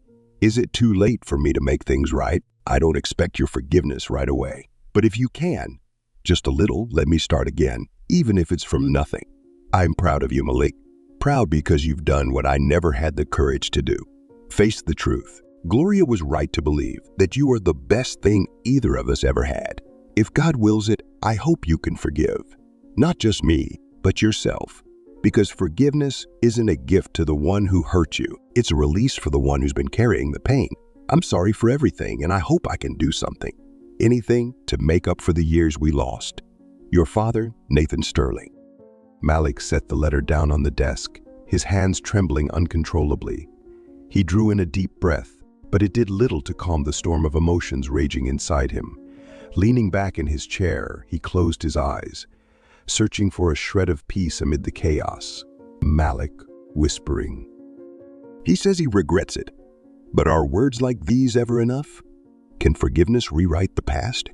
is it too late for me to make things right? I don't expect your forgiveness right away. But if you can, just a little, let me start again, even if it's from nothing. I'm proud of you, Malik. Proud because you've done what I never had the courage to do. Face the truth. Gloria was right to believe that you are the best thing either of us ever had. If God wills it, I hope you can forgive. Not just me, but yourself. Because forgiveness isn't a gift to the one who hurt you. It's a release for the one who's been carrying the pain. I'm sorry for everything, and I hope I can do something. Anything to make up for the years we lost. Your father, Nathan Sterling. Malik set the letter down on the desk, his hands trembling uncontrollably. He drew in a deep breath, but it did little to calm the storm of emotions raging inside him. Leaning back in his chair, he closed his eyes, searching for a shred of peace amid the chaos. Malik, whispering. He says he regrets it. But are words like these ever enough? Can forgiveness rewrite the past?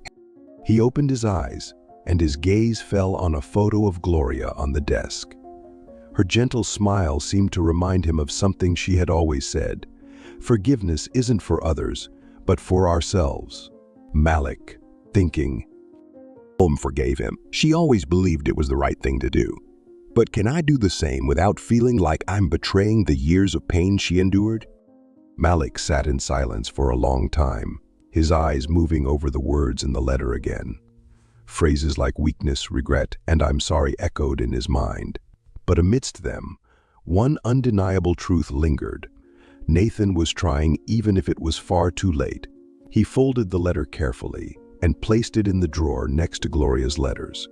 He opened his eyes, and his gaze fell on a photo of Gloria on the desk. Her gentle smile seemed to remind him of something she had always said. Forgiveness isn't for others, but for ourselves. Malik, thinking. Mom forgave him. She always believed it was the right thing to do. But can I do the same without feeling like I'm betraying the years of pain she endured? Malik sat in silence for a long time, his eyes moving over the words in the letter again. Phrases like weakness, regret, and I'm sorry echoed in his mind. But amidst them, one undeniable truth lingered. Nathan was trying even if it was far too late. He folded the letter carefully and placed it in the drawer next to Gloria's letters.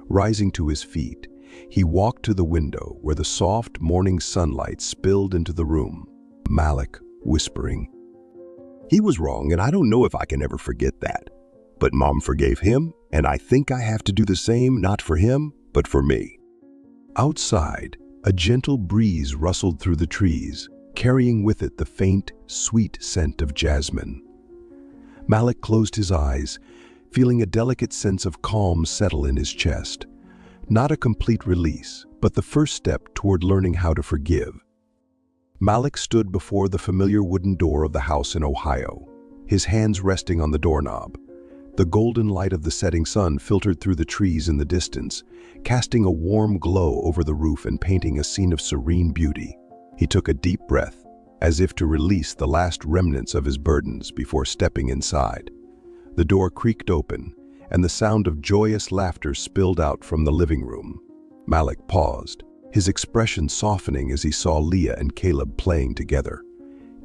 Rising to his feet, he walked to the window where the soft morning sunlight spilled into the room. Malik, whispering. He was wrong, and I don't know if I can ever forget that. But Mom forgave him, and I think I have to do the same, not for him, but for me. Outside, a gentle breeze rustled through the trees, carrying with it the faint, sweet scent of jasmine. Malik closed his eyes, feeling a delicate sense of calm settle in his chest. Not a complete release, but the first step toward learning how to forgive. Malik stood before the familiar wooden door of the house in Ohio, his hands resting on the doorknob. The golden light of the setting sun filtered through the trees in the distance, casting a warm glow over the roof and painting a scene of serene beauty. He took a deep breath, as if to release the last remnants of his burdens before stepping inside. The door creaked open, and the sound of joyous laughter spilled out from the living room. Malik paused, his expression softening as he saw Leah and Caleb playing together.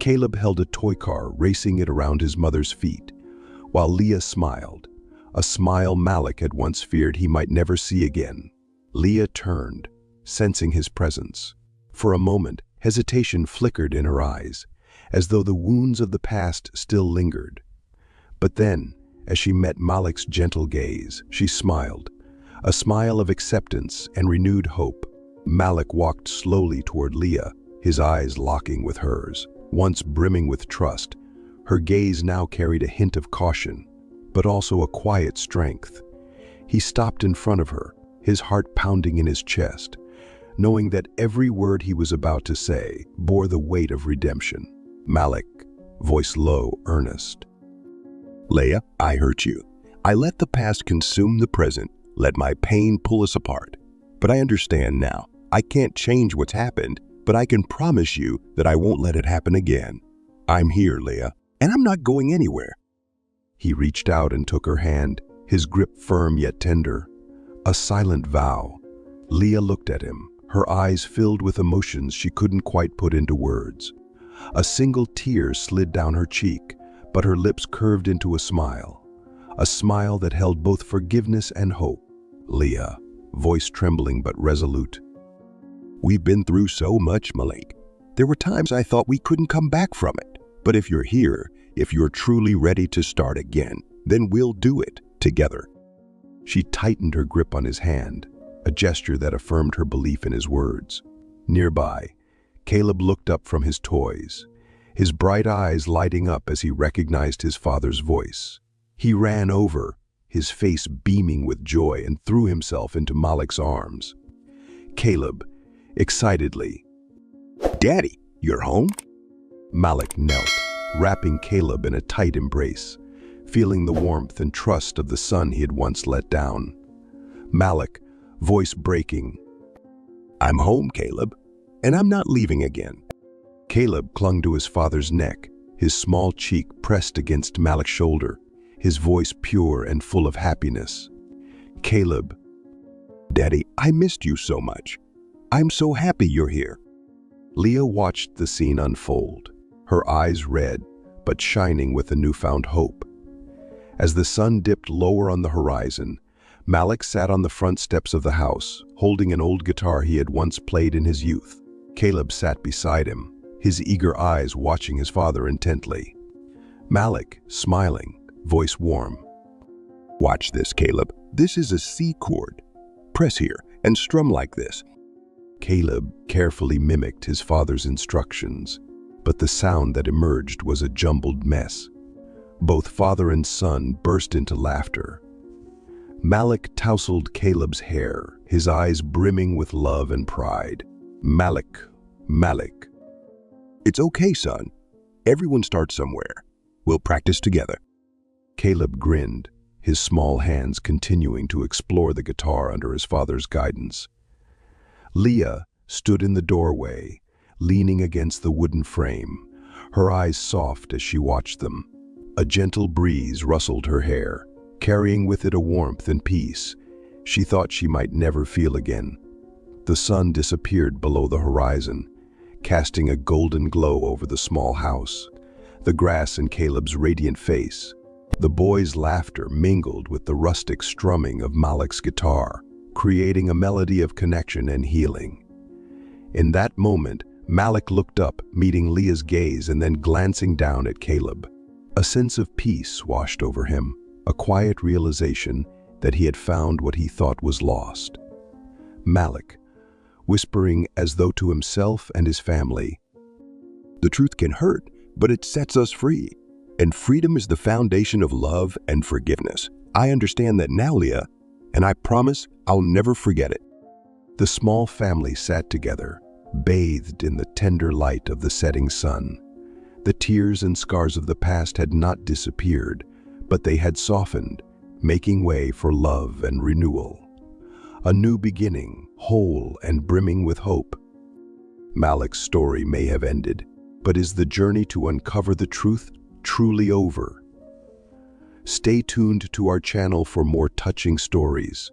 Caleb held a toy car, racing it around his mother's feet, while Leah smiled, a smile Malik had once feared he might never see again. Leah turned, sensing his presence. For a moment, hesitation flickered in her eyes, as though the wounds of the past still lingered. But then, as she met Malik's gentle gaze, she smiled, a smile of acceptance and renewed hope. Malik walked slowly toward Leah, his eyes locking with hers. Once brimming with trust, her gaze now carried a hint of caution, but also a quiet strength. He stopped in front of her, his heart pounding in his chest, knowing that every word he was about to say bore the weight of redemption. Malik, voice low, earnest. Leah, I hurt you. I let the past consume the present, let my pain pull us apart. But I understand now. I can't change what's happened, but I can promise you that I won't let it happen again. I'm here, Leah, and I'm not going anywhere. He reached out and took her hand, his grip firm yet tender. A silent vow. Leah looked at him, her eyes filled with emotions she couldn't quite put into words. A single tear slid down her cheek, but her lips curved into a smile that held both forgiveness and hope. Leah, voice trembling but resolute. We've been through so much, Malik. There were times I thought we couldn't come back from it. But if you're here, if you're truly ready to start again, then we'll do it together." She tightened her grip on his hand, a gesture that affirmed her belief in his words. Nearby, Caleb looked up from his toys, his bright eyes lighting up as he recognized his father's voice. He ran over, his face beaming with joy, and threw himself into Malik's arms. Caleb, excitedly, "Daddy, you're home?" Malik knelt, wrapping Caleb in a tight embrace, feeling the warmth and trust of the son he had once let down. Malik, voice breaking, "I'm home, Caleb, and I'm not leaving again." Caleb clung to his father's neck, his small cheek pressed against Malik's shoulder, his voice pure and full of happiness. "Caleb, "Daddy, I missed you so much. I'm so happy you're here." Leah watched the scene unfold, her eyes red, but shining with a newfound hope. As the sun dipped lower on the horizon, Malik sat on the front steps of the house, holding an old guitar he had once played in his youth. Caleb sat beside him, his eager eyes watching his father intently. Malik, smiling, voice warm. "Watch this, Caleb. This is a C chord. Press here and strum like this." Caleb carefully mimicked his father's instructions, but the sound that emerged was a jumbled mess. Both father and son burst into laughter. Malik tousled Caleb's hair, his eyes brimming with love and pride. "Malik, Malik." "It's okay, son. Everyone starts somewhere. We'll practice together." Caleb grinned, his small hands continuing to explore the guitar under his father's guidance. Leah stood in the doorway, leaning against the wooden frame, her eyes soft as she watched them. A gentle breeze rustled her hair, carrying with it a warmth and peace she thought she might never feel again. The sun disappeared below the horizon, casting a golden glow over the small house, the grass and Caleb's radiant face. The boys' laughter mingled with the rustic strumming of Malik's guitar, creating a melody of connection and healing. In that moment, Malik looked up, meeting Leah's gaze and then glancing down at Caleb. A sense of peace washed over him, a quiet realization that he had found what he thought was lost. Malik, whispering as though to himself and his family, "The truth can hurt, but it sets us free. And freedom is the foundation of love and forgiveness. I understand that now, Leah, and I promise I'll never forget it." The small family sat together, bathed in the tender light of the setting sun. The tears and scars of the past had not disappeared, but they had softened, making way for love and renewal. A new beginning, whole and brimming with hope. Malik's story may have ended, but is the journey to uncover the truth truly over? Stay tuned to our channel for more touching stories.